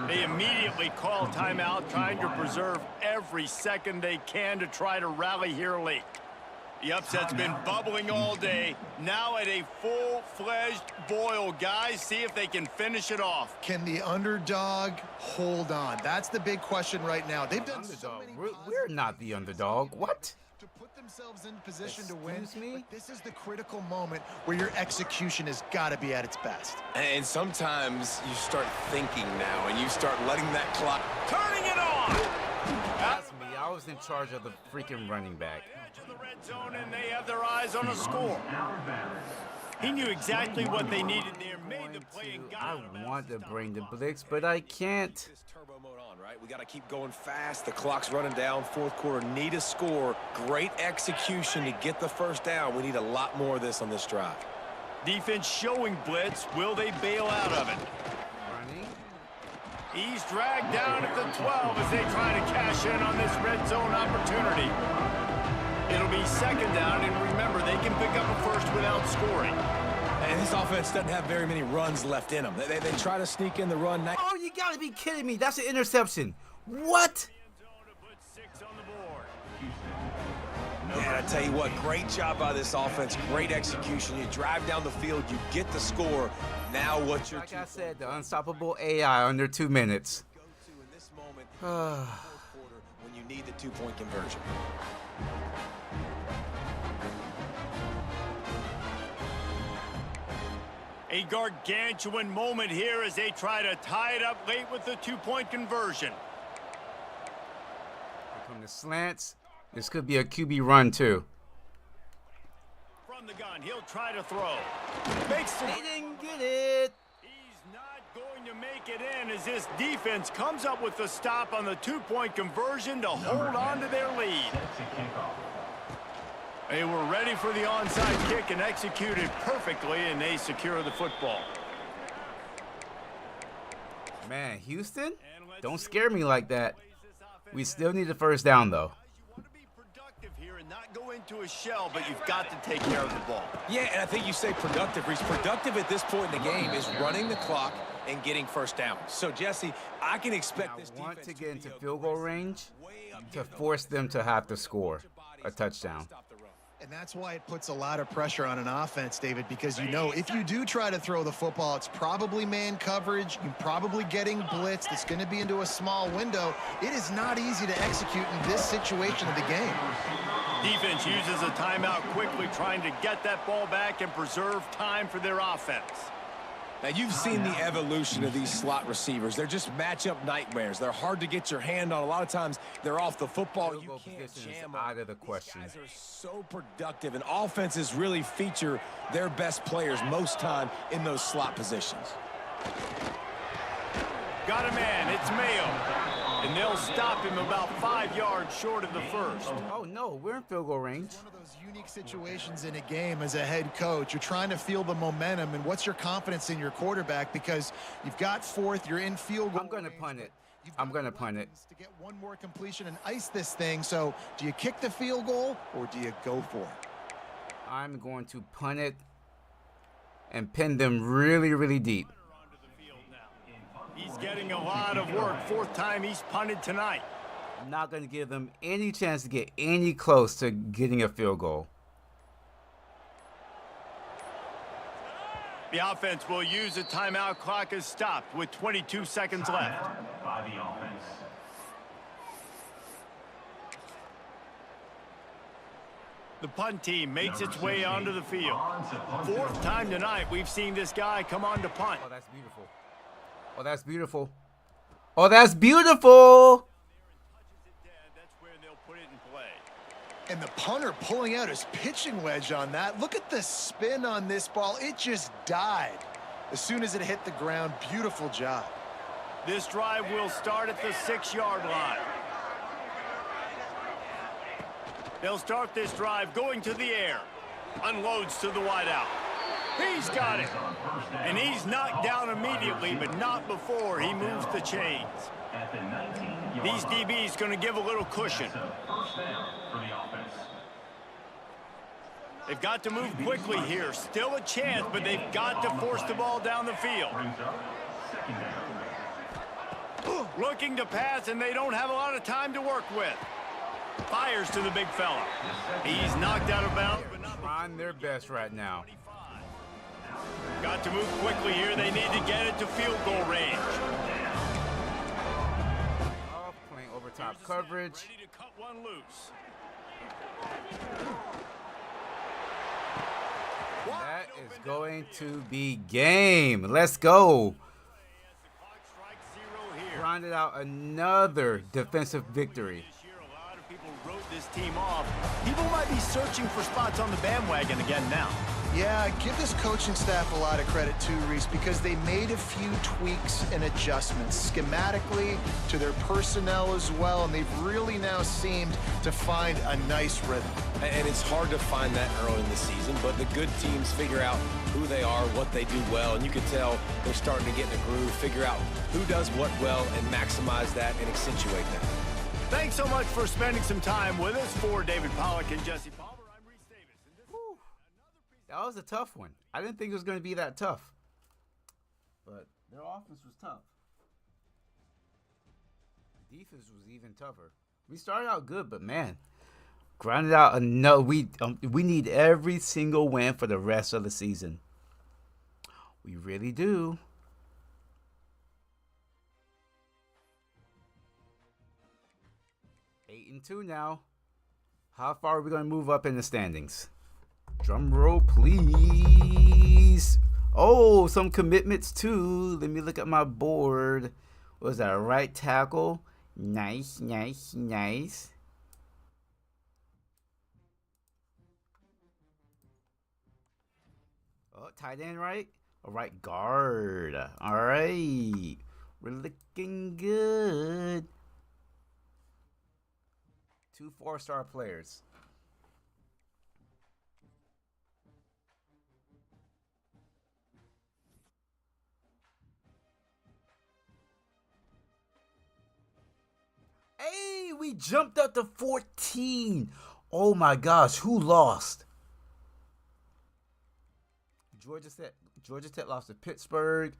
They immediately call timeout, trying to preserve every second they can to try to rally here late. The upset's been bubbling all day. Now at a full-fledged boil. Guys, see if they can finish it off. Can the underdog hold on? That's the big question right now. They've done so Underdog. many We're not the underdog. What? to put themselves in position to win. Excuse me? But this is the critical moment where your execution has got to be at its best. And sometimes you start thinking now, and you start letting that clock. Turning it on! That's me. I was in charge of the freaking running back. To the red zone, and they have their eyes on a score. He knew exactly what they needed there, made the play, and got I out of bounds. want to bring the blitz, but I can't. This turbo mode on, right? We got to keep going fast. The clock's running down. 4th quarter, need a score. Great execution to get the first down. We need a lot more of this on this drive. Defense showing blitz. Will they bail out of it? Running. He's dragged down at the 12 as they try to cash in on this red zone opportunity. It'll be 2nd down, and remember, they can pick up a first without scoring. And this offense doesn't have very many runs left in them. They try to sneak in the run. Oh, you gotta be kidding me. That's an interception. What? Man, I tell you what, great job by this offense. Great execution. You drive down the field, you get the score. Now what's your Like I said, the unstoppable AI under 2 minutes. go-to in this moment in the 4th quarter when you need the 2-point conversion? A gargantuan moment here as they try to tie it up late with the 2-point conversion. Here come the slants. This could be a QB run, too. From the gun, he'll try to throw. Makes the... They didn't get it. He's not going to make it in as this defense comes up with the stop on the 2-point conversion to hold on to their lead. They were ready for the onside kick and executed perfectly, and they secure the football. Man, Houston, don't scare me like that. We still need a first down, though. You want to be productive here and not go go into a shell, but you've got to take care of the ball. Yeah, and I think you say productive. He's productive at this point in the game is running the clock and getting first down. So, Jesse, I can expect this I want defense to get into be field goal range way up to here, though. force them to have to score a touchdown. Stop the run. And that's why it puts a lot of pressure on an offense, David, because you know if you do try to throw the football, it's probably man coverage. You're probably getting blitzed. It's going to be into a small window. It is not easy to execute in this situation of the game. Defense uses a timeout quickly, trying to get that ball back and preserve time for their offense. Now, you've seen the evolution of these slot receivers. They're just matchup nightmares. They're hard to get your hand on. A lot of times, they're off the football. Field You goal can't position is jam out them. of the question. These guys are so productive, and offenses really feature their best players most time in those slot positions. Got a man, it's Mayo. And they'll stop him about 5 yards short of the first. Oh, no, we're in field goal range. One of those unique situations in a game as a head coach. You're trying to feel the momentum, and what's your confidence in your quarterback? Because you've got fourth, you're in field goal I'm going to range, punt but it. you've I'm got going to punt it. weapons to get one more completion and ice this thing. So do you kick the field goal or do you go for it? I'm going to punt it and pin them really, really deep. He's getting a lot of work. Fourth time he's punted tonight. I'm not going to give them any chance to get any close to getting a field goal. The offense will use a timeout. Clock is stopped with 22 seconds left. By the offense. The punt team makes its way onto the field. Fourth time tonight we've seen this guy come on to punt. Oh, that's beautiful. Oh, that's beautiful. Oh, that's beautiful. That's where they'll put it in play. And the punter pulling out his pitching wedge on that. Look at the spin on this ball. It just died as soon as it hit the ground. Beautiful job. This drive will start at the 6-yard line. They'll start this drive going to the air. Unloads to the wideout. He's got it. And he's knocked down immediately, but not before he moves the chains. At the 19-yard These DBs going to give a little cushion. First down for the offense. They've got to move quickly here. Still a chance, but they've got to force the ball down the field. Brings up second down. Looking to pass, and they don't have a lot of time to work with. Fires to the big fella. He's knocked out of bounds, but not Trying their best right now. Got to move quickly here. They need to get it to field goal range. Oh, playing over top coverage. Ready to cut one loose. That is going to be game. Let's go. As the clock strikes 0 here. Grinded out another defensive victory. This year, a lot of people wrote this team off. People might be searching for spots on the bandwagon again now. Yeah, give this coaching staff a lot of credit too, Reese, because they made a few tweaks and adjustments schematically to their personnel as well, and they've really now seemed to find a nice rhythm. And it's hard to find that early in the season, but the good teams figure out who they are, what they do well, and you can tell they're starting to get in a groove, figure out who does what well, and maximize that and accentuate that. Thanks so much for spending some time with us. For David Pollack and Jesse Palmer, I'm Reese Davis. And this Whew. That was a tough one. I didn't think it was going to be that tough. But their offense was tough. Defense was even tougher. We started out good, but man, grinded out another. We need every single win for the rest of the season. We really do. 8-2 now. How far are we going to move up in the standings? Drum roll, please. Oh, some commitments too. Let me look at my board. What was that? Right tackle. Nice, nice, nice. Oh, tight end, right? All right, guard. All right. We're looking good. 2 4-star players. Hey, we jumped up to 14. Oh my gosh, who lost? Georgia Tech lost to Pittsburgh.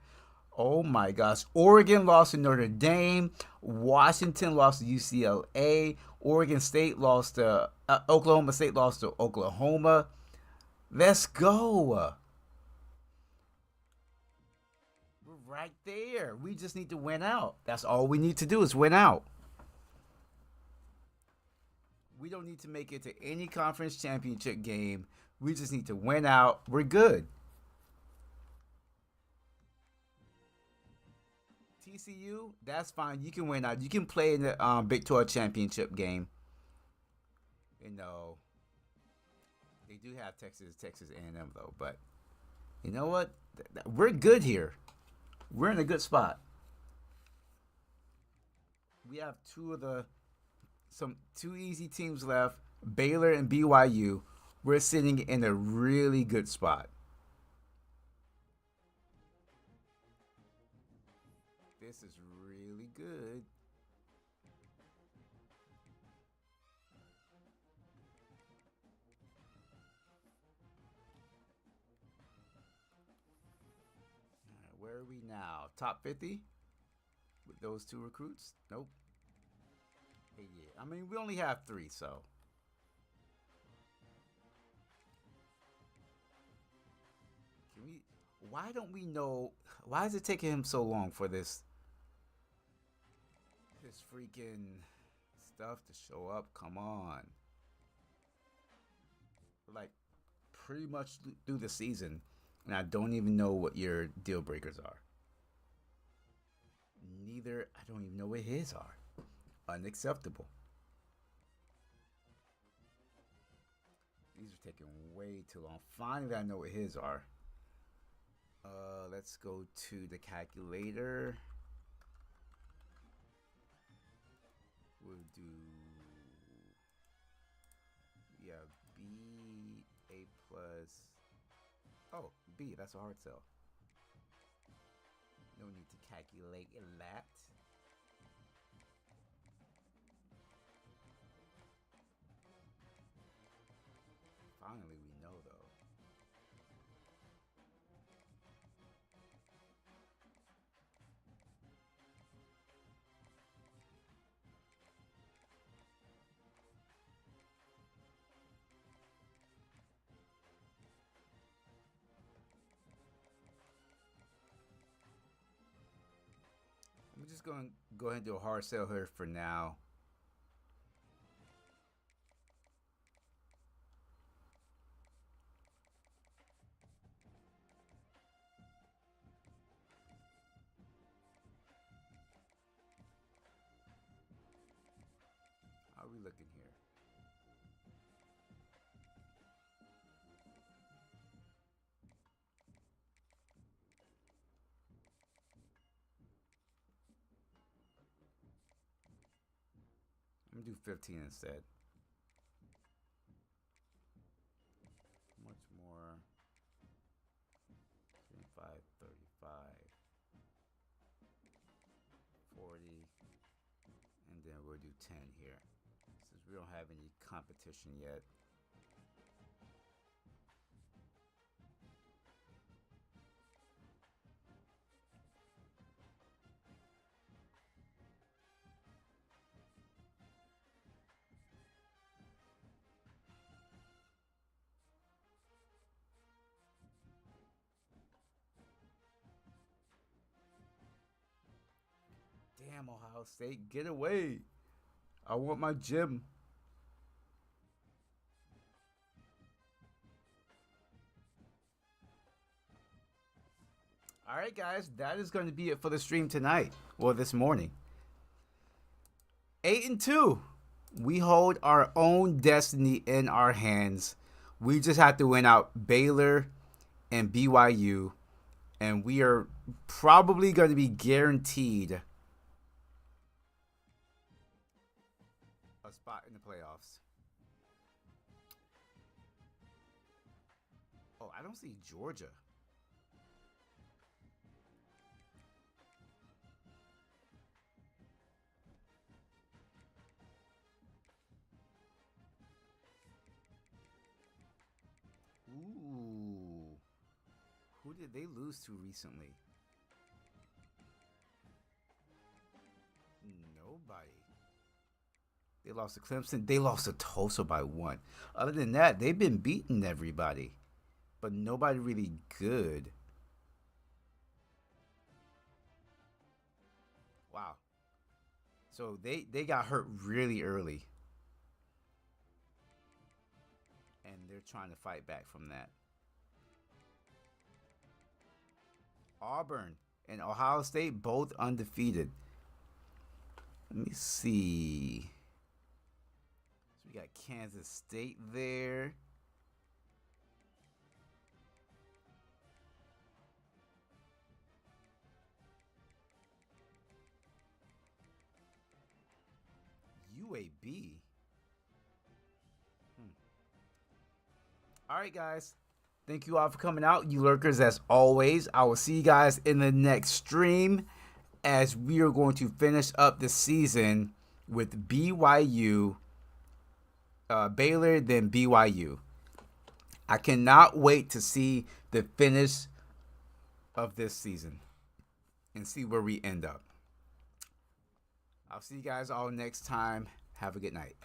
Oh my gosh. Oregon lost to Notre Dame. Washington lost to UCLA. Oregon State lost to Oklahoma State lost to Oklahoma. Let's go. We're right there. We just need to win out. That's all we need to do is win out. We don't need to make it to any conference championship game. We just need to win out. We're good. TCU, that's fine. You can win out. You can play in the Big 12 championship game. You know, they do have Texas A&M though, but you know what? We're good here. We're in a good spot. We have two easy teams left, Baylor and BYU. We're sitting in a really good spot. This is really good. All right, where are we now? Top 50 with those two recruits? Nope. Hey, yeah. I mean, we only have 3, so. Can we? Why don't we know? Why is it taking him so long for this freaking stuff to show up? Come on. Like, pretty much through the season, and I don't even know what your deal breakers are. I don't even know what his are. Unacceptable. These are taking way too long. Finally, I know what his are. Let's go to the calculator. We'll do, yeah, B, A plus. Oh, B, that's a hard sell. No need to calculate that. Finally, we know though. I'm just going to go ahead and do a hard sell here for now. How are we looking here? I'm going to do 15 instead. Much more. 25, 35, 40. And then we'll do 10 here. Since we don't have any competition yet. Damn, Ohio State, get away. I want my gym. All right, guys, that is going to be it for the stream tonight. Well, this morning. 8-2. We hold our own destiny in our hands. We just have to win out Baylor and BYU. And we are probably going to be guaranteed a spot in the playoffs. Oh, I don't see Georgia. did they lose to recently? Nobody. They lost to Clemson. They lost to Tulsa by 1. Other than that, they've been beating everybody. But nobody really good. Wow. So they got hurt really early. And they're trying to fight back from that. Auburn and Ohio State both undefeated. Let me see. So we got Kansas State there. UAB. All right, guys. Thank you all for coming out, you lurkers, as always. I will see you guys in the next stream as we are going to finish up the season with BYU, Baylor, then BYU. I cannot wait to see the finish of this season and see where we end up. I'll see you guys all next time. Have a good night.